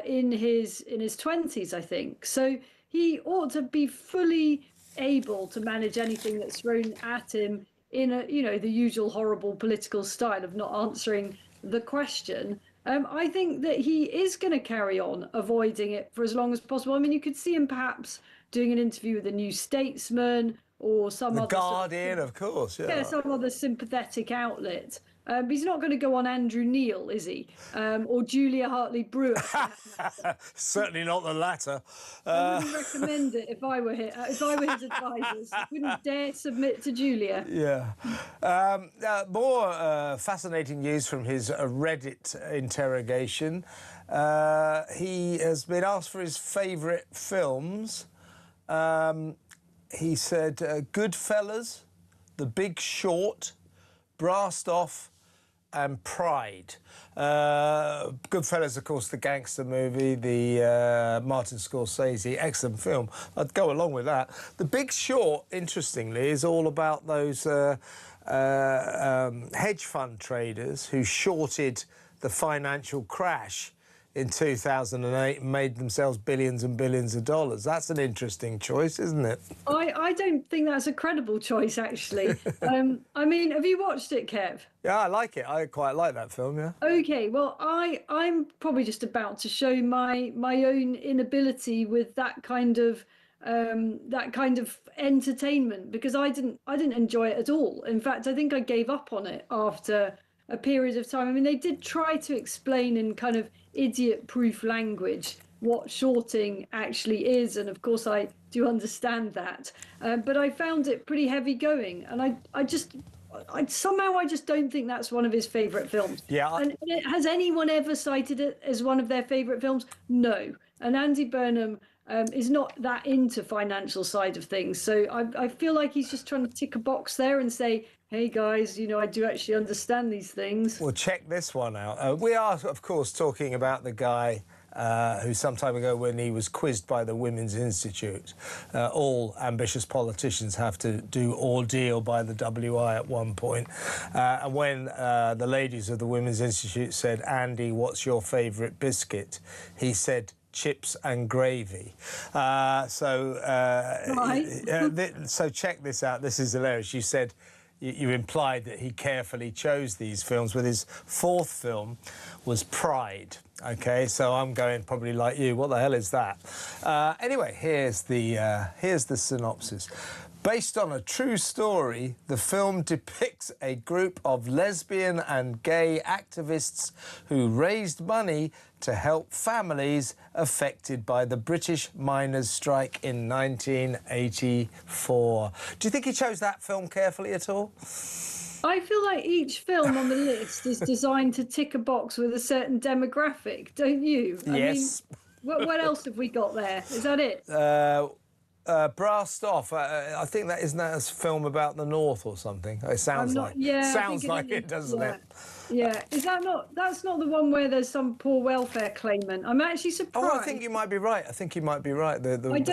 in his 20s, I think. So he ought to be fully able to manage anything that's thrown at him in the usual horrible political style of not answering the question. I think that he is going to carry on avoiding it for as long as possible. I mean, you could see him perhaps doing an interview with the New Statesman or some other Guardian, of course, yeah, some other sympathetic outlet. But he's not going to go on Andrew Neil, is he? Or Julia Hartley-Brewer. Certainly not the latter. I wouldn't recommend it if I were if I were his advisors. I wouldn't dare submit to Julia. Yeah. More fascinating news from his Reddit interrogation. He has been asked for his favourite films. He said Goodfellas, The Big Short, Brassed Off, and Pride. Goodfellas, of course, the gangster movie, the Martin Scorsese, excellent film. I'd go along with that. The Big Short, interestingly, is all about those hedge fund traders who shorted the financial crash in 2008 and made themselves billions and billions of dollars. That's an interesting choice, isn't it? I don't think that's a credible choice, actually. I mean, have you watched it, Kev? Yeah, I like it. I quite like that film, yeah. Okay, well, I'm probably just about to show my own inability with that kind of entertainment, because I didn't enjoy it at all. In fact, I think I gave up on it after a period of time. I mean, they did try to explain in kind of idiot-proof language what shorting actually is, and of course I do understand that, but I found it pretty heavy going, and I somehow just don't think that's one of his favourite films. Yeah. And has anyone ever cited it as one of their favourite films? No. And Andy Burnham is not that into financial side of things, so I feel like he's just trying to tick a box there and say, hey guys, you know, I do actually understand these things. Well, check this one out. We are, of course, talking about the guy who some time ago, when he was quizzed by the Women's Institute, all ambitious politicians have to do ordeal by the WI at one point. And when the ladies of the Women's Institute said, Andy, what's your favourite biscuit? He said, chips and gravy. So check this out. This is hilarious. You said, you implied that he carefully chose these films, but his fourth film was Pride. OK, so I'm going probably like you. What the hell is that? Anyway, here's the synopsis. Based on a true story, the film depicts a group of lesbian and gay activists who raised money to help families affected by the British miners' strike in 1984. Do you think he chose that film carefully at all? I feel like each film on the list is designed to tick a box with a certain demographic, don't you? Yes. I mean, what else have we got there? Is that it? Brassed Off. I think that isn't that a film about the North or something. It sounds like it, doesn't it? Yeah. Is that not? That's not the one where there's some poor welfare claimant. I'm actually surprised. Oh, I think you might be right. I don't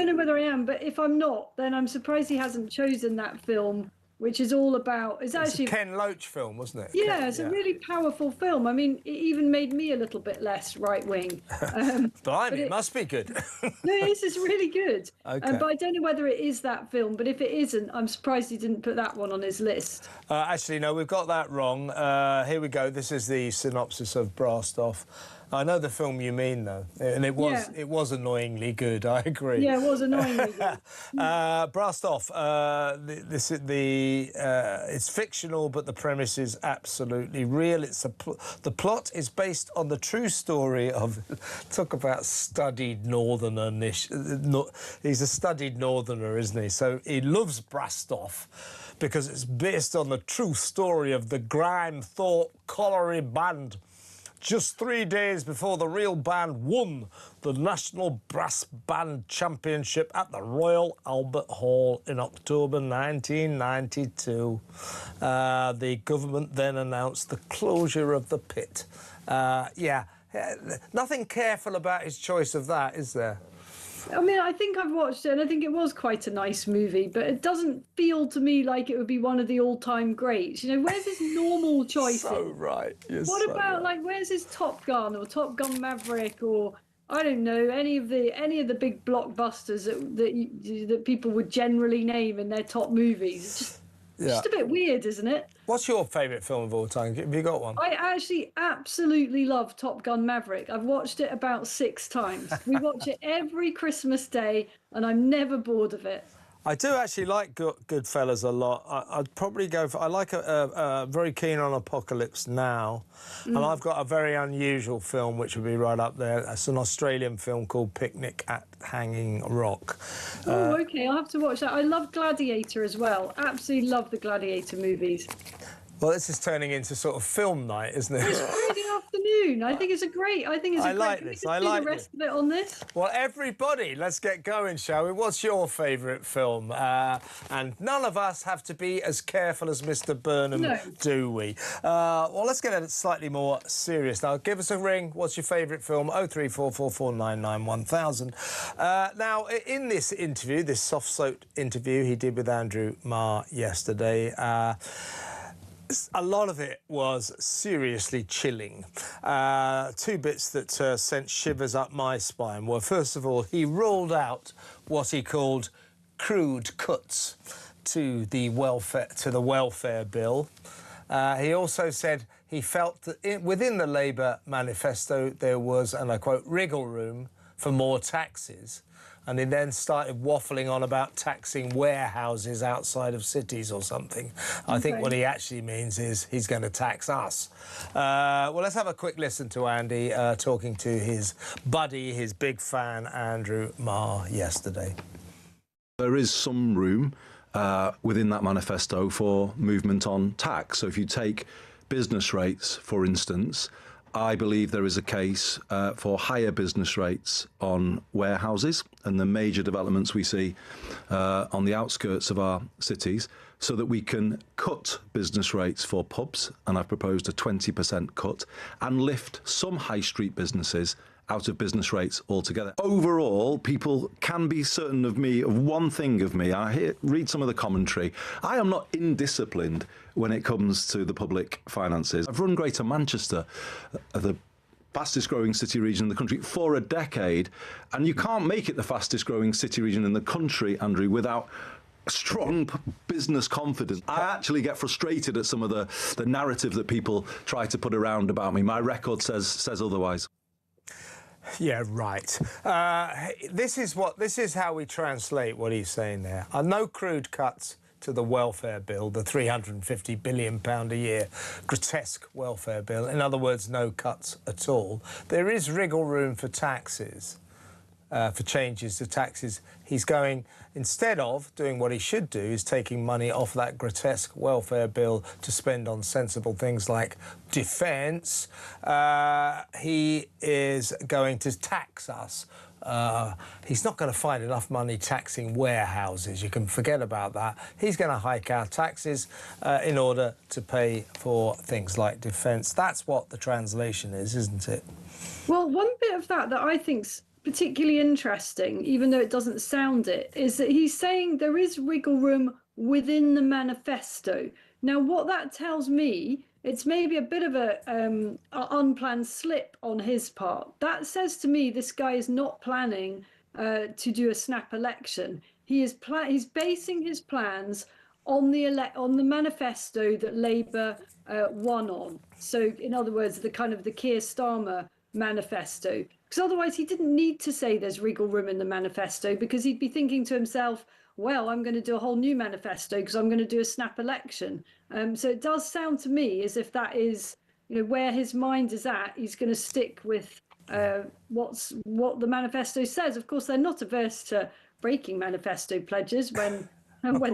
know whether I am, but if I'm not, then I'm surprised he hasn't chosen that film, which is all about... It's actually a Ken Loach film, wasn't it? Yeah, it's a really powerful film. I mean, it even made me a little bit less right-wing. Blimey, it must be good. No, it's really good. Okay. But I don't know whether it is that film, but if it isn't, I'm surprised he didn't put that one on his list. Actually, no, we've got that wrong. Here we go. This is the synopsis of Brassed Off. I know the film you mean, though, and it was annoyingly good. I agree. Yeah, it was annoyingly good. Brassed Off. It's fictional, but the premise is absolutely real. The plot is based on the true story of. Talk about studied northerner. He's a studied northerner, isn't he? So he loves Brassed Off because it's based on the true story of the Grime Thought Colliery Band. Just 3 days before the real band won the National Brass Band Championship at the Royal Albert Hall in October 1992. The government then announced the closure of the pit. Nothing careful about his choice of that, is there? I mean, I think I've watched it, and I think it was quite a nice movie, but it doesn't feel to me like it would be one of the all-time greats. You know, where's his normal choices? So right. What about like where's his Top Gun or Top Gun Maverick or I don't know any of the big blockbusters that people would generally name in their top movies? Just a bit weird, isn't it? What's your favourite film of all time? Have you got one? I actually absolutely love Top Gun Maverick. I've watched it about 6 times. We watch it every Christmas day, and I'm never bored of it. I do actually like Goodfellas a lot. I'd probably go for... I like very keen on Apocalypse Now. And I've got a very unusual film which would be right up there. It's an Australian film called Picnic at Hanging Rock. Oh, OK, I'll have to watch that. I love Gladiator as well. Absolutely love the Gladiator movies. Well, this is turning into sort of film night, isn't it? It's Friday afternoon. I think it's a great... I like this. I like the rest of it on this. Well, everybody, let's get going, shall we? What's your favourite film? And none of us have to be as careful as Mr. Burnham, do we? Well, let's get a slightly more serious now. Give us a ring. What's your favourite film? 03444991000. Now, in this interview, this soft-soaked interview he did with Andrew Marr yesterday, a lot of it was seriously chilling. 2 bits that sent shivers up my spine were, first of all, he ruled out what he called crude cuts to the welfare bill. He also said he felt that within the Labour manifesto there was, and I quote, wriggle room for more taxes. And he then started waffling on about taxing warehouses outside of cities or something. I think what he actually means is he's going to tax us. Well, let's have a quick listen to Andy talking to his buddy, his big fan, Andrew Marr, yesterday. There is some room within that manifesto for movement on tax. So if you take business rates, for instance, I believe there is a case for higher business rates on warehouses and the major developments we see on the outskirts of our cities, so that we can cut business rates for pubs, and I've proposed a 20% cut, and lift some high street businesses out of business rates altogether. Overall, people can be certain of me, of one thing of me. Read some of the commentary. I am not indisciplined when it comes to the public finances. I've run Greater Manchester, the fastest growing city region in the country, for a decade, and you can't make it the fastest growing city region in the country, Andrew, without strong business confidence. I actually get frustrated at some of the narrative that people try to put around about me. My record says otherwise. Yeah, right. This is how we translate what he's saying there. No crude cuts to the welfare bill, the £350 billion a year grotesque welfare bill. In other words, no cuts at all. There is wriggle room for taxes, for changes to taxes. He's going, instead of doing what he should do, is taking money off that grotesque welfare bill to spend on sensible things like defence. He is going to tax us. He's not going to find enough money taxing warehouses. You can forget about that. He's going to hike our taxes in order to pay for things like defence. That's what the translation is, isn't it? Well, one bit of that I think's particularly interesting, even though it doesn't sound it, is that he's saying there is wriggle room within the manifesto. Now, what that tells me, it's maybe a bit of a unplanned slip on his part. That says to me this guy is not planning to do a snap election. He's basing his plans on the manifesto that Labour won on. So, in other words, the Keir Starmer manifesto. Because otherwise he didn't need to say there's wriggle room in the manifesto, because he'd be thinking to himself, well, I'm going to do a whole new manifesto because I'm going to do a snap election. So it does sound to me as if that is, where his mind is at. He's going to stick with what the manifesto says. Of course, they're not averse to breaking manifesto pledges when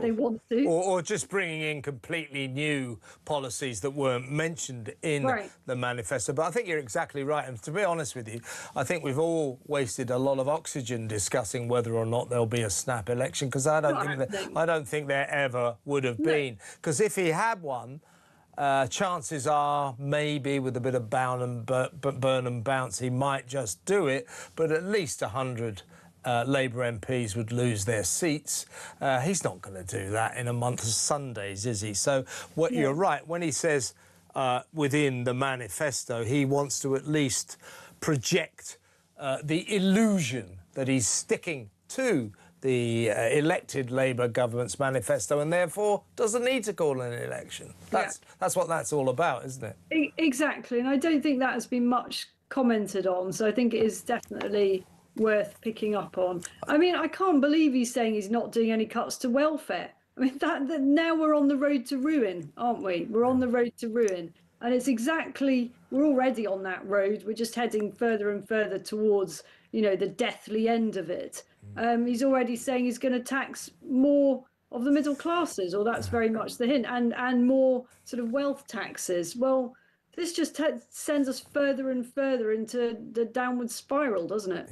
they want to. Or just bringing in completely new policies that weren't mentioned in the manifesto. But I think you're exactly right. And to be honest with you, I think we've all wasted a lot of oxygen discussing whether or not there'll be a snap election, because I don't think there ever would have been. Because if he had one, chances are maybe with a bit of Burnham bounce, he might just do it. But at least 100 Labour MPs would lose their seats. He's not going to do that in a month of Sundays, is he? So you're right. When he says within the manifesto, he wants to at least project the illusion that he's sticking to the elected Labour government's manifesto and therefore doesn't need to call an election. That's what that's all about, isn't it? Exactly, and I don't think that has been much commented on, so I think it is definitely worth picking up on. I mean, I can't believe he's saying he's not doing any cuts to welfare. I mean, that now we're on the road to ruin, aren't we? We're on the road to ruin. And it's exactly, we're already on that road. We're just heading further and further towards, you know, the deathly end of it. He's already saying he's going to tax more of the middle classes, or that's very much the hint, and more sort of wealth taxes. Well, this just sends us further and further into the downward spiral, doesn't it?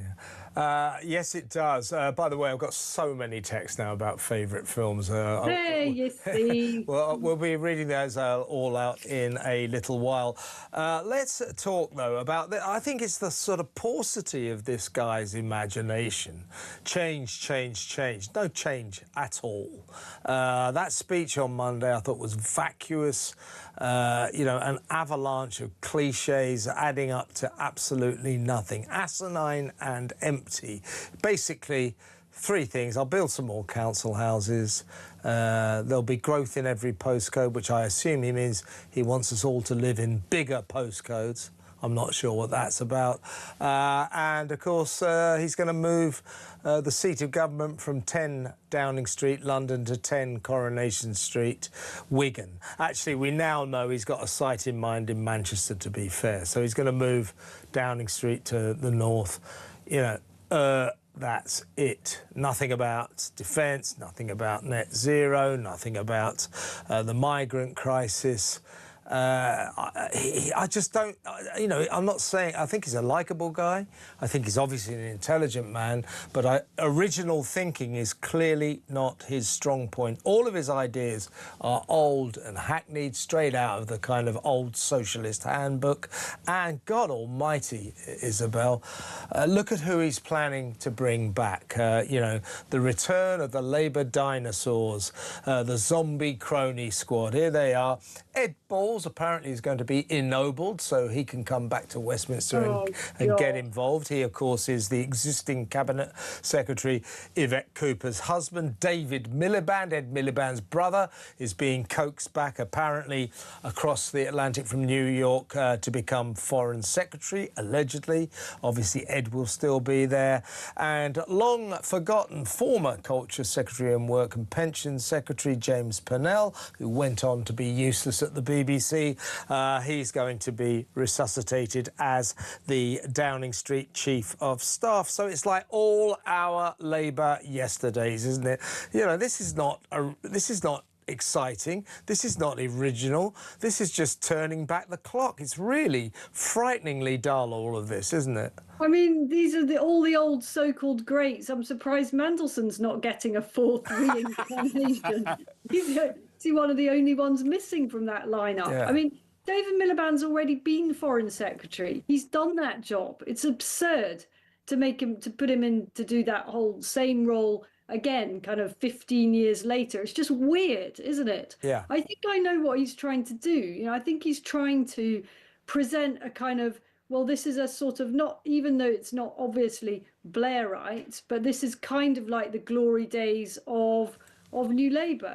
Yes, it does. By the way, I've got so many texts now about favourite films. There you see. Well, we'll be reading those all out in a little while. Let's talk, though, about... I think it's the sort of paucity of this guy's imagination. Change, change, change. No change at all. That speech on Monday I thought was vacuous. You know, an avalanche of cliches adding up to absolutely nothing. Asinine and empty. Basically, three things. I'll build some more council houses. There'll be growth in every postcode, which I assume he means he wants us all to live in bigger postcodes. I'm not sure what that's about. And, of course, he's going to move the seat of government from 10 Downing Street, London, to 10 Coronation Street, Wigan. Actually, we now know he's got a site in mind in Manchester, to be fair. So he's going to move Downing Street to the north. You know, that's it. Nothing about defence, nothing about net zero, nothing about the migrant crisis. I just don't, you know, I'm not saying, I think he's a likeable guy. I think he's obviously an intelligent man, but original thinking is clearly not his strong point. All of his ideas are old and hackneyed, straight out of the kind of old socialist handbook. And God almighty, Isabel, look at who he's planning to bring back. You know, the return of the Labour dinosaurs, the zombie crony squad. Here they are. Ed Balls apparently is going to be ennobled so he can come back to Westminster and get involved. He, of course, is the existing Cabinet Secretary Yvette Cooper's husband. David Miliband, Ed Miliband's brother, is being coaxed back, apparently, across the Atlantic from New York to become Foreign Secretary, allegedly. Obviously, Ed will still be there. And long-forgotten former Culture Secretary and Work and Pensions Secretary James Purnell, who went on to be useless at the BBC, he's going to be resuscitated as the Downing Street Chief of Staff. So it's like all our Labour yesterdays, isn't it? You know, this is not exciting. This is not original. This is just turning back the clock. It's really frighteningly dull, all of this, isn't it? I mean, these are all the old so-called greats. I'm surprised Mandelson's not getting a fourth reincarnation. He's one of the only ones missing from that lineup. Yeah. I mean, David Miliband's already been Foreign Secretary. He's done that job. It's absurd to put him in to do that whole same role again, kind of 15 years later. It's just weird, isn't it? Yeah. I think I know what he's trying to do. You know, I think he's trying to present a kind of, well, this is a sort of, not, even though it's not obviously Blairite, but this is kind of like the glory days of New Labour.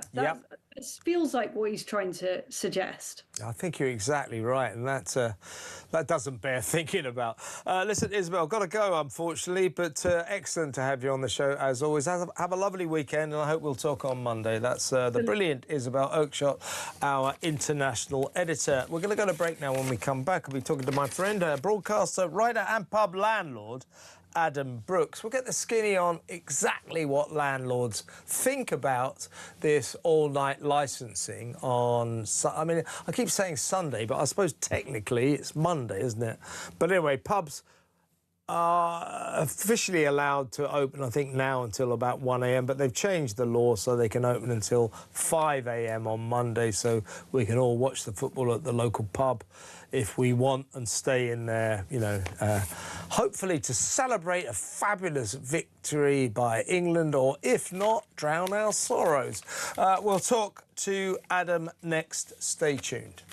It feels like what he's trying to suggest. I think you're exactly right, and that doesn't bear thinking about. Listen, Isabel, got to go, unfortunately, but excellent to have you on the show, as always. Have a lovely weekend, and I hope we'll talk on Monday. That's the brilliant Isabel Oakeshott, our international editor. We're going to go to break now. When we come back, I'll be talking to my friend, broadcaster, writer and pub landlord, Adam Brooks. We'll get the skinny on exactly what landlords think about this all-night licensing on... I mean, I keep saying Sunday, but I suppose technically it's Monday, isn't it? But anyway, pubs are officially allowed to open, I think, now until about 1 a.m, but they've changed the law so they can open until 5 a.m. on Monday, so we can all watch the football at the local pub if we want and stay in there, you know, hopefully to celebrate a fabulous victory by England, or if not, drown our sorrows. We'll talk to Adam next. Stay tuned.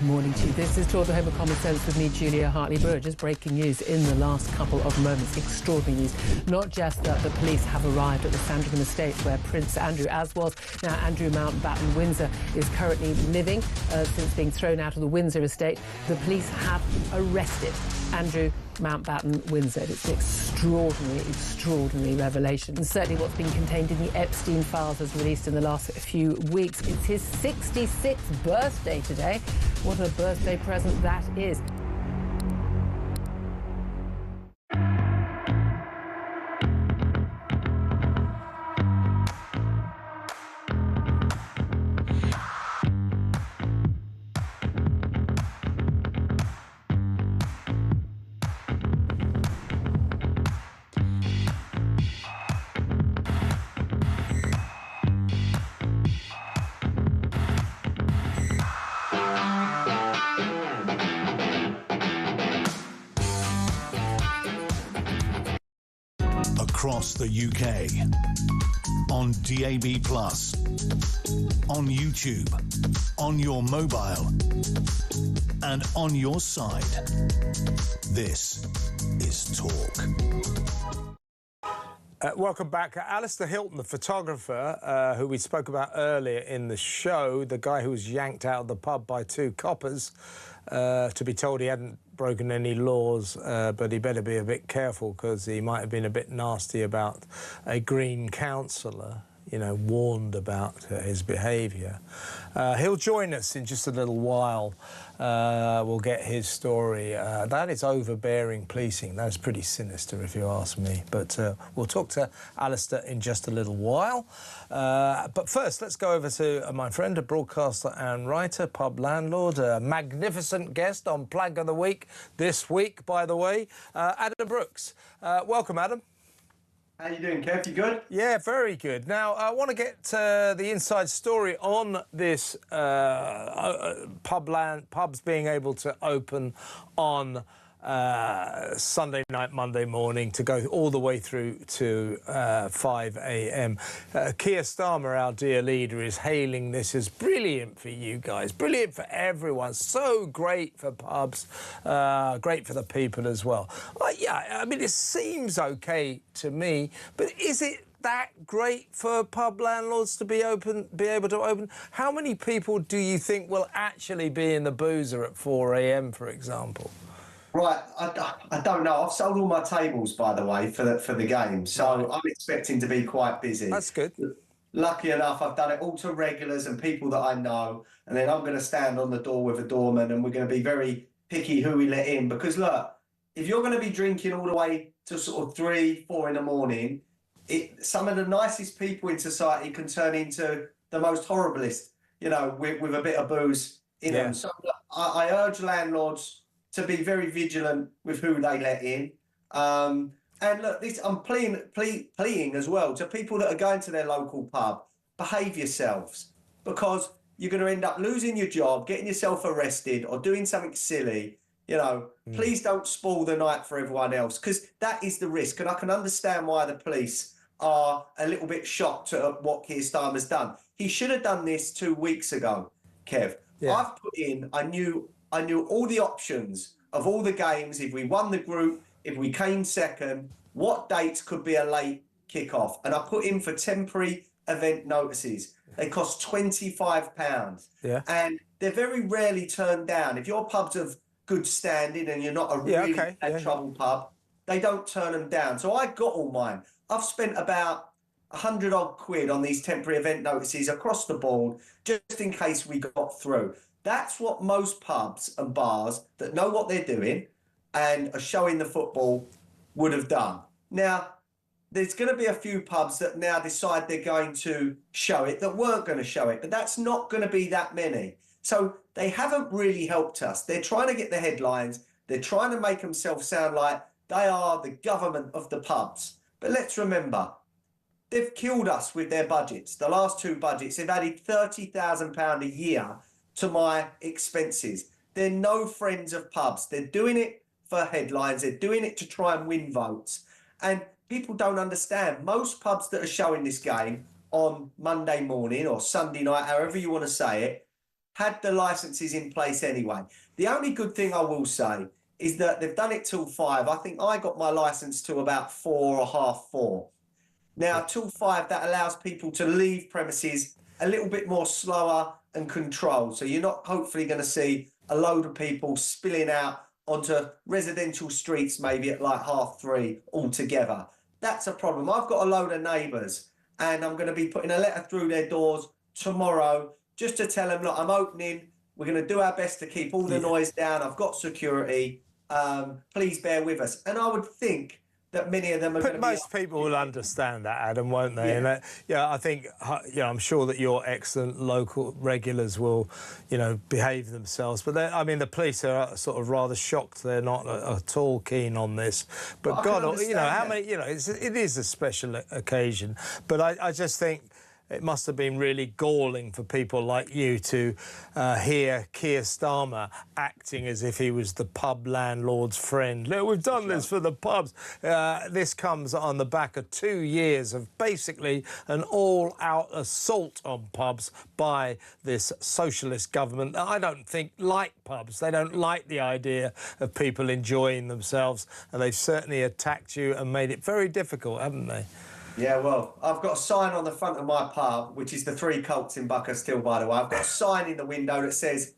morning to you. This is Talk the Home of Common Sense with me, Julia Hartley-Brewer. Just breaking news in the last couple of moments. Extraordinary news. Not just that the police have arrived at the Sandringham estate where Prince Andrew, as was now Andrew Mountbatten Windsor, is currently living since being thrown out of the Windsor estate. The police have arrested Andrew Mountbatten Windsor. It's an extraordinary revelation. And certainly what's been contained in the Epstein files was released in the last few weeks. It's his 66th birthday today. What a birthday present that is. Across the UK, on DAB+, on YouTube, on your mobile, and on your side. This is Talk. Welcome back. Alistair Hilton, the photographer who we spoke about earlier in the show, the guy who was yanked out of the pub by two coppers, to be told he hadn't broken any laws, but he better be a bit careful because he might have been a bit nasty about a Green councillor, you know, warned about his behaviour. He'll join us in just a little while. We'll get his story. That is overbearing policing. That is pretty sinister, if you ask me. But we'll talk to Alistair in just a little while. But first, let's go over to my friend, a broadcaster and writer, pub landlord, a magnificent guest on Plug of the Week this week, by the way, Adam Brooks. Welcome, Adam. How you doing, Kev? You good? Yeah, very good. Now, I want to get the inside story on this pubs being able to open on Sunday night, Monday morning, to go all the way through to 5 a.m. Keir Starmer, our dear leader, is hailing this as brilliant for you guys, brilliant for everyone, so great for pubs, great for the people as well. Yeah, I mean, it seems okay to me, but is it that great for pub landlords to be able to open? How many people do you think will actually be in the boozer at 4 a.m., for example? Right, I don't know. I've sold all my tables, by the way, for the game, so I'm expecting to be quite busy. That's good. Lucky enough, I've done it all to regulars and people that I know, and then I'm going to stand on the door with a doorman, and we're going to be very picky who we let in. Because look, if you're going to be drinking all the way to sort of 3, 4 in the morning, some of the nicest people in society can turn into the most horriblest, you know, with a bit of booze in them. So I urge landlords to be very vigilant with who they let in. And look, I'm pleading as well to people that are going to their local pub, behave yourselves, because you're going to end up losing your job, getting yourself arrested or doing something silly. You know, please don't spoil the night for everyone else, because that is the risk. And I can understand why the police are a little bit shocked at what Keir Starmer's done. He should have done this 2 weeks ago, Kev. Yeah. I've put in, I knew all the options of all the games. If we won the group, if we came second, what dates could be a late kick-off? And I put in for temporary event notices. They cost £25. Yeah. And they're very rarely turned down. If your pub's of good standing and you're not a really bad trouble pub, they don't turn them down. So I got all mine. I've spent about 100 odd quid on these temporary event notices across the board, just in case we got through. That's what most pubs and bars that know what they're doing and are showing the football would have done. Now, there's going to be a few pubs that now decide they're going to show it that weren't going to show it, but that's not going to be that many. So they haven't really helped us. They're trying to get the headlines. They're trying to make themselves sound like they are the government of the pubs. But let's remember, they've killed us with their budgets. The last 2 budgets, they've added £30,000 a year to my expenses. They're no friends of pubs. They're doing it for headlines. They're doing it to try and win votes. And people don't understand. Most pubs that are showing this game on Monday morning or Sunday night, however you want to say it, had the licences in place anyway. The only good thing I will say is that they've done it till 5. I think I got my licence till about 4 or half 4. Now, till 5, that allows people to leave premises a little bit more slower and controlled. So you're not hopefully going to see a load of people spilling out onto residential streets maybe at like 3:30 altogether. That's a problem. I've got a load of neighbours and I'm going to be putting a letter through their doors tomorrow just to tell them, look, I'm opening. We're going to do our best to keep all the noise down. I've got security. Please bear with us. And I would think that many of them are going to be... Most people will understand that, Adam, won't they? Yeah. And I think, I'm sure that your excellent local regulars will, behave themselves. But I mean, the police are sort of rather shocked. They're not at all keen on this. But well, God, how many? It is a special occasion. But I just think it must have been really galling for people like you to hear Keir Starmer acting as if he was the pub landlord's friend. Look, we've done this for the pubs. This comes on the back of 2 years of basically an all-out assault on pubs by this socialist government. I don't think like pubs. They don't like the idea of people enjoying themselves, and they've certainly attacked you and made it very difficult, haven't they? Yeah, well, I've got a sign on the front of my pub, which is the 3 Colts in Bucker Still, by the way. I've got a sign in the window that says,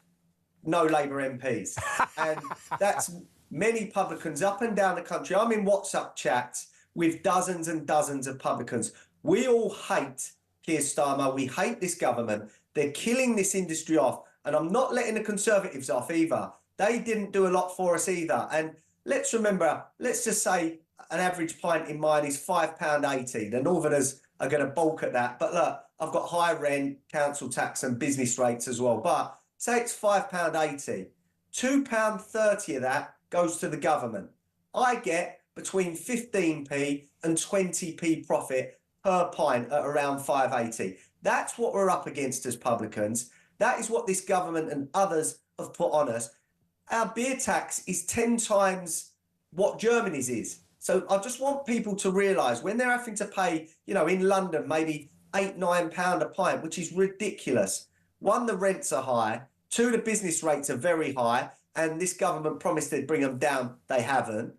no Labour MPs. And that's many publicans up and down the country. I'm in WhatsApp chats with dozens and dozens of publicans. We all hate Keir Starmer. We hate this government. They're killing this industry off. And I'm not letting the Conservatives off either. They didn't do a lot for us either. And let's remember, let's just say, an average pint in mine is £5.80. The Northerners are going to balk at that. But look, I've got high rent, council tax and business rates as well. But say it's £5.80. £2.30 of that goes to the government. I get between 15p and 20p profit per pint at around £5.80. That's what we're up against as publicans. That is what this government and others have put on us. Our beer tax is 10 times what Germany's is. So I just want people to realise when they're having to pay, in London, maybe £8, £9 a pint, which is ridiculous. 1, the rents are high. 2, the business rates are very high. And this government promised they'd bring them down. They haven't.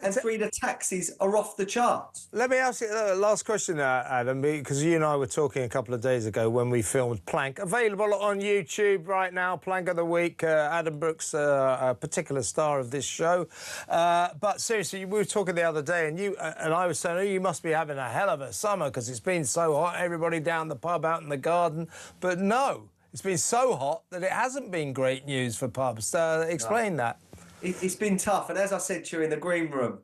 And 3, the taxes are off the charts. Let me ask you the last question, Adam, because you and I were talking a couple of days ago when we filmed Plank. Available on YouTube right now, Plank of the Week. Adam Brooks, a particular star of this show. But seriously, we were talking the other day and you and I was saying, oh, you must be having a hell of a summer because it's been so hot, everybody down the pub, out in the garden. But no, it's been so hot that it hasn't been great news for pubs. Explain that. It's been tough. And as I said to you in the green room,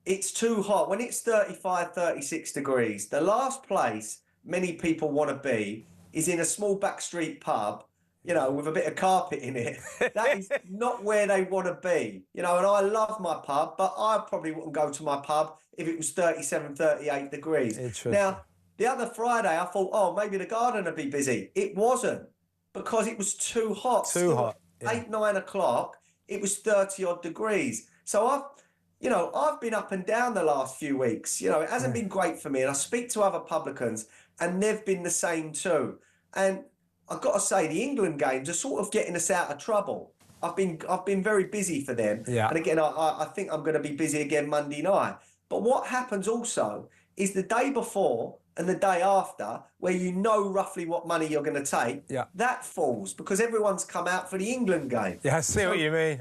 it's too hot. When it's 35, 36 degrees, the last place many people want to be is in a small backstreet pub, with a bit of carpet in it. That is not where they want to be. And I love my pub, but I probably wouldn't go to my pub if it was 37, 38 degrees. Now, the other Friday, I thought, oh, maybe the garden would be busy. It wasn't because it was too hot. Too hot. 8, 9 o'clock. It was 30-odd degrees. So I've been up and down the last few weeks. It hasn't been great for me. And I speak to other publicans and they've been the same too. And I've got to say, the England games are sort of getting us out of trouble. I've been very busy for them. Yeah. And again, I think I'm going to be busy again Monday night. But what happens also is the day before and the day after, where you know roughly what money you're going to take, that falls because everyone's come out for the England game. Yeah, I see what you mean.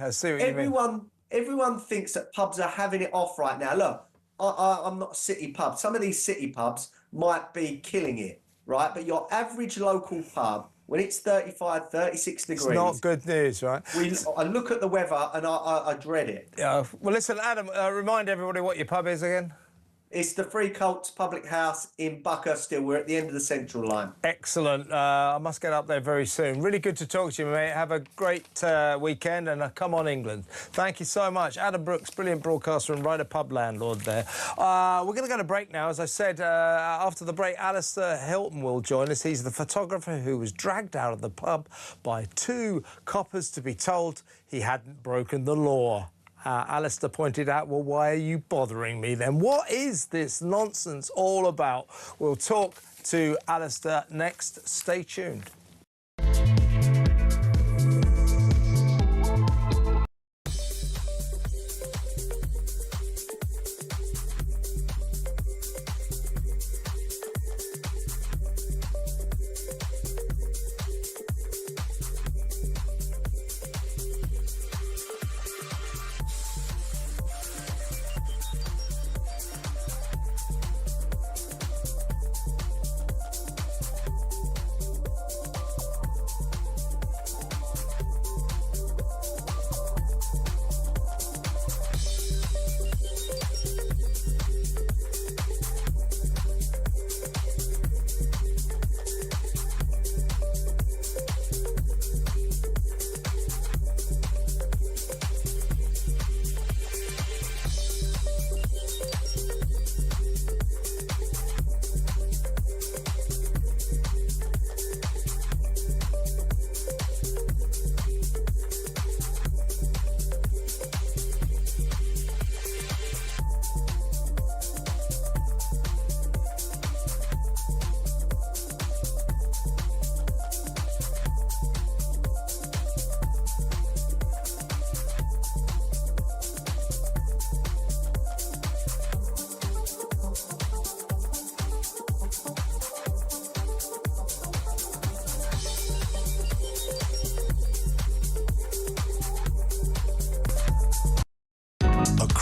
Everyone thinks that pubs are having it off right now. Look, I'm not a city pub. Some of these city pubs might be killing it, right? But your average local pub, when it's 35, 36 degrees... It's not good news, right? I look at the weather and I dread it. Yeah. Well, listen, Adam, remind everybody what your pub is again. It's the 3 Colts Public House in Bucker Still. We're at the end of the Central Line. Excellent. I must get up there very soon. Really good to talk to you, mate. Have a great weekend and come on, England. Thank you so much. Adam Brooks, brilliant broadcaster and writer, pub landlord there. We're going to go to break now. As I said, after the break, Alistair Hilton will join us. He's the photographer who was dragged out of the pub by 2 coppers to be told he hadn't broken the law. Alistair pointed out, well, why are you bothering me then? What is this nonsense all about? We'll talk to Alistair next. Stay tuned.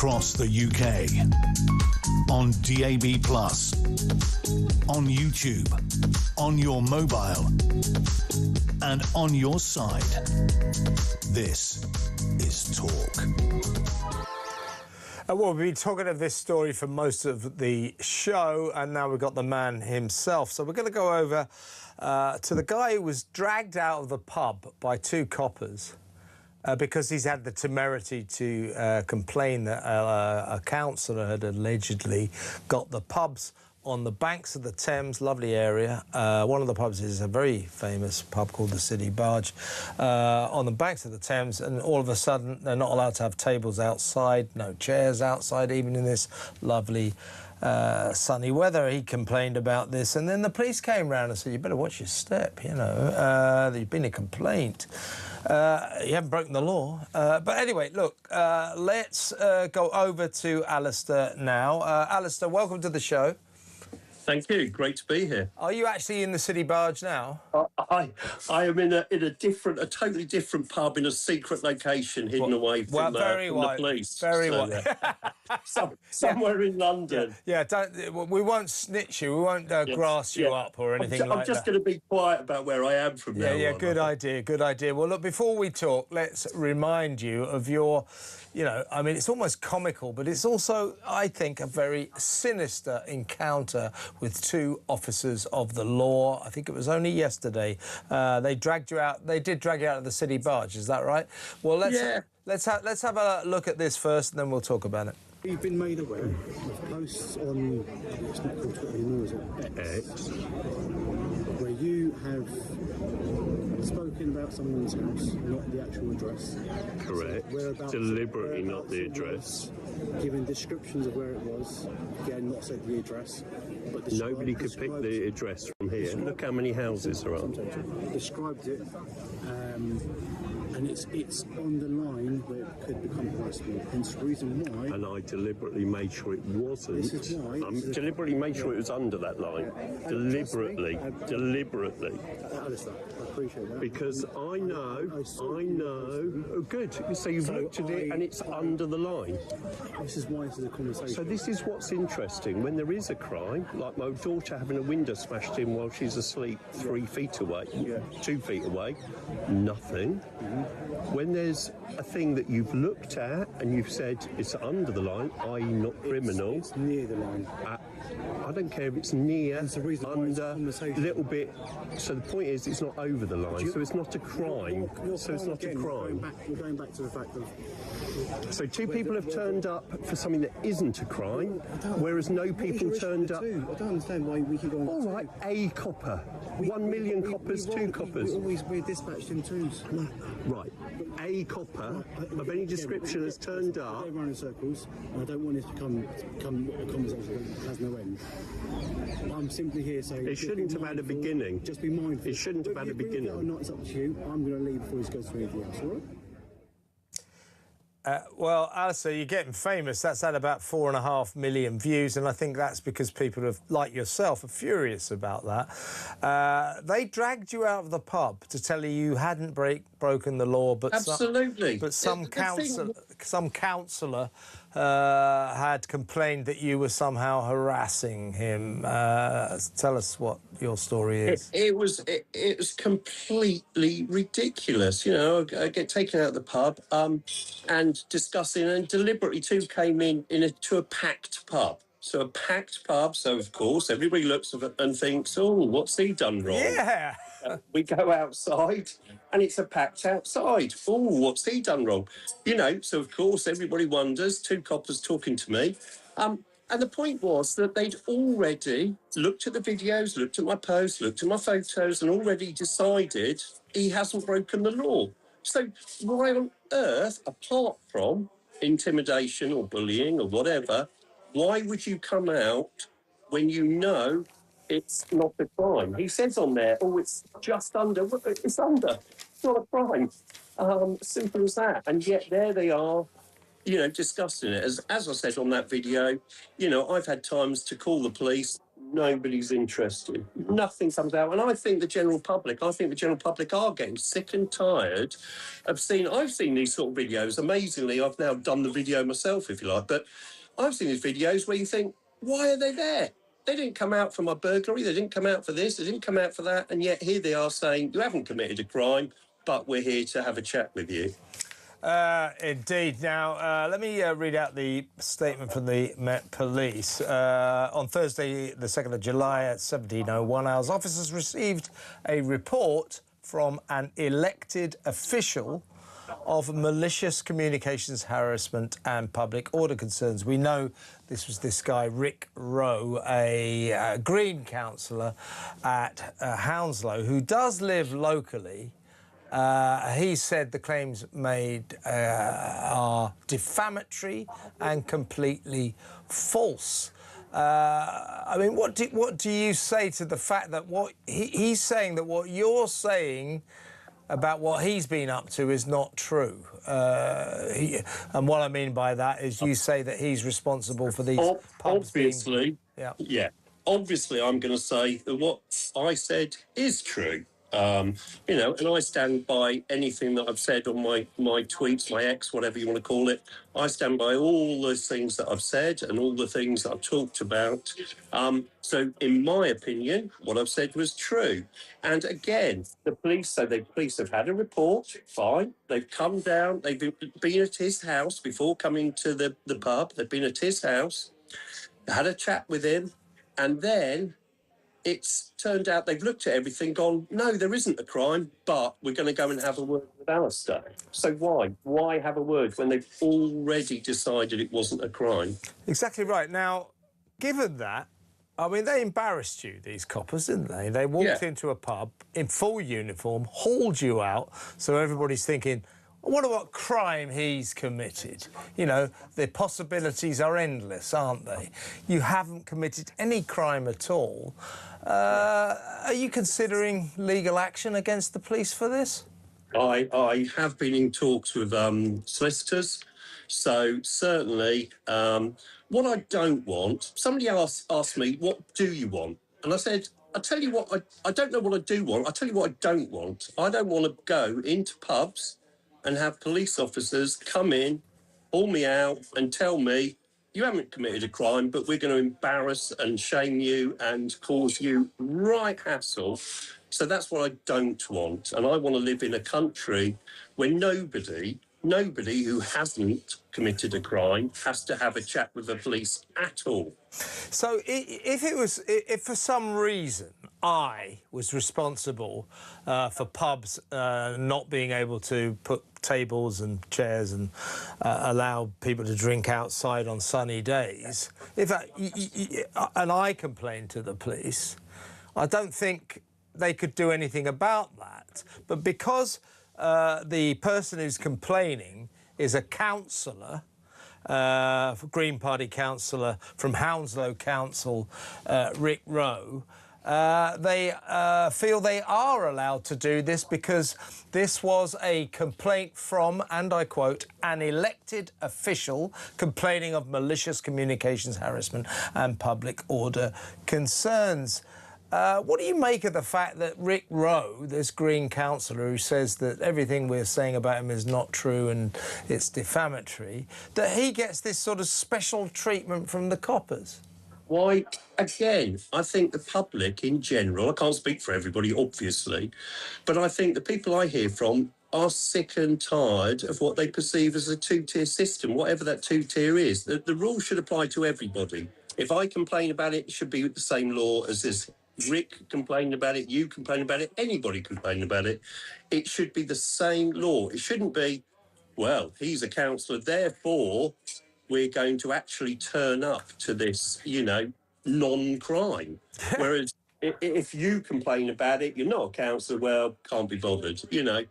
across the UK. On DAB+, on YouTube, on your mobile, and on your side. This is Talk. Well, we've been talking of this story for most of the show, and now we've got the man himself. So we're going to go over to the guy who was dragged out of the pub by two coppers because he's had the temerity to complain that a councillor had allegedly got the pubs on the banks of the Thames, lovely area. One of the pubs is a very famous pub called the City Barge, on the banks of the Thames, and all of a sudden they're not allowed to have tables outside, no chairs outside, even in this lovely sunny weather. He complained about this, and then the police came round and said, you better watch your step, you know, there's been a complaint. You haven't broken the law. But anyway, look, let's go over to Alistair now. Alistair, welcome to the show. Thank you. Great to be here. Are you actually in the City Barge now? I am in a totally different pub in a secret location, hidden away from the police. Very well. Somewhere in London. Yeah, we won't snitch you. We won't grass you up or anything like that. I'm just going to be quiet about where I am from now on. Yeah, good idea, good idea. Well, look, before we talk, let's remind you of your, you know, I mean, it's almost comical, but it's also, I think, a very sinister encounter with two officers of the law. I think it was only yesterday. They dragged you out. They did drag you out of the City Barge. Is that right? Well, let's have a look at this first, and then we'll talk about it. We've been made aware of posts on, it's not called Twitter anymore, is it? X, where you have spoken about someone's house, not the actual address. Correct. Deliberately not the address. Given descriptions of where it was, again, not said the address. But Nobody could pick the address from here. Look how many houses there are. Described it, and it's on the line where it could become harassment. Hence the reason why. And I deliberately made sure it wasn't. This is why. Deliberately made sure it was under that line. Deliberately. Alistair, I appreciate that. Because I know. Oh, good. So you've looked at it and it's under the line. This is why this is a conversation. So this is what's interesting. When there is a crime, like my daughter having a window smashed in while she's asleep 3 feet away, 2 feet away, nothing. When there's a thing that you've looked at and you've said it's under the line, i.e. not criminal. It's near the line. I don't care if it's near, under, a little bit. So the point is, it's not over the line, so it's not a crime. So it's not a crime. We're going back to the fact of... So two people have turned up for something that isn't a crime, whereas no people turned up... I don't understand why we keep going... All right, a copper. 1 million coppers, two coppers. We're dispatched in twos. No. Right. A copper of any description has turned up... I don't run in circles, and I don't want this to become a conversation that has no end. I'm simply here saying... It shouldn't have had a beginning. Just be mindful. It shouldn't have had a beginning. Or not, it's up to you. I'm going to leave before this goes to anything else, all right? Well, Alistair, you're getting famous. That's had about 4.5 million views, and I think that's because people have, like yourself, are furious about that. They dragged you out of the pub to tell you hadn't broken the law, but absolutely. Some councillor had complained that you were somehow harassing him. Tell us what your story is. It was completely ridiculous. You know, I get taken out of the pub and discussing, and deliberately two came to a packed pub. So a packed pub, so of course everybody looks at it and thinks, oh, what's he done wrong? Yeah. We go outside and it's a packed outside. Oh, what's he done wrong? You know, so of course everybody wonders, two coppers talking to me. And the point was that they'd already looked at the videos, looked at my posts, looked at my photos, and already decided he hasn't broken the law. So why on earth, apart from intimidation or bullying or whatever, why would you come out when you know it's not a crime? He says on there, oh, it's just under. It's under. It's not a crime. Simple as that. And yet there they are, discussing it. As I said on that video, I've had times to call the police, nobody's interested. Nothing comes out. And I think the general public are getting sick and tired of seeing, I've seen these sort of videos. Amazingly, I've now done the video myself, if you like, but I've seen these videos where you think, why are they there? They didn't come out for my burglary. They didn't come out for this. They didn't come out for that. And yet here they are saying, you haven't committed a crime, but we're here to have a chat with you. Indeed. Now, let me read out the statement from the Met Police. On Thursday, the 2nd of July at 17:01 hours, officers received a report from an elected official of malicious communications, harassment and public order concerns. We know this was this guy, Rick Rowe, a Green councillor at Hounslow, who does live locally. He said the claims made are defamatory and completely false. I mean, what do you say to the fact that what he's saying, that what you're saying about what he's been up to is not true? And what I mean by that is you say that he's responsible for these pubs obviously, being... yeah. Obviously, I'm going to say that what I said is true. You know, and I stand by anything that I've said on my tweets, my X, whatever you want to call it. I stand by all those things that I've said and all the things that I've talked about. So, in my opinion, what I've said was true. And again, the police have had a report, fine. They've come down, they've been at his house before coming to the pub. They've been at his house, had a chat with him, and then it's turned out they've looked at everything, gone, no, there isn't a crime, but we're going to go and have a word with Alistair. So why? Why have a word when they've already decided it wasn't a crime? Exactly right. Now, given that, I mean, they embarrassed you, these coppers, didn't they? They walked into a pub in full uniform, hauled you out, so everybody's thinking, I wonder what crime he's committed. You know, the possibilities are endless, aren't they? You haven't committed any crime at all. Are you considering legal action against the police for this? I have been in talks with solicitors, so certainly what I don't want, somebody asked me, what do you want? And I said, I tell you what, I don't know what I do want. I tell you what I don't want. I don't want to go into pubs and have police officers come in, pull me out and tell me, you haven't committed a crime, but we're going to embarrass and shame you and cause you right hassle. So that's what I don't want. And I want to live in a country where nobody who hasn't committed a crime has to have a chat with the police at all. So if for some reason I was responsible for pubs not being able to put tables and chairs and allow people to drink outside on sunny days, and I complained to the police, I don't think they could do anything about that. But because the person who's complaining is a councillor, Green Party councillor from Hounslow Council, Rick Rowe, they feel they are allowed to do this because this was a complaint from, and I quote, an elected official complaining of malicious communications, harassment and public order concerns. What do you make of the fact that Rick Rowe, this Green councillor who says that everything we're saying about him is not true and it's defamatory, that he gets this sort of special treatment from the coppers? Why, again, I think the public in general, I can't speak for everybody, obviously, but I think the people I hear from are sick and tired of what they perceive as a two-tier system, whatever that two-tier is. The rule should apply to everybody. If I complain about it, it should be the same law as this. Rick complained about it, you complained about it, anybody complained about it. It should be the same law. It shouldn't be, well, he's a councillor, therefore we're going to actually turn up to this, you know, non-crime. Whereas if you complain about it, you're not a councillor, well, can't be bothered, you know.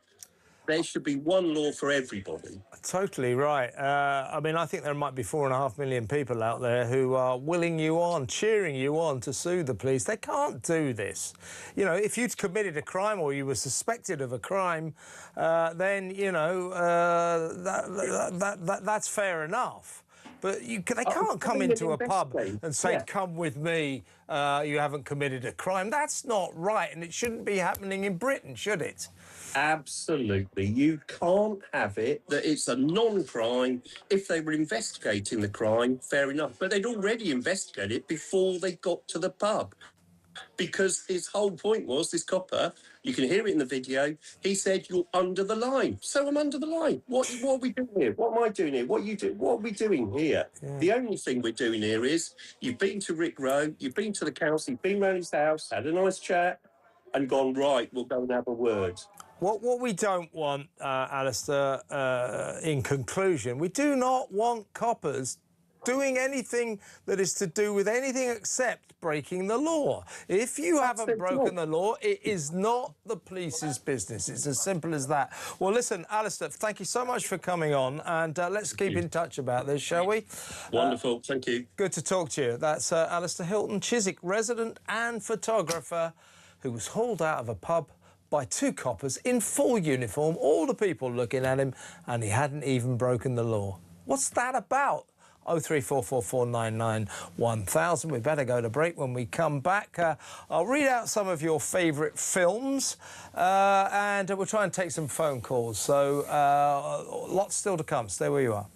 There should be one law for everybody. Totally right. I mean, I think there might be 4.5 million people out there who are willing you on, cheering you on to sue the police. They can't do this. You know, if you'd committed a crime or you were suspected of a crime, then, you know, that's fair enough. But they can't come into a pub and say, come with me, you haven't committed a crime. That's not right, and it shouldn't be happening in Britain, should it? Absolutely. You can't have it that it's a non-crime. If they were investigating the crime, fair enough. But they'd already investigated it before they got to the pub. Because his whole point was, this copper, you can hear it in the video, he said, you're under the line. So I'm under the line. What are we doing here? What am I doing here? What are we doing here? Yeah. The only thing we're doing here is, you've been to Rick Rowe, you've been to the council, you've been round his house, had a nice chat, and gone, right, we'll go and have a word. What we don't want, Alistair, in conclusion, we do not want coppers doing anything that is to do with anything except breaking the law. If you haven't broken the law, it is not the police's business. It's as simple as that. Well, listen, Alistair, thank you so much for coming on, and let's keep in touch about this, shall we? Wonderful, thank you. Good to talk to you. That's Alistair Hilton, Chiswick resident and photographer, who was hauled out of a pub by two coppers in full uniform, all the people looking at him, and he hadn't even broken the law. What's that about? 03444991000. We better go to break. When we come back, I'll read out some of your favourite films, and we'll try and take some phone calls. So lots still to come. Stay where you are.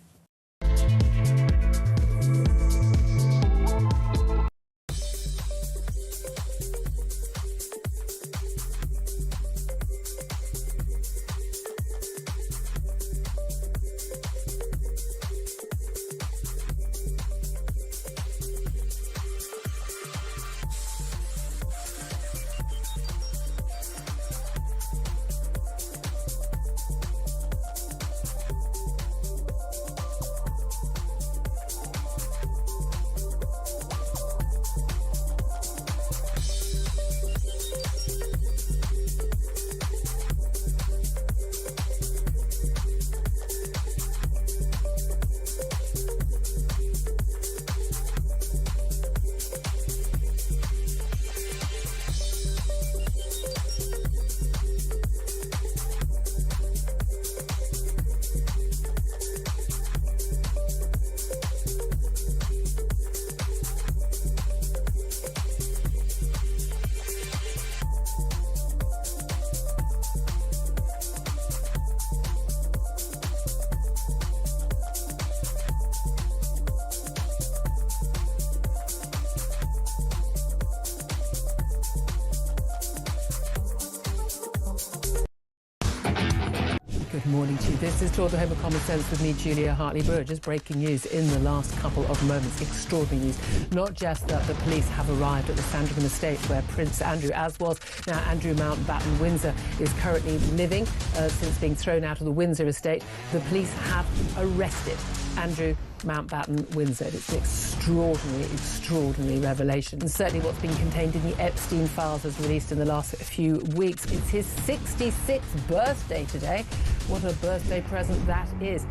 Good morning to you. This is Talk the Home of Common Sense with me, Julia Hartley-Burgess. Breaking news in the last couple of moments. Extraordinary news. Not just that the police have arrived at the Sandringham estate where Prince Andrew, as was now Andrew Mountbatten Windsor, is currently living since being thrown out of the Windsor estate. The police have arrested Andrew Mountbatten Windsor. It's an extraordinary revelation. And certainly what's been contained in the Epstein files was released in the last few weeks. It's his 66th birthday today. What a birthday present that is.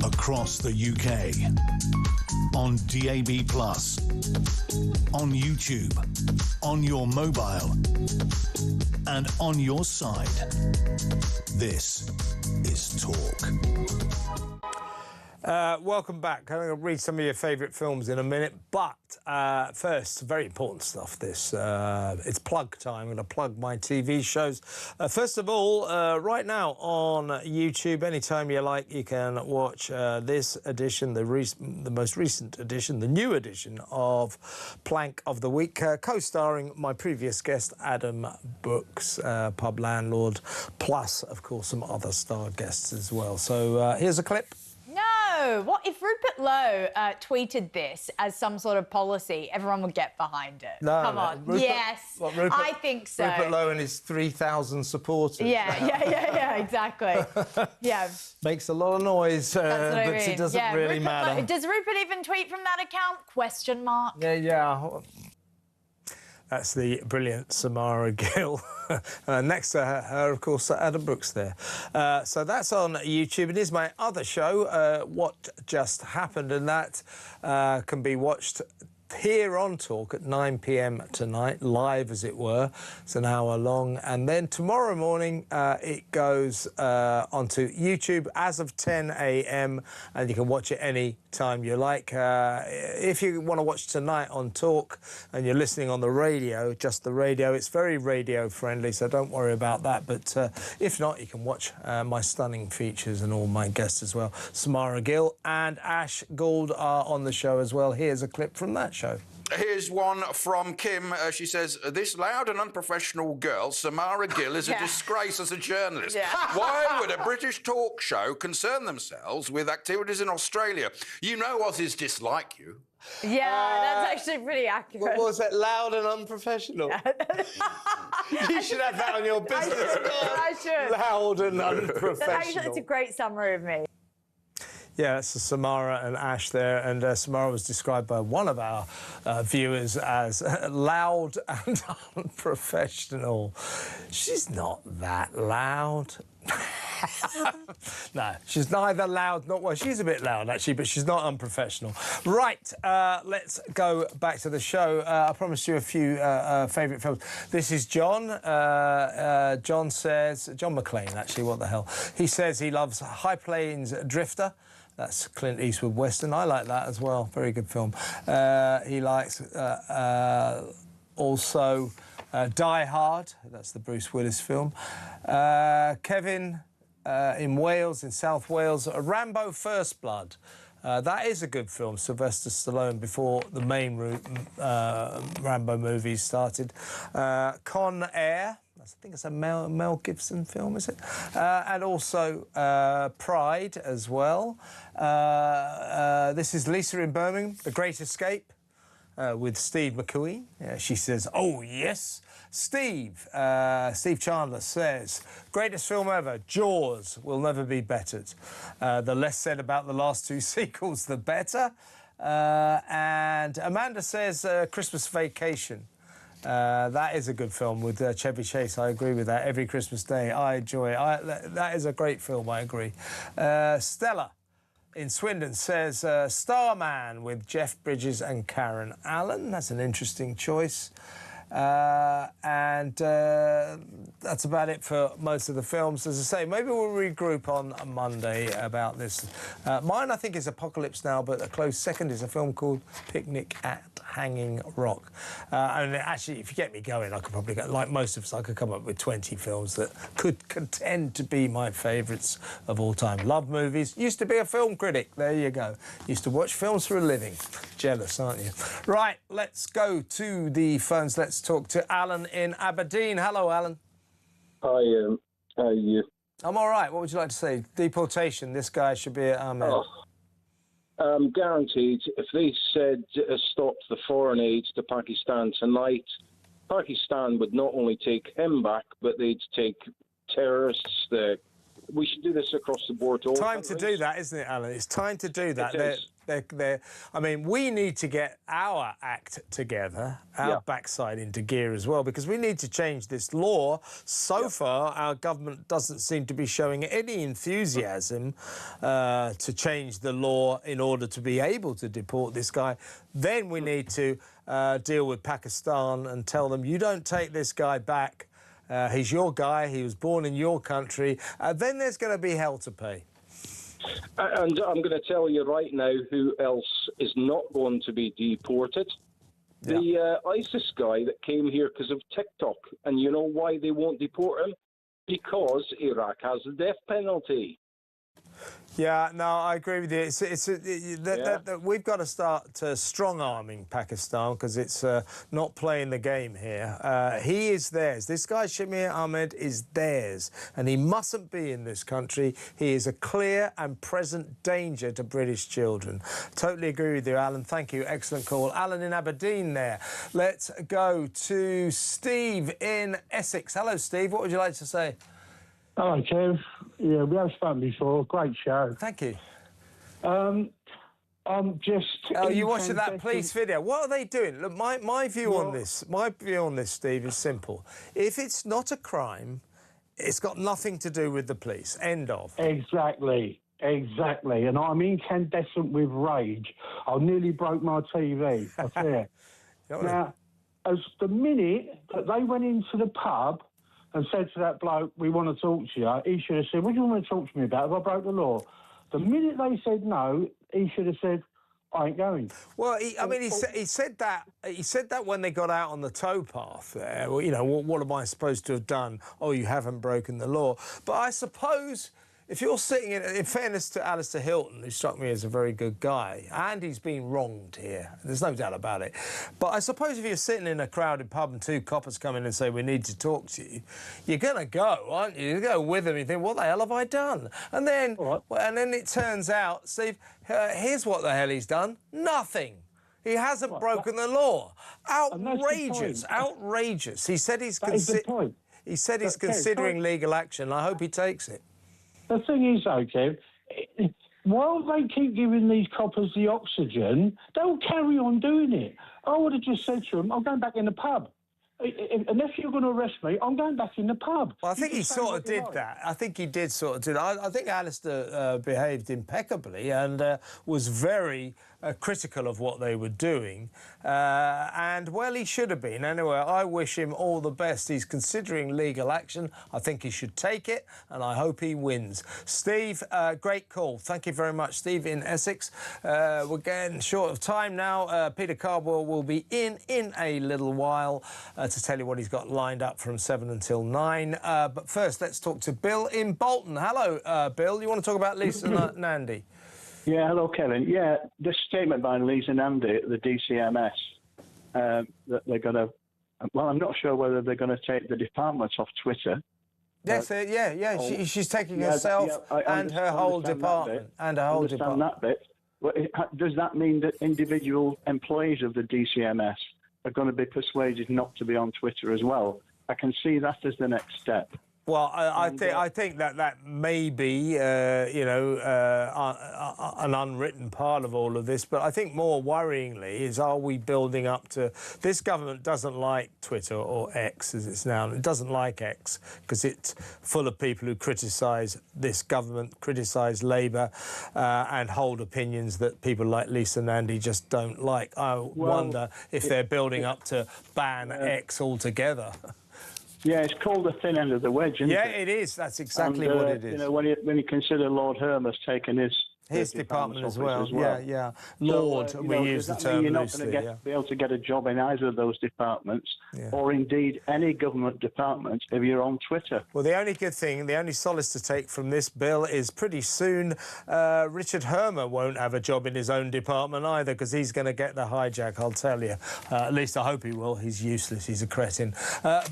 Across the UK, on DAB+, on YouTube, on your mobile, and on your side. This is Talk. Welcome back. I'm going to read some of your favourite films in a minute, but first, very important stuff, this. It's plug time. I'm going to plug my TV shows. First of all, right now on YouTube, anytime you like, you can watch this edition, the most recent edition, the new edition of Plank of the Week, co-starring my previous guest, Adam Brooks, pub landlord, plus, of course, some other star guests as well. So here's a clip. No, what if Rupert Lowe tweeted this as some sort of policy? Everyone would get behind it. No, come on. Rupert, yes, I think so. Rupert Lowe and his 3,000 supporters. Yeah, exactly. Yeah. Makes a lot of noise, but it doesn't really matter. Does Rupert even tweet from that account? Question mark. Yeah. That's the brilliant Samara Gill. Next to her, of course, Adam Brooks there. So that's on YouTube. It is my other show, What Just Happened, and that can be watched here on Talk at 9 p.m. tonight, live as it were. It's an hour long. And then tomorrow morning it goes onto YouTube as of 10 a.m. and you can watch it any time you like. If you want to watch tonight on Talk and you're listening on the radio, just the radio, it's very radio friendly, so don't worry about that. But if not, you can watch my stunning features and all my guests as well. Samara Gill and Ash Gould are on the show as well. Here's a clip from that show. Here's one from Kim. She says, this loud and unprofessional girl, Samara Gill, is a disgrace as a journalist. Why would a British talk show concern themselves with activities in Australia? You know Aussies dislike you. Yeah, that's actually pretty accurate. What was it? Loud and unprofessional? You should have that on your business card. I should. Loud and unprofessional. Actually, that's a great summary of me. Yeah, that's Samara and Ash there, and Samara was described by one of our viewers as loud and unprofessional. She's not that loud. No, she's neither loud nor... Well, she's a bit loud, actually, but she's not unprofessional. Right, let's go back to the show. I promised you a few favourite films. This is John. John says... John McClane, actually, what the hell. He says he loves High Plains Drifter. That's Clint Eastwood Western. I like that as well. Very good film. He likes also Die Hard. That's the Bruce Willis film. Kevin in Wales, in South Wales. Rambo First Blood. That is a good film. Sylvester Stallone before the main Rambo movies started. Con Air. I think it's a Mel Gibson film, is it? And also Pride as well. This is Lisa in Birmingham, The Great Escape, with Steve McQueen. She says, oh, yes. Steve Chandler says, greatest film ever, Jaws, will never be bettered. The less said about the last two sequels, the better. And Amanda says, Christmas Vacation. That is a good film with Chevy Chase. I agree with that. Every Christmas Day, I enjoy it. That is a great film, I agree. Stella in Swindon says Starman with Jeff Bridges and Karen Allen. That's an interesting choice. And that's about it for most of the films. As I say, maybe we'll regroup on Monday about this. Mine, I think, is Apocalypse Now, but a close second is a film called Picnic at Hanging Rock. And actually, if you get me going, I could probably go, like most of us, I could come up with 20 films that could contend to be my favourites of all time. Love movies. Used to be a film critic. There you go. Used to watch films for a living. Jealous, aren't you? Right, let's go to the phones. Let's talk to Alan in Aberdeen. Hello, Alan. Hi, how are you? I'm all right. What would you like to say? Deportation. This guy should be at Ahmed. Guaranteed, if they said stop the foreign aid to Pakistan tonight, Pakistan would not only take him back, but they'd take terrorists. We should do this across the board. Time to do that, isn't it, Alan? It's time to do that. I mean, we need to get our act together, our backside into gear as well, because we need to change this law. So far, our government doesn't seem to be showing any enthusiasm to change the law in order to be able to deport this guy. Then we need to deal with Pakistan and tell them, you don't take this guy back. He's your guy. He was born in your country. Then there's going to be hell to pay. And I'm going to tell you right now who else is not going to be deported. The ISIS guy that came here because of TikTok. And you know why they won't deport him? Because Iraq has the death penalty. Yeah, no, I agree with you. We've got to start strong-arming Pakistan because it's not playing the game here. He is theirs. This guy, Shamir Ahmed, is theirs, and he mustn't be in this country. He is a clear and present danger to British children. Totally agree with you, Alan. Thank you. Excellent call. Alan in Aberdeen there. Let's go to Steve in Essex. Hello, Steve. What would you like to say? Hello, Kev. Yeah, we have fun before. Great show. Thank you. I'm just... Oh, you watching that police video? What are they doing? Look, my view on this, Steve, is simple. If it's not a crime, it's got nothing to do with the police. End of. Exactly. Exactly, and I'm incandescent with rage. I nearly broke my TV, I tell you. Now, as the minute that they went into the pub and said to that bloke, we want to talk to you, he should have said, what do you want to talk to me about? Have I broke the law? The minute they said no, he should have said, I ain't going. Well, he said that. He said that when they got out on the towpath there. Well, you know, what am I supposed to have done? Oh, you haven't broken the law. But I suppose if you're sitting in fairness to Alistair Hilton, who struck me as a very good guy, and he's been wronged here, there's no doubt about it. But I suppose if you're sitting in a crowded pub and two coppers come in and say, we need to talk to you, you're going to go, aren't you? You go with them, you think, what the hell have I done? And then, it turns out, Steve, here's what the hell he's done. Nothing. He hasn't broken the law. Outrageous, outrageous. He said he's considering legal action. I hope he takes it. The thing is, though, Kev, while they keep giving these coppers the oxygen, they'll carry on doing it. I would have just said to them, I'm going back in the pub. And if you're going to arrest me, I'm going back in the pub. Well, I think he sort of did that. I think he did sort of do that. I think Alistair behaved impeccably and was very critical of what they were doing. And, well, he should have been. Anyway, I wish him all the best. He's considering legal action. I think he should take it, and I hope he wins. Steve, great call. Thank you very much, Steve, in Essex. We're getting short of time now. Peter Cardwell will be in a little while to tell you what he's got lined up from 7 until 9. But first, let's talk to Bill in Bolton. Hello, Bill. You want to talk about Lisa Nandy? Yeah, hello, Kevin. Yeah, this statement by Lisa Nandy, the DCMS, that they're going to... Well, I'm not sure whether they're going to take the departments off Twitter. Yes, she's taking herself and her whole department. And her whole department. That bit. Well, does that mean that individual employees of the DCMS are going to be persuaded not to be on Twitter as well? I can see that as the next step. Well, I think that may be, an unwritten part of all of this. But I think more worryingly is, are we building up to... This government doesn't like Twitter, or X as it's now. It doesn't like X because it's full of people who criticise this government, criticise Labour and hold opinions that people like Lisa Nandy just don't like. I wonder if they're building up to ban X altogether. Yeah, it's called the thin end of the wedge, isn't it? Yeah, it is. That's exactly what it is. You know, when you consider Lord Hermer's taken his department as well. Yeah. Lord, we use the term you're not loosely. going to be able to get a job in either of those departments, or indeed any government department if you're on Twitter. Well, the only good thing, the only solace to take from this bill is pretty soon Richard Hermer won't have a job in his own department either, because he's going to get the hijack, I'll tell you. At least I hope he will. He's useless. He's a cretin.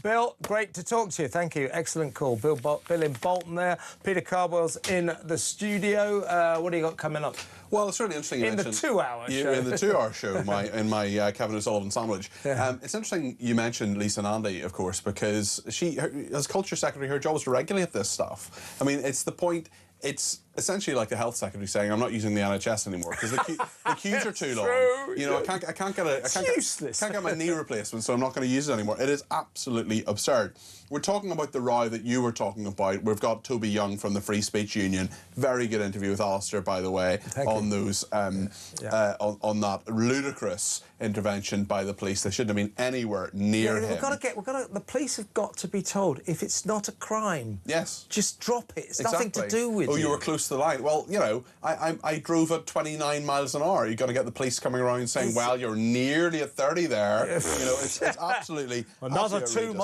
Bill, great to talk to you. Thank you. Excellent call. Bill in Bolton there. Peter Cardwell's in the studio. What do you got coming up? Well, it's really interesting you in mentioned... the 2-hour show. In the 2-hour show, in my Kevin O'Sullivan sandwich. Yeah. It's interesting you mentioned Lisa Nandy, of course, because as Culture Secretary, her job is to regulate this stuff. I mean, it's the point... It's essentially like the health secretary saying, "I'm not using the NHS anymore because the queues are too long. You know, I can't get my knee replacement, so I'm not going to use it anymore." It is absolutely absurd. We're talking about the row that you were talking about. We've got Toby Young from the Free Speech Union. Very good interview with Alistair, by the way, on those on that ludicrous intervention by the police. They shouldn't have been anywhere near him. The police have got to be told if it's not a crime. Yes. Just drop it. It's nothing to do with you were close to the line. Well, you know, I drove at 29 miles an hour. You've got to get the police coming around saying, well, you're nearly at 30 there. You know, it's absolutely... Another 2 miles.